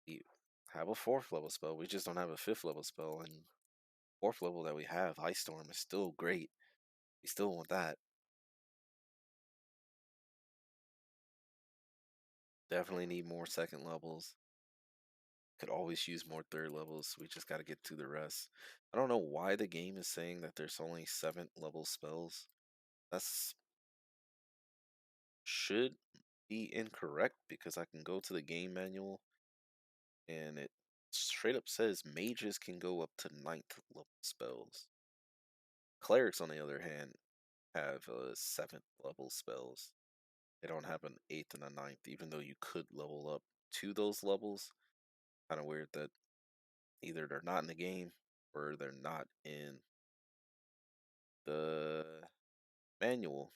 we have a 4th level spell. We just don't have a 5th level spell, and 4th level that we have, Ice Storm, is still great. We still want that. Definitely need more 2nd levels. Could always use more 3rd levels. We just got to get to the rest. I don't know why the game is saying that there's only 7th level spells. That's should be incorrect because I can go to the game manual and it straight up says mages can go up to 9th level spells. Clerics, on the other hand, have 7th level spells. They don't have an 8th and a 9th, even though you could level up to those levels. Kind of weird that either they're not in the game or they're not in the manual.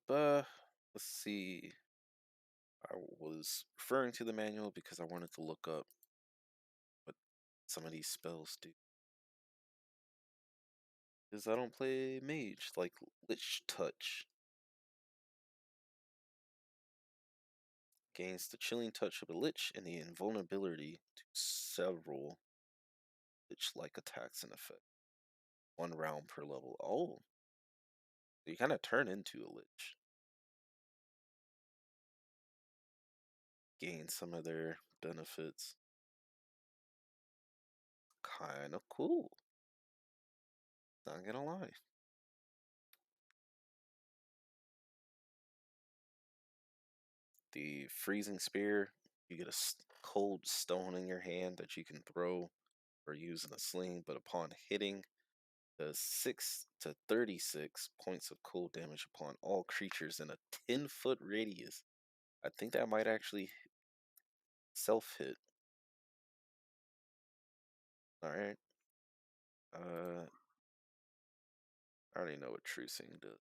Let's see. I was referring to the manual because I wanted to look up what some of these spells do. Because I don't play mage, like Lich Touch. Gains the chilling touch of a Lich and the invulnerability to several Lich-like attacks and effect. 1 round per level. Oh, you kind of turn into a Lich. Gain some of their benefits. Kind of cool. Not gonna lie. The freezing spear, you get a cold stone in your hand that you can throw or use in a sling, but upon hitting, does 6 to 36 points of cold damage upon all creatures in a 10-foot radius. I think that might actually self hit. Alright. I already know what Trucing does.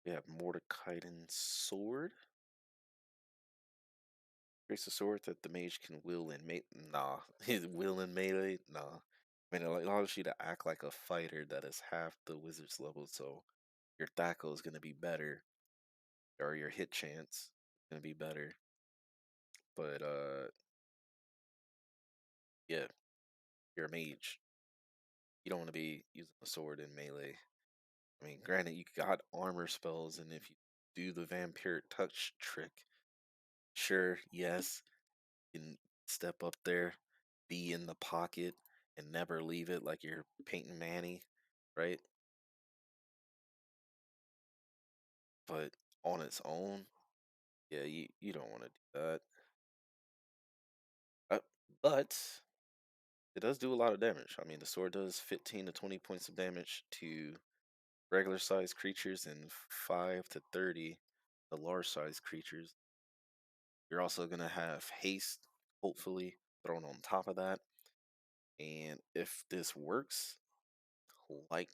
We have Mordekaiser's Sword. Creates a sword that the mage can will in melee. Nah, his will in melee. Nah. I mean, it allows you to act like a fighter that is half the wizard's level, so your Thaco is gonna be better, or your hit chance is gonna be better. But yeah, you're a mage. You don't want to be using a sword in melee. I mean, granted, you got armor spells, and if you do the vampiric touch trick, sure, yes, you can step up there, be in the pocket, and never leave it like you're Peyton Manny, right? but on its own, yeah, you don't want to do that. Uh, but it does do a lot of damage. I mean, the sword does 15 to 20 points of damage to regular sized creatures and 5 to 30 to large sized creatures. You're also going to have haste, hopefully, thrown on top of that. And if this works, like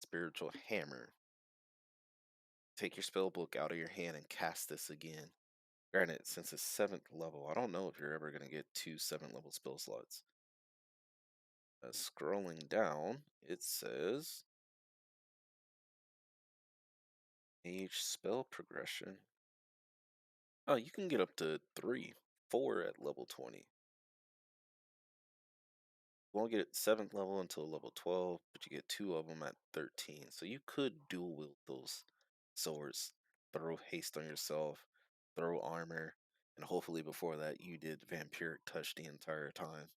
Spiritual Hammer, take your spell book out of your hand and cast this again. Granted, since it's 7th level, I don't know if you're ever going to get two 7th level spell slots. Scrolling down, it says Mage spell progression. Oh, you can get up to 3, 4 at level 20. You won't get 7th level until level 12, but you get 2 of them at 13. So you could dual wield those swords, throw haste on yourself, throw armor, and hopefully before that you did vampiric touch the entire time.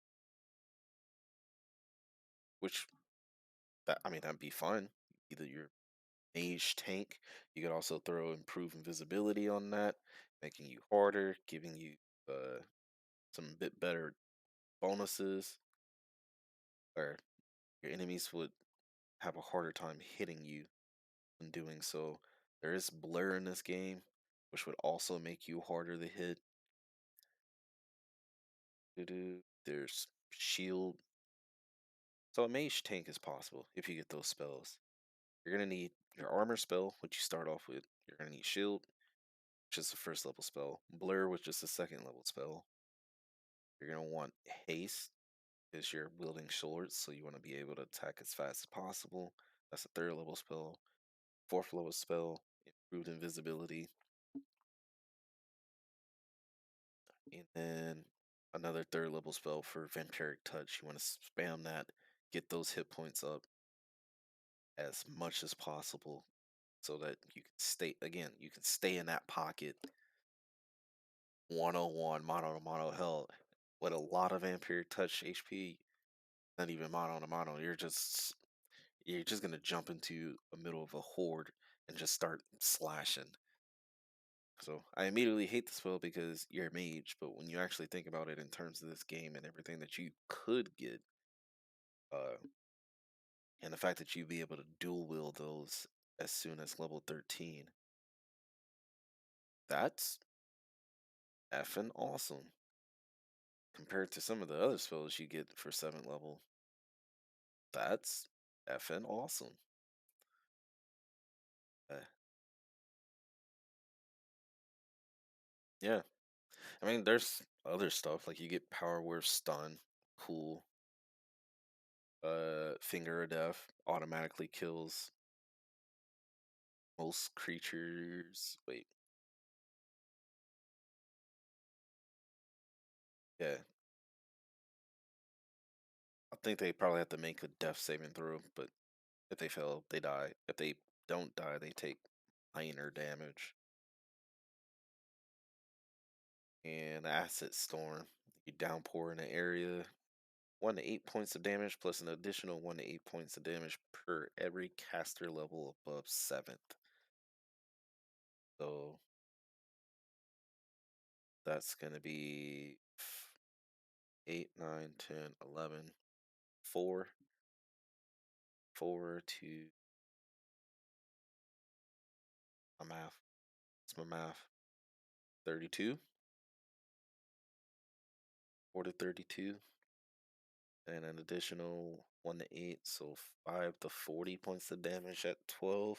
Which that I mean that'd be fun. Either your mage tank, you could also throw improve invisibility on that, making you harder, giving you uh some bit better bonuses, or your enemies would have a harder time hitting you when doing so. There is blur in this game, which would also make you harder to hit. There's shield. So a mage tank is possible if you get those spells. You're gonna need your armor spell, which you start off with. You're gonna need shield, which is the first level spell. Blur, which is the second level spell. You're gonna want haste, is you're wielding swords, so you want to be able to attack as fast as possible. That's a third level spell. Fourth level spell, improved invisibility. And then another third level spell for Vampiric Touch. You want to spam that, get those hit points up as much as possible so that you can stay, again, you can stay in that pocket 101 mono to mono hell with a lot of Vampiric Touch HP. Not even mono to mono. You're just gonna jump into the middle of a horde and just start slashing. So I immediately hate the spell because you're a mage, but when you actually think about it in terms of this game and everything that you could get, uh, and the fact that you'd be able to dual wield those as soon as level 13, that's effing awesome compared to some of the other spells you get for 7th level. That's effing awesome. Uh, yeah, I mean, there's other stuff like you get Power Word Stun, cool. Finger of Death automatically kills most creatures. Wait, yeah, I think they probably have to make a death saving throw, but if they fail, they die. If they don't die, they take minor damage. And Acid Storm, you downpour in the area, 1 to 8 points of damage plus an additional 1 to 8 points of damage per every caster level above 7th. So that's gonna be 8, 9, 10, 11, 4, 4 to my math. It's my math. 32, 4 to 32, and an additional 1 to 8, so 5 to 40 points of damage at 12.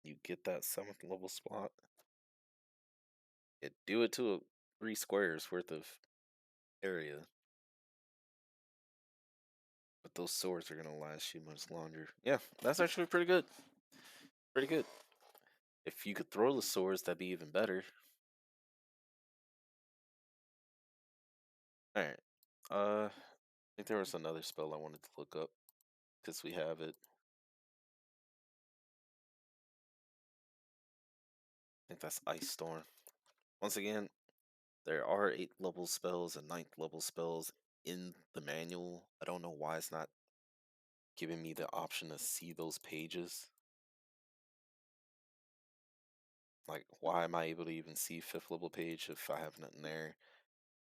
You get that 7th level spot. It do it to 3 squares worth of area, but those swords are gonna last you much longer. Yeah, that's actually pretty good. Pretty good. If you could throw the swords, that'd be even better. All right. I think there was another spell I wanted to look up because we have it. I think that's Ice Storm. Once again, there are 8th level spells and 9th level spells in the manual. I don't know why it's not giving me the option to see those pages. Like, why am I able to even see fifth level page if I have nothing there?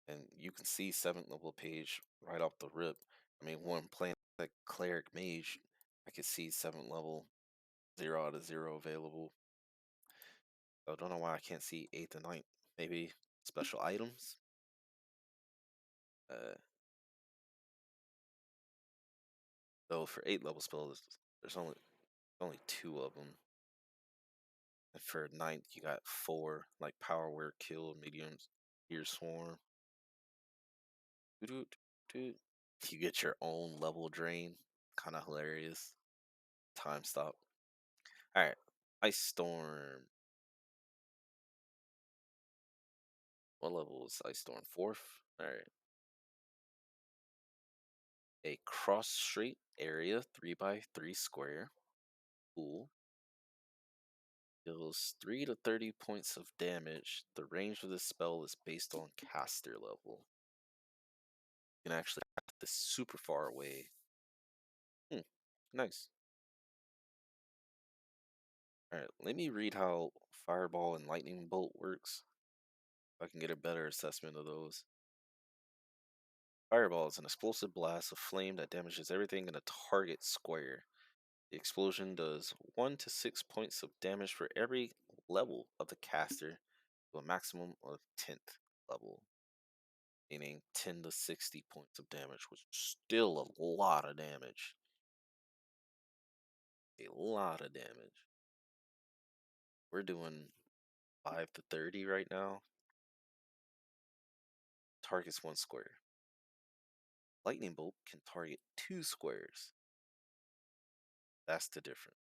And you can see seventh level page right off the rip. I mean, when I'm playing like cleric mage, I could see seventh level 0 out of 0 available. So I don't know why I can't see eighth and ninth. Maybe special items. Uh, though for 8 level spells, there's only 2 of them. And for ninth, you got 4, like Power Word, Kill, Mediums, Ear Swarm. Doo-doo-doo-doo. You get your own level drain. Kind of hilarious. Time stop. Alright. Ice Storm. What level is Ice Storm? 4th? Alright. A cross street area, 3x3 square. Cool. Deals 3 to 30 points of damage. The range of this spell is based on caster level. You can actually cast this super far away. Nice. Alright, let me read how Fireball and Lightning Bolt works. I can get a better assessment of those. Fireball is an explosive blast of flame that damages everything in a target square. The explosion does 1 to 6 points of damage for every level of the caster to a maximum of 10th level, meaning 10 to 60 points of damage, which is still a lot of damage. A lot of damage. We're doing 5 to 30 right now. Targets 1 square. Lightning Bolt can target 2 squares. That's the difference.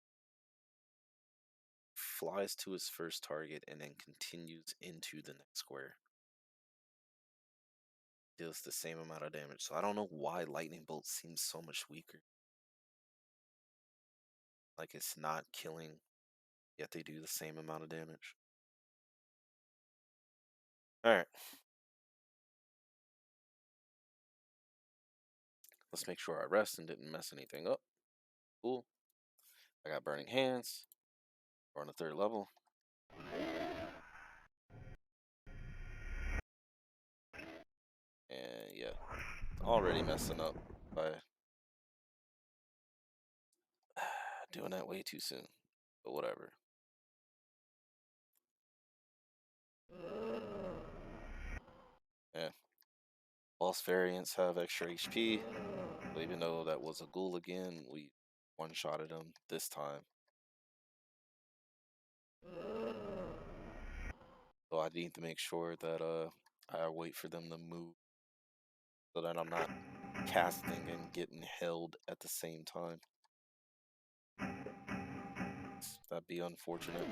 Flies to its first target and then continues into the next square. Deals the same amount of damage. So I don't know why Lightning Bolt seems so much weaker. Like it's not killing, yet they do the same amount of damage. Alright. Let's make sure I rest and didn't mess anything up. Cool. I got Burning Hands. We're on the 3rd level. And yeah, already messing up by doing that way too soon. But whatever. Yeah. Boss variants have extra HP. So even though that was a ghoul again, we one-shotted him this time. So I need to make sure that I wait for them to move so that I'm not casting and getting held at the same time. That'd be unfortunate.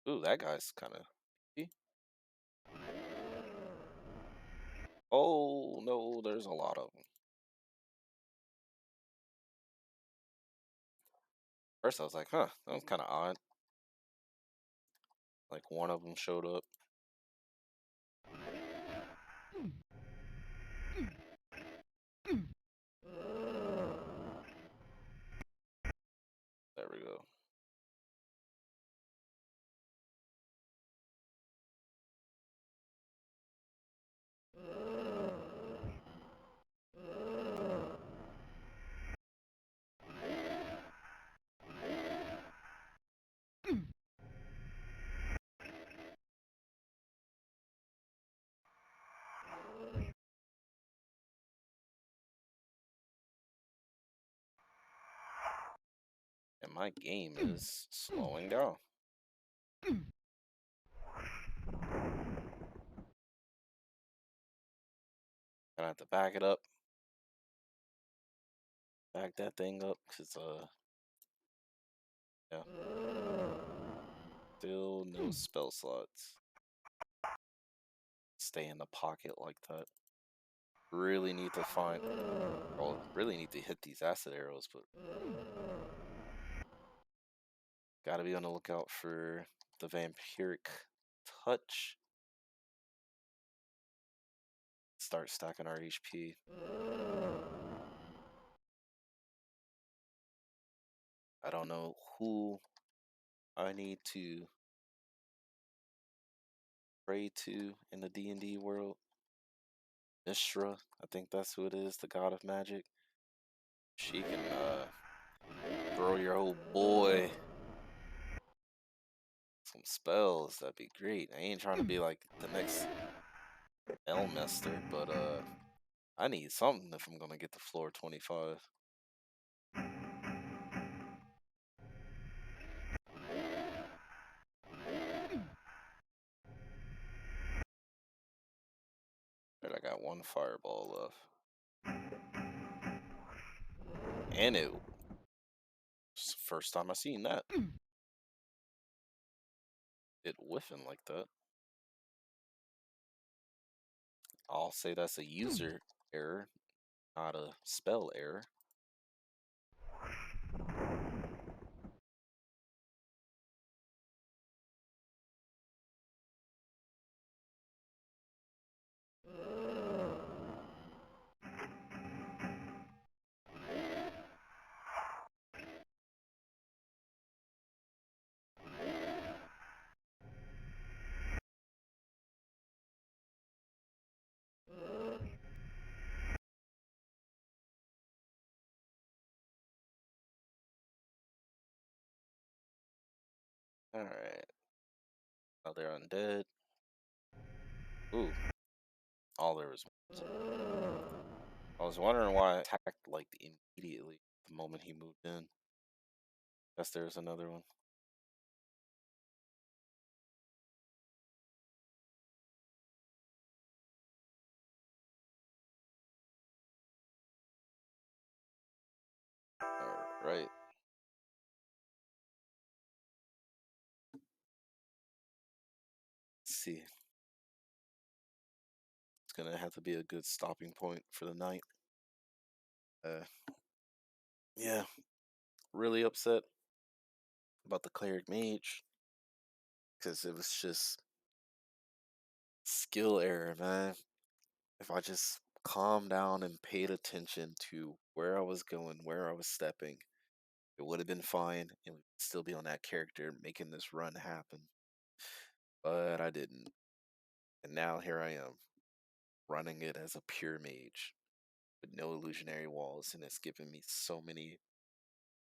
Ooh, that guy's kind of. Oh no, there's a lot of them. First, I was like, huh, that was kind of odd. Like one of them showed up. There we go. And my game is slowing down. Gonna have to back it up. Back that thing up, cause yeah. Still no spell slots. Stay in the pocket like that. Really need to find. Well, really need to hit these acid arrows, but gotta be on the lookout for the vampiric touch. Start stacking our HP. I don't know who I need to pray to in the D&D world. Mishra, I think that's who it is, the god of magic. She can throw your old boy some spells. That'd be great. I ain't trying to be like the next Elmester, but I need something if I'm gonna get the floor 25. But I got one fireball left, and it's the first time I seen that. It whiffing like that. I'll say that's a user error, not a spell error. All right. Oh, they're undead. Ooh. Oh, there was. I was wondering why I attacked like immediately the moment he moved in. Guess there's another one. All right. Let's see. It's gonna have to be a good stopping point for the night. Uh, yeah. Really upset about the cleric mage because it was just skill error, man. If I just calmed down and paid attention to where I was going, where I was stepping, it would have been fine and we'd still be on that character making this run happen. But I didn't. And now here I am, running it as a pure mage with no illusionary walls, and it's giving me so many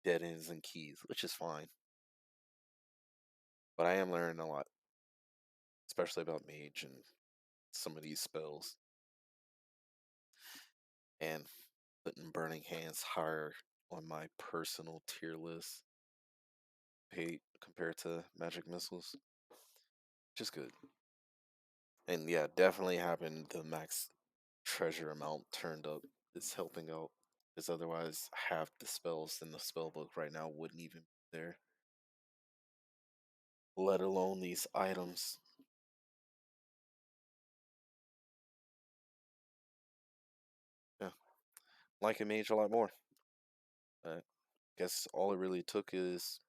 dead ends and keys, which is fine. But I am learning a lot, especially about mage and some of these spells. And putting Burning Hands higher on my personal tier list compared to Magic Missiles, which is good. And yeah, definitely having the max treasure amount turned up is helping out. Because otherwise, half the spells in the spell book right now wouldn't even be there. Let alone these items. Yeah, like a mage a lot more. I guess all it really took is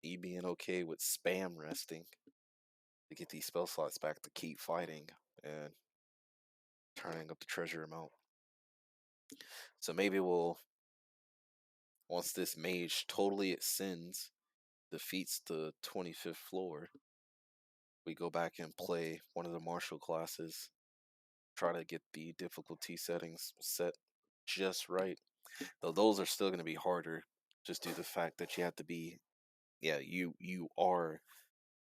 me being okay with spam resting to get these spell slots back to keep fighting and turning up the treasure amount. So maybe we'll, once this mage totally ascends, defeats the 25th floor, we go back and play one of the martial classes, try to get the difficulty settings set just right. Though those are still going to be harder, just due to the fact that you have to be, yeah, you are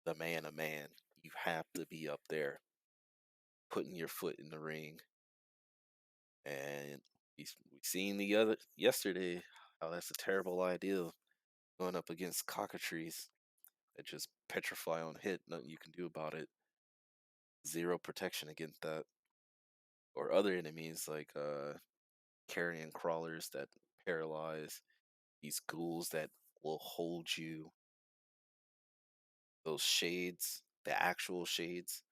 the man of man. You have to be up there, putting your foot in the ring. And we seen the other yesterday how that's a terrible idea going up against cockatrices that just petrify on hit. Nothing you can do about it. Zero protection against that. Or other enemies like carrion crawlers that paralyze, these ghouls that will hold you, those shades, the actual shades,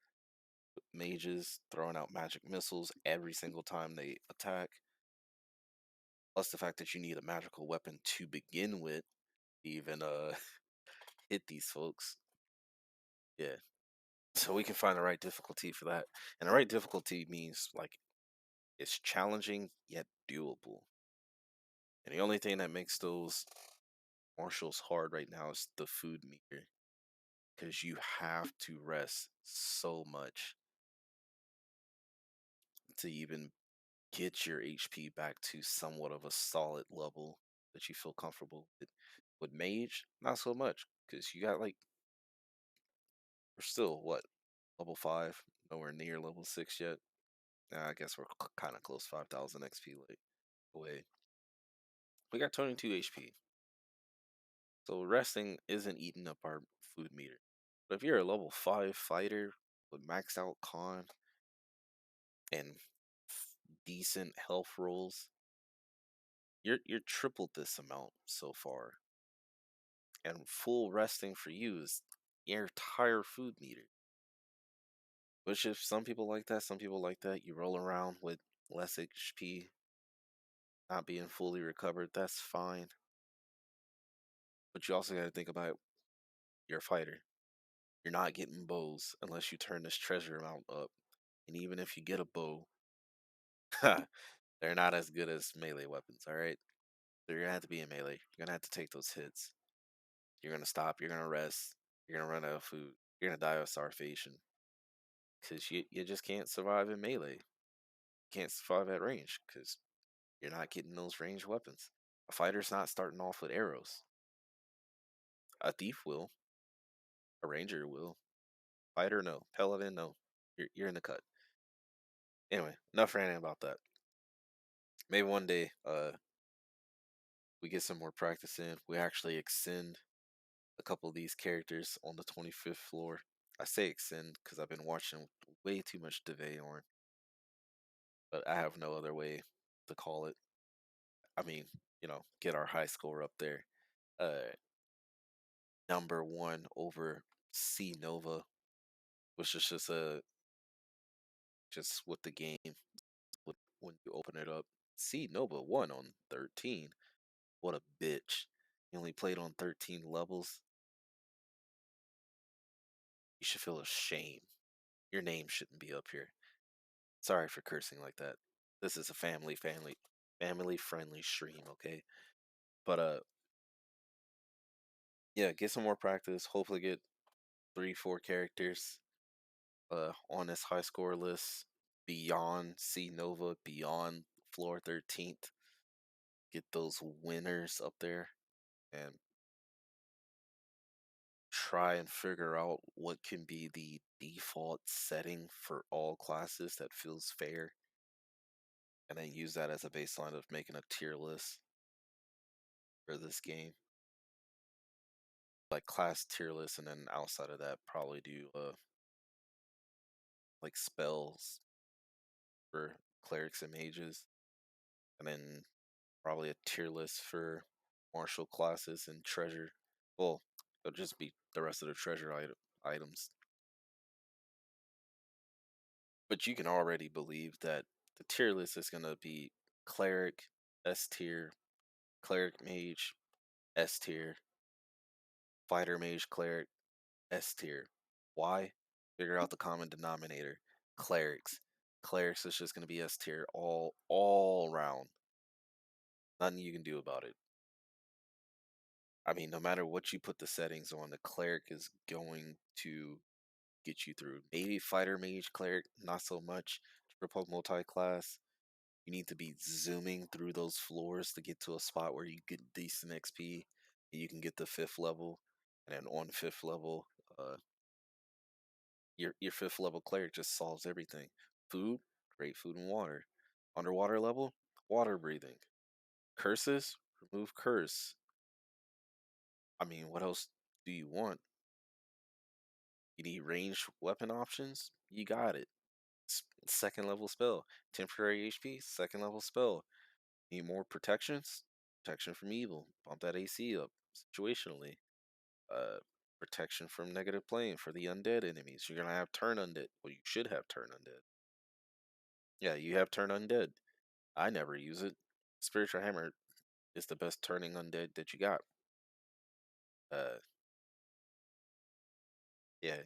mages throwing out magic missiles every single time they attack. Plus the fact that you need a magical weapon to begin with, to even hit these folks. Yeah. So we can find the right difficulty for that. And the right difficulty means like it's challenging yet doable. And the only thing that makes those Martial's hard right now is the food meter because you have to rest so much to even get your HP back to somewhat of a solid level that you feel comfortable with. With Mage, not so much because you got like we're still what level 5, nowhere near level 6 yet. Nah, I guess we're kind of close, 5,000 XP like away. We got 22 HP, so resting isn't eating up our food meter. But if you're a level 5 fighter with maxed out con and decent health rolls, you're tripled this amount so far. And full resting for you is your entire food meter. Which if some people like that, some people like that. You roll around with less HP, not being fully recovered, that's fine. But you also got to think about your fighter. You're not getting bows unless you turn this treasure amount up. And even if you get a bow, they're not as good as melee weapons, alright? So you're gonna have to be in melee. You're gonna have to take those hits. You're gonna stop, you're gonna rest, you're gonna run out of food, you're gonna die of starvation. Cause you just can't survive in melee. You can't survive at range because you're not getting those ranged weapons. A fighter's not starting off with arrows. A thief will. A ranger will. Fighter, no. Paladin, no. You're in the cut. Anyway, enough ranting about that. Maybe one day, we get some more practice in. We actually extend a couple of these characters on the 25th floor. I say extend because I've been watching way too much on, but I have no other way to call it. I mean, get our high score up there. Uh, number one over C Nova, which is just with the game when you open it up. C Nova won on 13. What a bitch! He only played on 13 levels. You should feel ashamed. Your name shouldn't be up here. Sorry for cursing like that. This is a family friendly stream, okay? But yeah, get some more practice. Hopefully get 3, 4 characters on this high score list beyond C Nova, beyond floor 13th. Get those winners up there and try and figure out what can be the default setting for all classes that feels fair, and then use that as a baseline of making a tier list for this game. Like class tier list, and then outside of that, probably do like spells for clerics and mages, and then probably a tier list for martial classes and treasure. Well, it'll just be the rest of the treasure items. But you can already believe that the tier list is gonna be cleric S tier, cleric mage S tier, fighter mage cleric S tier. Why? Figure out the common denominator. Clerics. Clerics is just gonna be S tier all round. Nothing you can do about it. I mean, no matter what you put the settings on, the cleric is going to get you through. Maybe fighter mage cleric, not so much. Triple multi-class. You need to be zooming through those floors to get to a spot where you get decent XP and you can get the 5th level. And then on 5th level, your 5th level cleric just solves everything. Food, great food and water. Underwater level, water breathing. Curses, remove curse. I mean, what else do you want? You need ranged weapon options? You got it. Second level spell. Temporary HP, second level spell. Need more protections? Protection from evil. Bump that AC up situationally. Uh, Protection from negative plane for the undead enemies. You're gonna have turn undead. Well, you should have turn undead. Yeah, you have turn undead. I never use it. Spiritual hammer is the best turning undead that you got. Uh, yeah,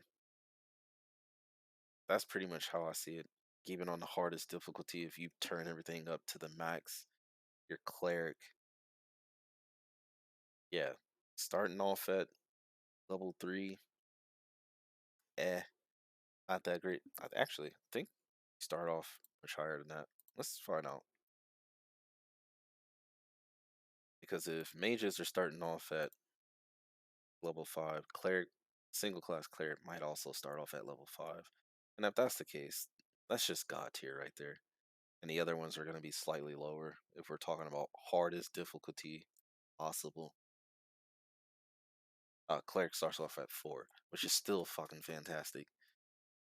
that's pretty much how I see it. Even on the hardest difficulty, if you turn everything up to the max, your cleric, yeah, Starting off at level 3, eh, not that great. I actually think start off much higher than that. Let's find out. Because if mages are starting off at level 5, cleric, single class cleric might also start off at level 5. And if that's the case, that's just god tier right there. And the other ones are going to be slightly lower if we're talking about hardest difficulty possible. Cleric starts off at 4, which is still fucking fantastic.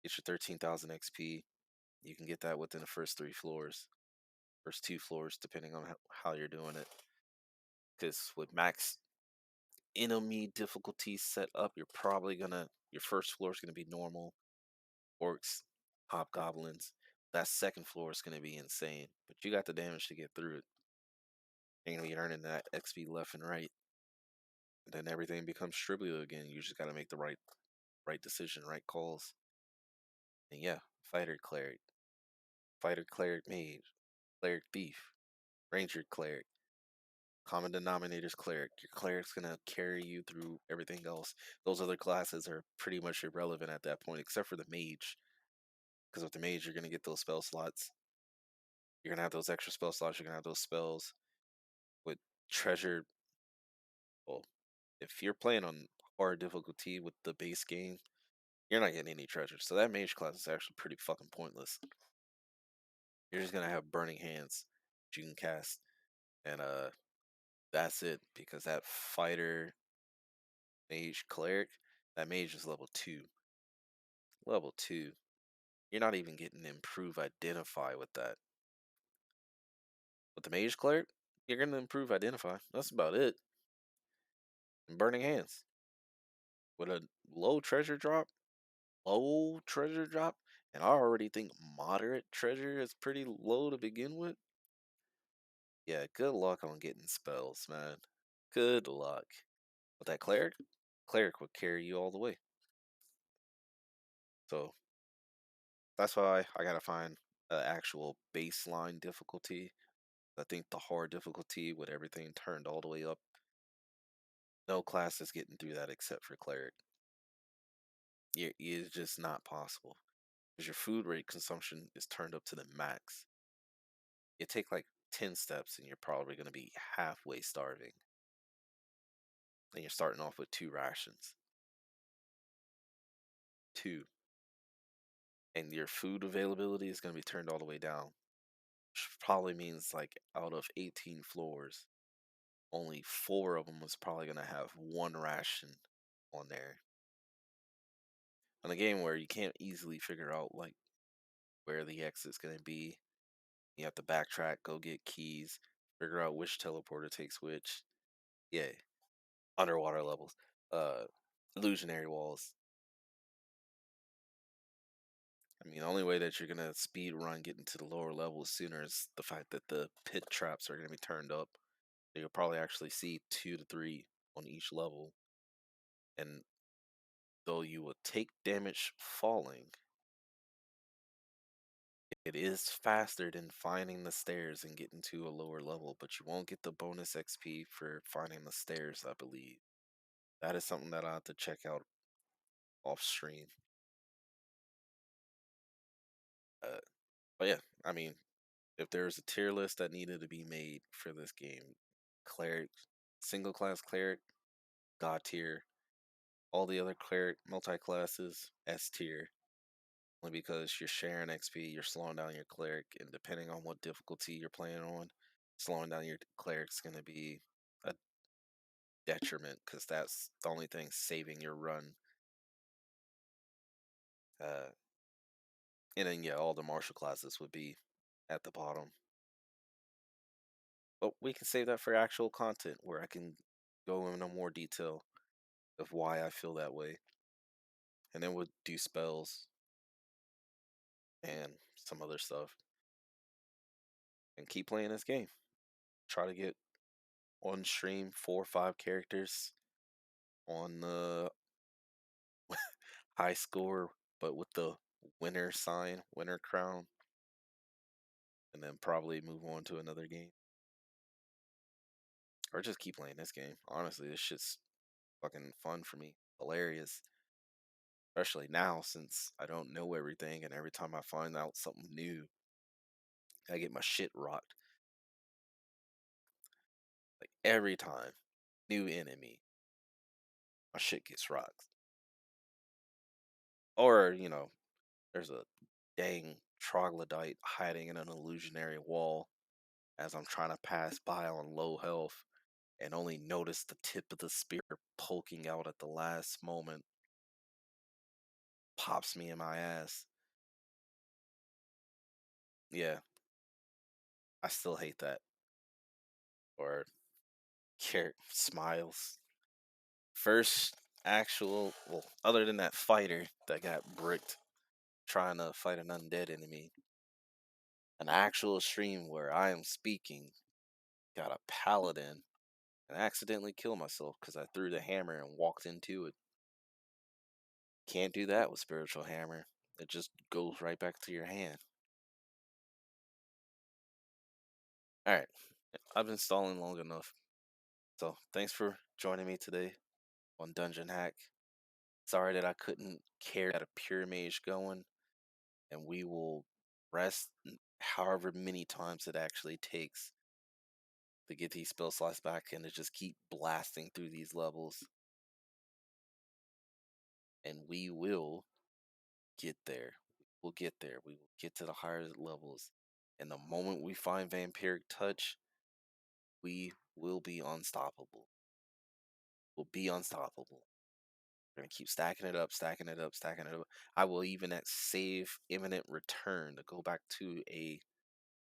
Get your 13,000 XP. You can get that within the first 3 floors, first 2 floors, depending on how you're doing it. Because with max enemy difficulty set up, you're probably gonna your first floor is gonna be normal, orcs, hobgoblins. That second floor is gonna be insane, but you got the damage to get through it. You're gonna be earning that XP left and right, and then everything becomes trivial again. You just gotta make the right decision, right calls. And yeah, fighter cleric mage, cleric thief, ranger cleric, common denominators cleric. Your cleric's gonna carry you through everything else. Those other classes are pretty much irrelevant at that point, except for the mage. Because with the mage, you're gonna get those spell slots. You're gonna have those extra spell slots. You're gonna have those spells with treasure. Well, if you're playing on hard difficulty with the base game, you're not getting any treasure. So that mage class is actually pretty fucking pointless. You're just gonna have burning hands that you can cast, and that's it. Because that fighter mage cleric, that mage is level 2. Level 2. You're not even getting improve identify with that. With the mage cleric, you're gonna improve identify. That's about it. And burning hands. With a low treasure drop, and I already think moderate treasure is pretty low to begin with. Yeah, good luck on getting spells, man. Good luck. With that cleric would carry you all the way. So that's why I gotta find an actual baseline difficulty. I think the hard difficulty with everything turned all the way up, no class is getting through that except for cleric. It's just not possible because your food rate consumption is turned up to the max. You take like 10 steps and you're probably going to be halfway starving. And you're starting off with 2 rations. 2. And your food availability is going to be turned all the way down. Which probably means like out of 18 floors, only 4 of them was probably going to have 1 ration on there. On a game where you can't easily figure out like where the exit's going to be, you have to backtrack, go get keys, figure out which teleporter takes which. Yeah, underwater levels, uh, illusionary walls. I mean, the only way that you're gonna speed run getting to the lower levels sooner is the fact that the pit traps are gonna be turned up. So you'll probably actually see 2 to 3 on each level, and though you will take damage falling, it is faster than finding the stairs and getting to a lower level. But you won't get the bonus XP for finding the stairs, I believe. That is something that I have to check out off stream. Uh, but yeah, I mean, if there's a tier list that needed to be made for this game, cleric, single class cleric, god tier, all the other cleric multi classes, S tier. Only because you're sharing XP, you're slowing down your cleric, and depending on what difficulty you're playing on, slowing down your cleric's gonna be a detriment because that's the only thing saving your run. Uh, and then yeah, all the martial classes would be at the bottom. But we can save that for actual content where I can go into more detail of why I feel that way. And then we'll do spells and some other stuff and keep playing this game. Try to get on stream 4 or 5 characters on the high score, but with the winner sign, winner crown, and then probably move on to another game. Or just keep playing this game. Honestly, this shit's fucking fun for me, hilarious. Especially now since I don't know everything, and every time I find out something new, I get my shit rocked. Like every time, new enemy, my shit gets rocked. Or, there's a dang troglodyte hiding in an illusionary wall as I'm trying to pass by on low health and only notice the tip of the spear poking out at the last moment, pops me in my ass. Yeah, I still hate that. Or Carrot smiles. First actual, well, other than that fighter that got bricked trying to fight an undead enemy, an actual stream where I am speaking got a paladin and accidentally killed myself because I threw the hammer and walked into it. Can't do that with spiritual hammer. It just goes right back to your hand. All right, I've been stalling long enough. So thanks for joining me today on Dungeon Hack. Sorry that I couldn't carry a pure mage going, and we will rest however many times it actually takes to get these spell slots back and to just keep blasting through these levels. And we will get there. We'll get there. We will get to the higher levels. And the moment we find Vampiric Touch, we will be unstoppable. We'll be unstoppable. We're gonna keep stacking it up, stacking it up, stacking it up. I will even at save imminent return to go back to a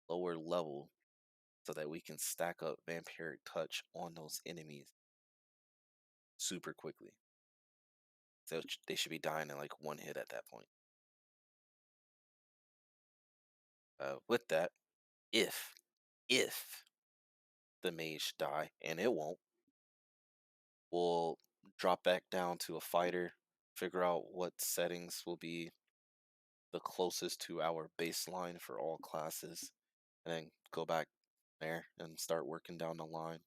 lower level so that we can stack up Vampiric Touch on those enemies super quickly. So they should be dying in like one hit at that point. With that, if the mage die, and it won't, we'll drop back down to a fighter, figure out what settings will be the closest to our baseline for all classes, and then go back there and start working down the line.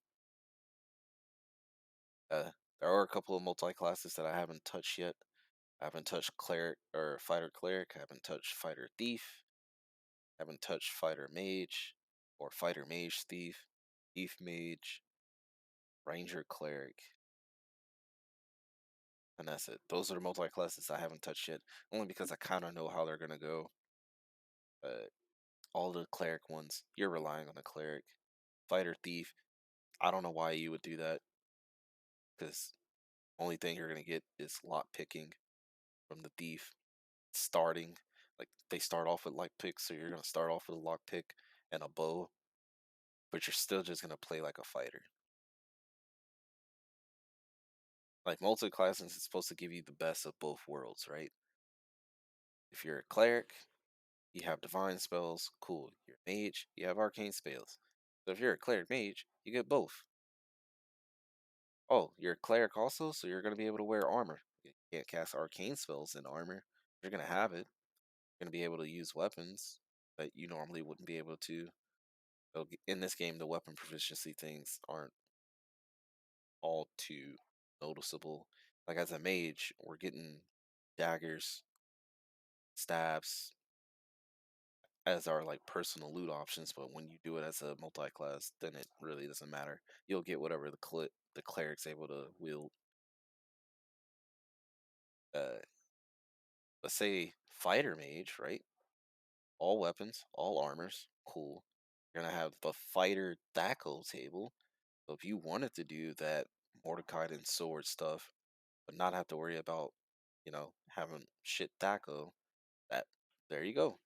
Uh, there are a couple of multi classes that I haven't touched yet. I haven't touched cleric or fighter cleric. I haven't touched fighter thief. I haven't touched fighter mage or fighter mage thief, thief mage, ranger cleric, and that's it. Those are the multi classes I haven't touched yet, only because I kind of know how they're gonna go. Uh, all the cleric ones, you're relying on the cleric. Fighter thief, I don't know why you would do that, because only thing you're gonna get is lock picking from the thief starting. Like they start off with lock picks, so you're gonna start off with a lock pick and a bow, but you're still just gonna play like a fighter. Like multi-classing is supposed to give you the best of both worlds, right? If you're a cleric, you have divine spells, cool. You're a mage, you have arcane spells. So if you're a cleric mage, you get both. Oh, you're a cleric also, so you're gonna be able to wear armor. You can't cast arcane spells in armor. You're gonna have it. You're gonna be able to use weapons that you normally wouldn't be able to. So in this game, the weapon proficiency things aren't all too noticeable. Like as a mage, we're getting daggers, stabs as our like personal loot options, but when you do it as a multi-class, then it really doesn't matter. You'll get whatever the cleric's able to wield. Uh, let's say fighter mage, right? All weapons, all armors, cool. You're gonna have the fighter Thaco table. So if you wanted to do that Mordecai and sword stuff, but not have to worry about, having shit Thaco, that there you go.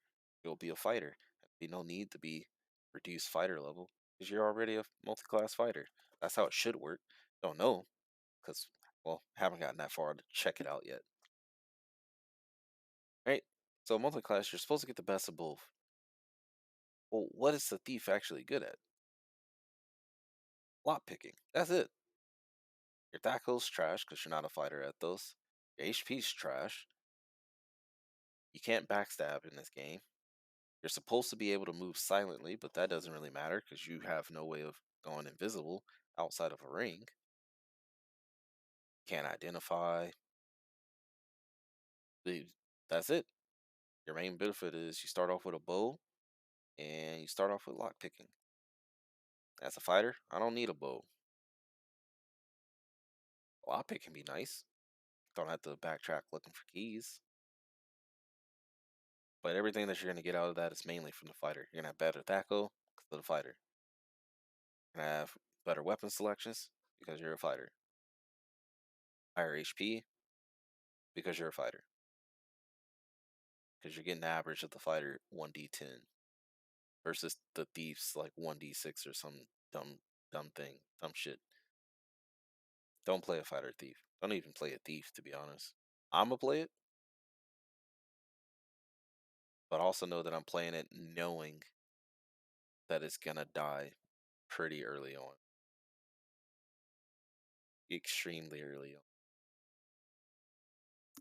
You'll be a fighter. Be no need to be reduced fighter level because you're already a multi-class fighter. That's how it should work. Don't know because well, haven't gotten that far to check it out yet. Right? So multi-class, you're supposed to get the best of both. Well, what is the thief actually good at? Lock picking. That's it. Your Thaco's trash because you're not a fighter at those. Your HP's trash. You can't backstab in this game. You're supposed to be able to move silently, but that doesn't really matter because you have no way of going invisible outside of a ring. can't identify. the- That's it. Your main benefit is you start off with a bow and you start off with lock picking. As a fighter, I don't need a bow. Lock pick can be nice. Don't have to backtrack looking for keys. But everything that you're gonna get out of that is mainly from the fighter. You're gonna have better tackle because of the fighter. You're gonna have better weapon selections because you're a fighter. Higher HP because you're a fighter. Because you're getting the average of the fighter 1d10 versus the thief's like 1d6 or some dumb thing, dumb shit. Don't play a fighter thief. Don't even play a thief, to be honest. I'ma play it, but also know that I'm playing it knowing that it's gonna die pretty early on, extremely early on,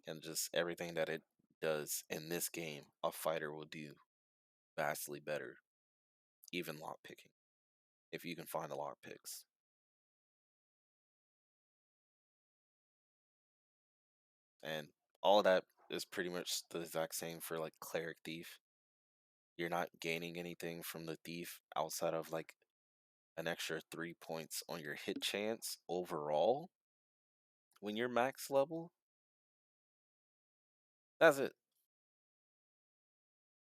and just everything that it does in this game, a fighter will do vastly better, even lock picking, if you can find the lock picks. And all of that is pretty much the exact same for like cleric thief. You're not gaining anything from the thief outside of like an extra 3 points on your hit chance overall when you're max level. That's it.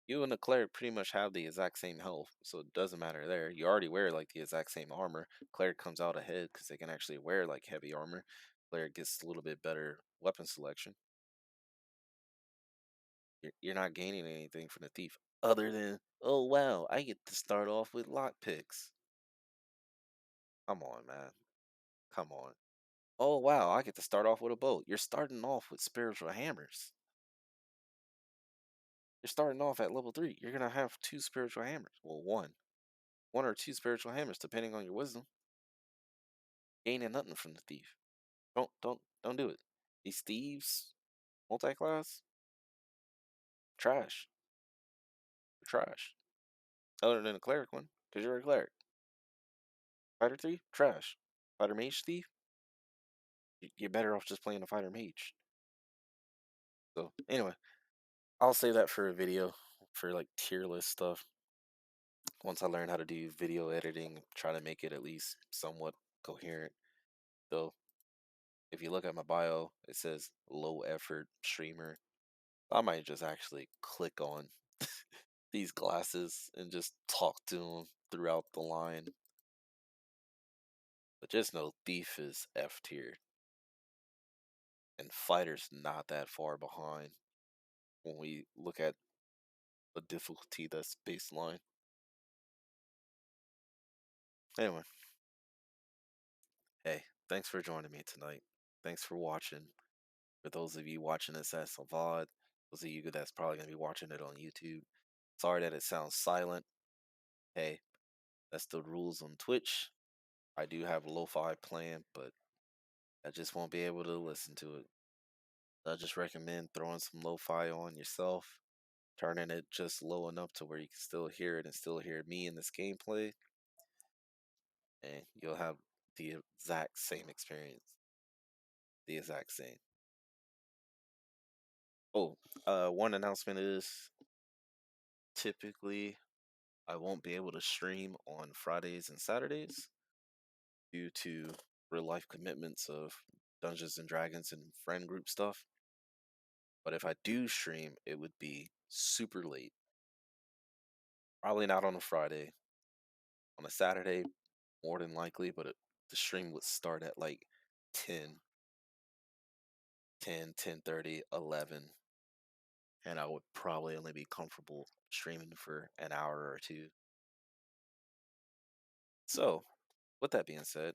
You and the cleric pretty much have the exact same health, so it doesn't matter there. You already wear like the exact same armor. Cleric comes out ahead because they can actually wear like heavy armor. Cleric gets a little bit better weapon selection. You're not gaining anything from the thief other than, oh wow, I get to start off with lock picks. Come on, man. Come on. Oh wow, I get to start off with a bow. You're starting off with spiritual hammers. You're starting off at level 3. You're gonna have two spiritual hammers. Well, one or two spiritual hammers, depending on your wisdom. Gaining nothing from the thief. Don't do it. These thieves, multi-class, trash. They're trash. Other than a cleric one, because you're a cleric. Fighter thief, trash. Fighter mage thief, you're better off just playing a fighter mage. So anyway, I'll save that for a video for like tier list stuff. Once I learn how to do video editing, try to make it at least somewhat coherent. Though, if you look at my bio, it says low effort streamer. I might just actually click on these glasses and just talk to them throughout the line. But just know Thief is F tier, and Fighter's not that far behind when we look at the difficulty that's baseline. Anyway, hey, thanks for joining me tonight. Thanks for watching. For those of you watching this as a VOD, those of you that's probably going to be watching it on YouTube, sorry that it sounds silent. Hey, that's the rules on Twitch. I do have a lo-fi plan, but I just won't be able to listen to it. I just recommend throwing some lo-fi on yourself, turning it just low enough to where you can still hear it and still hear me in this gameplay, and you'll have the exact same experience. The exact same. Oh, one announcement is typically I won't be able to stream on Fridays and Saturdays due to real life commitments of Dungeons and Dragons and friend group stuff. But if I do stream, it would be super late. Probably not on a Friday. On a Saturday, more than likely, but the stream would start at like 10, 10, 10:30, 11, and I would probably only be comfortable streaming for an hour or two. So, with that being said,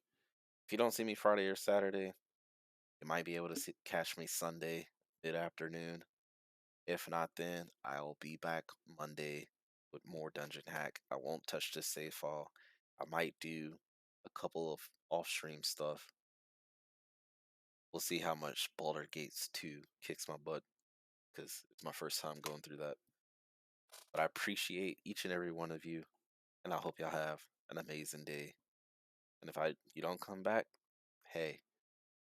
if you don't see me Friday or Saturday, you might be able to catch me Sunday mid afternoon. If not, then I'll be back Monday with more Dungeon Hack. I won't touch the save file. I might do a couple of off stream stuff. We'll see how much Baldur Gates 2 kicks my butt because it's my first time going through that. But I appreciate each and every one of you, and I hope y'all have an amazing day. And if you don't come back, hey,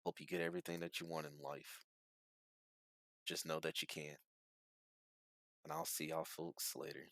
Hope you get everything that you want in life. Just know that you can. And I'll see y'all folks later.